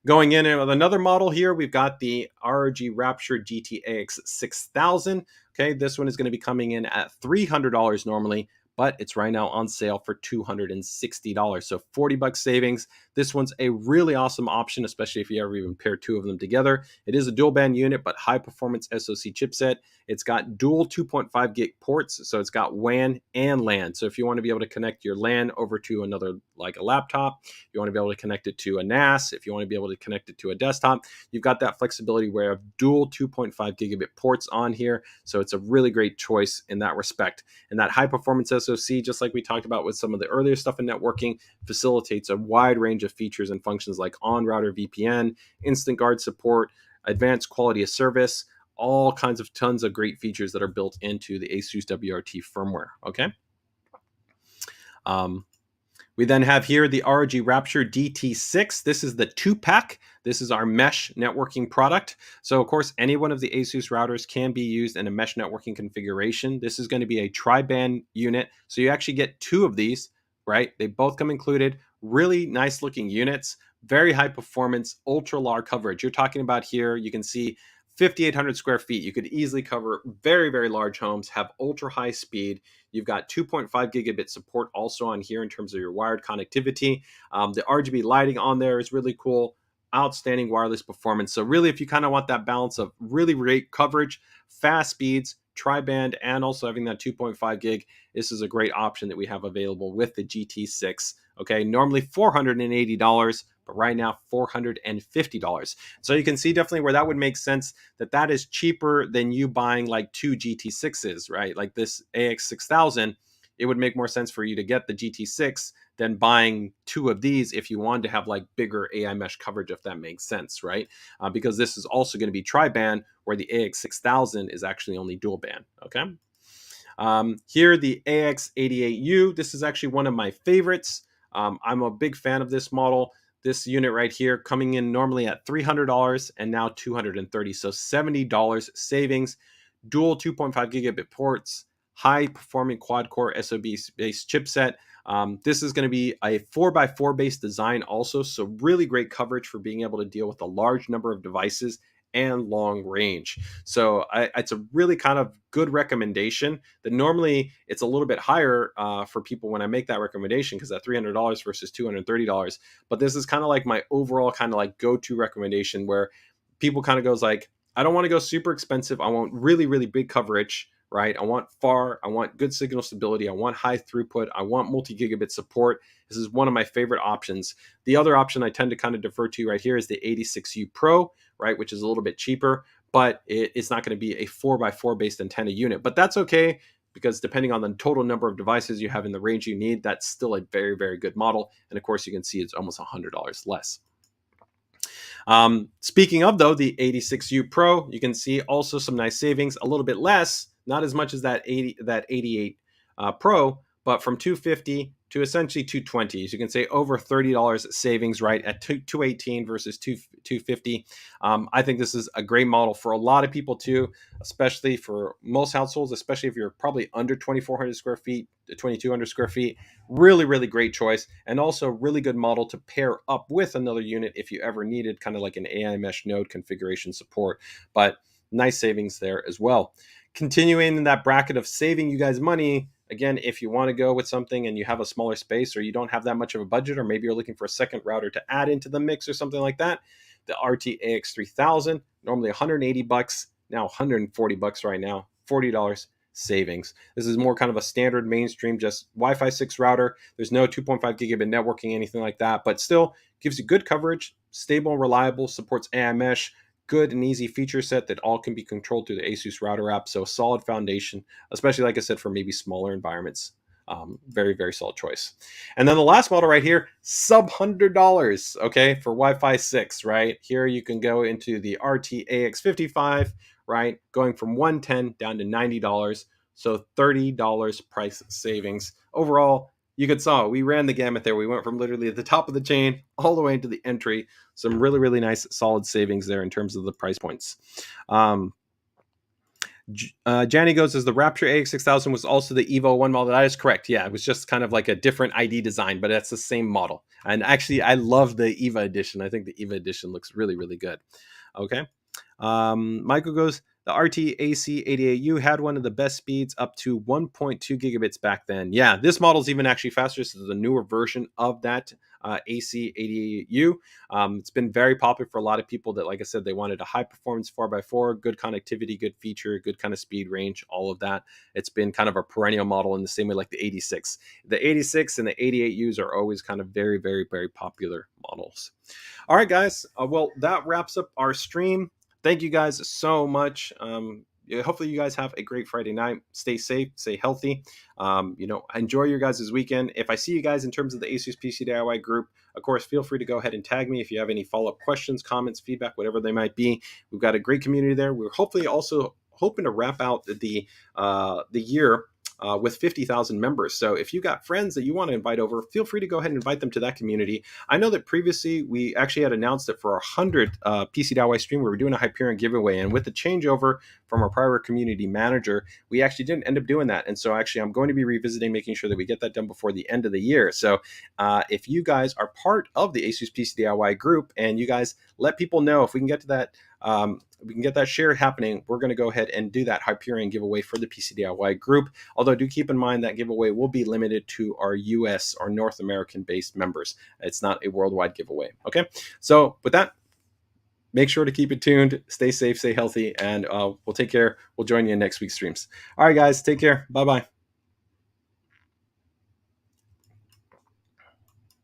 Going in with another model here, we've got the ROG Rapture GT-AX 6000. Okay, this one is going to be coming in at $300 normally, but it's right now on sale for $260. So $40 savings. This one's a really awesome option, especially if you ever even pair two of them together. It is a dual band unit, but high performance SoC chipset. It's got dual 2.5 gig ports, so it's got WAN and LAN. So if you want to be able to connect your LAN over to another, like a laptop, you want to be able to connect it to a NAS, if you want to be able to connect it to a desktop, you've got that flexibility where you have dual 2.5 gigabit ports on here. So it's a really great choice in that respect. And that high performance SoC, just like we talked about with some of the earlier stuff in networking, facilitates a wide range of features and functions like on-router VPN, instant guard support, advanced quality of service, all kinds of tons of great features that are built into the ASUS WRT firmware, okay? We then have here the ROG Rapture DT6. This is the 2-pack. This is our mesh networking product. So of course, any one of the ASUS routers can be used in a mesh networking configuration. This is going to be a tri-band unit. So you actually get two of these, right? They both come included. Really nice looking units, very high performance, ultra large coverage. You're talking about here, you can see 5,800 square feet. You could easily cover very, very large homes, have ultra high speed. You've got 2.5 gigabit support also on here in terms of your wired connectivity. The RGB lighting on there is really cool. Outstanding wireless performance. So really, if you kind of want that balance of really great coverage, fast speeds, tri-band, and also having that 2.5 gig, this is a great option that we have available with the GT6. Okay, normally $480, but right now $450. So you can see definitely where that would make sense, that is cheaper than you buying like two GT6s, right? Like this AX 6000, it would make more sense for you to get the GT6 than buying two of these if you wanted to have like bigger AI mesh coverage, if that makes sense, right? Because this is also going to be tri-band, where the AX 6000 is actually only dual band, okay? Here, the AX88U, this is actually one of my favorites. I'm a big fan of this model. This unit right here coming in normally at $300 and now $230, so $70 savings. Dual 2.5 gigabit ports, high performing quad core SOB based chipset. This is going to be a 4x4 based design also, so really great coverage for being able to deal with a large number of devices and long range. So it's a really kind of good recommendation that normally it's a little bit higher for people when I make that recommendation, because at $300 versus $230. But this is kind of like my overall kind of like go-to recommendation, where people kind of goes like, I don't want to go super expensive. I want really, really big coverage, right? I want good signal stability. I want high throughput. I want multi-gigabit support. This is one of my favorite options. The other option I tend to kind of defer to right here is the 86U Pro, right? Which is a little bit cheaper, but it's not going to be a 4x4 based antenna unit, but that's okay, because depending on the total number of devices you have in the range you need, that's still a very, very good model. And of course, you can see it's almost $100 less. Speaking of, though, the 86U Pro, you can see also some nice savings, a little bit less, not as much as that 88 Pro, but from $250 to essentially $220. So you can say over $30 savings, right, at $218 versus $250. I think this is a great model for a lot of people too, especially for most households, especially if you're probably under 2,400 square feet to 2,200 square feet. Really, really great choice, and also really good model to pair up with another unit if you ever needed kind of like an AI mesh node configuration support. But nice savings there as well. Continuing in that bracket of saving you guys money, again, if you want to go with something and you have a smaller space, or you don't have that much of a budget, or maybe you're looking for a second router to add into the mix or something like that, the RT-AX 3000, normally $180, now $140 right now, $40 savings. This is more kind of a standard mainstream, just Wi-Fi 6 router. There's no 2.5 gigabit networking, anything like that, but still gives you good coverage, stable and reliable, supports AI mesh, good and easy feature set that all can be controlled through the ASUS router app. So a solid foundation, especially like I said, for maybe smaller environments. Very, very solid choice. And then the last model right here, sub $100, okay, for Wi-Fi 6, right? Here you can go into the RT-AX55, right? Going from $110 down to $90. So $30 price savings. Overall, you could saw we ran the gamut there. We went from literally at the top of the chain all the way into the entry. Some really, really nice solid savings there in terms of the price points. Janny goes, as the Rapture AX6000 was also the Evo 1 model. That is correct. Yeah, it was just kind of like a different ID design, but that's the same model. And actually, I love the EVA edition. I think the EVA edition looks really, really good. Okay. Michael goes, the RT-AC88U had one of the best speeds, up to 1.2 gigabits back then. Yeah, this model is even actually faster. This is a newer version of that AC88U. It's been very popular for a lot of people that, like I said, they wanted a high performance 4x4, good connectivity, good feature, good kind of speed range, all of that. It's been kind of a perennial model in the same way like the 86. The 86 and the 88Us are always kind of very, very, very popular models. All right, guys. Well, that wraps up our stream. Thank you guys so much. Hopefully you guys have a great Friday night. Stay safe, stay healthy. Enjoy your guys' weekend. If I see you guys in terms of the ASUS PC DIY group, of course, feel free to go ahead and tag me if you have any follow-up questions, comments, feedback, whatever they might be. We've got a great community there. We're hopefully also hoping to wrap out the year with 50,000 members. So if you got friends that you want to invite over, feel free to go ahead and invite them to that community. I know that previously we actually had announced that for our 100th PCDIY stream, we were doing a Hyperion giveaway. And with the changeover from our prior community manager, we actually didn't end up doing that. And so actually I'm going to be revisiting, making sure that we get that done before the end of the year. So if you guys are part of the ASUS PCDIY group and you guys let people know, if we can get to that, we can get that share happening, we're going to go ahead and do that Hyperion giveaway for the PCDIY group. Although do keep in mind that giveaway will be limited to our US or North American based members. It's not a worldwide giveaway. Okay. So with that, make sure to keep it tuned, stay safe, stay healthy, and we'll take care. We'll join you in next week's streams. All right, guys, take care. Bye-bye.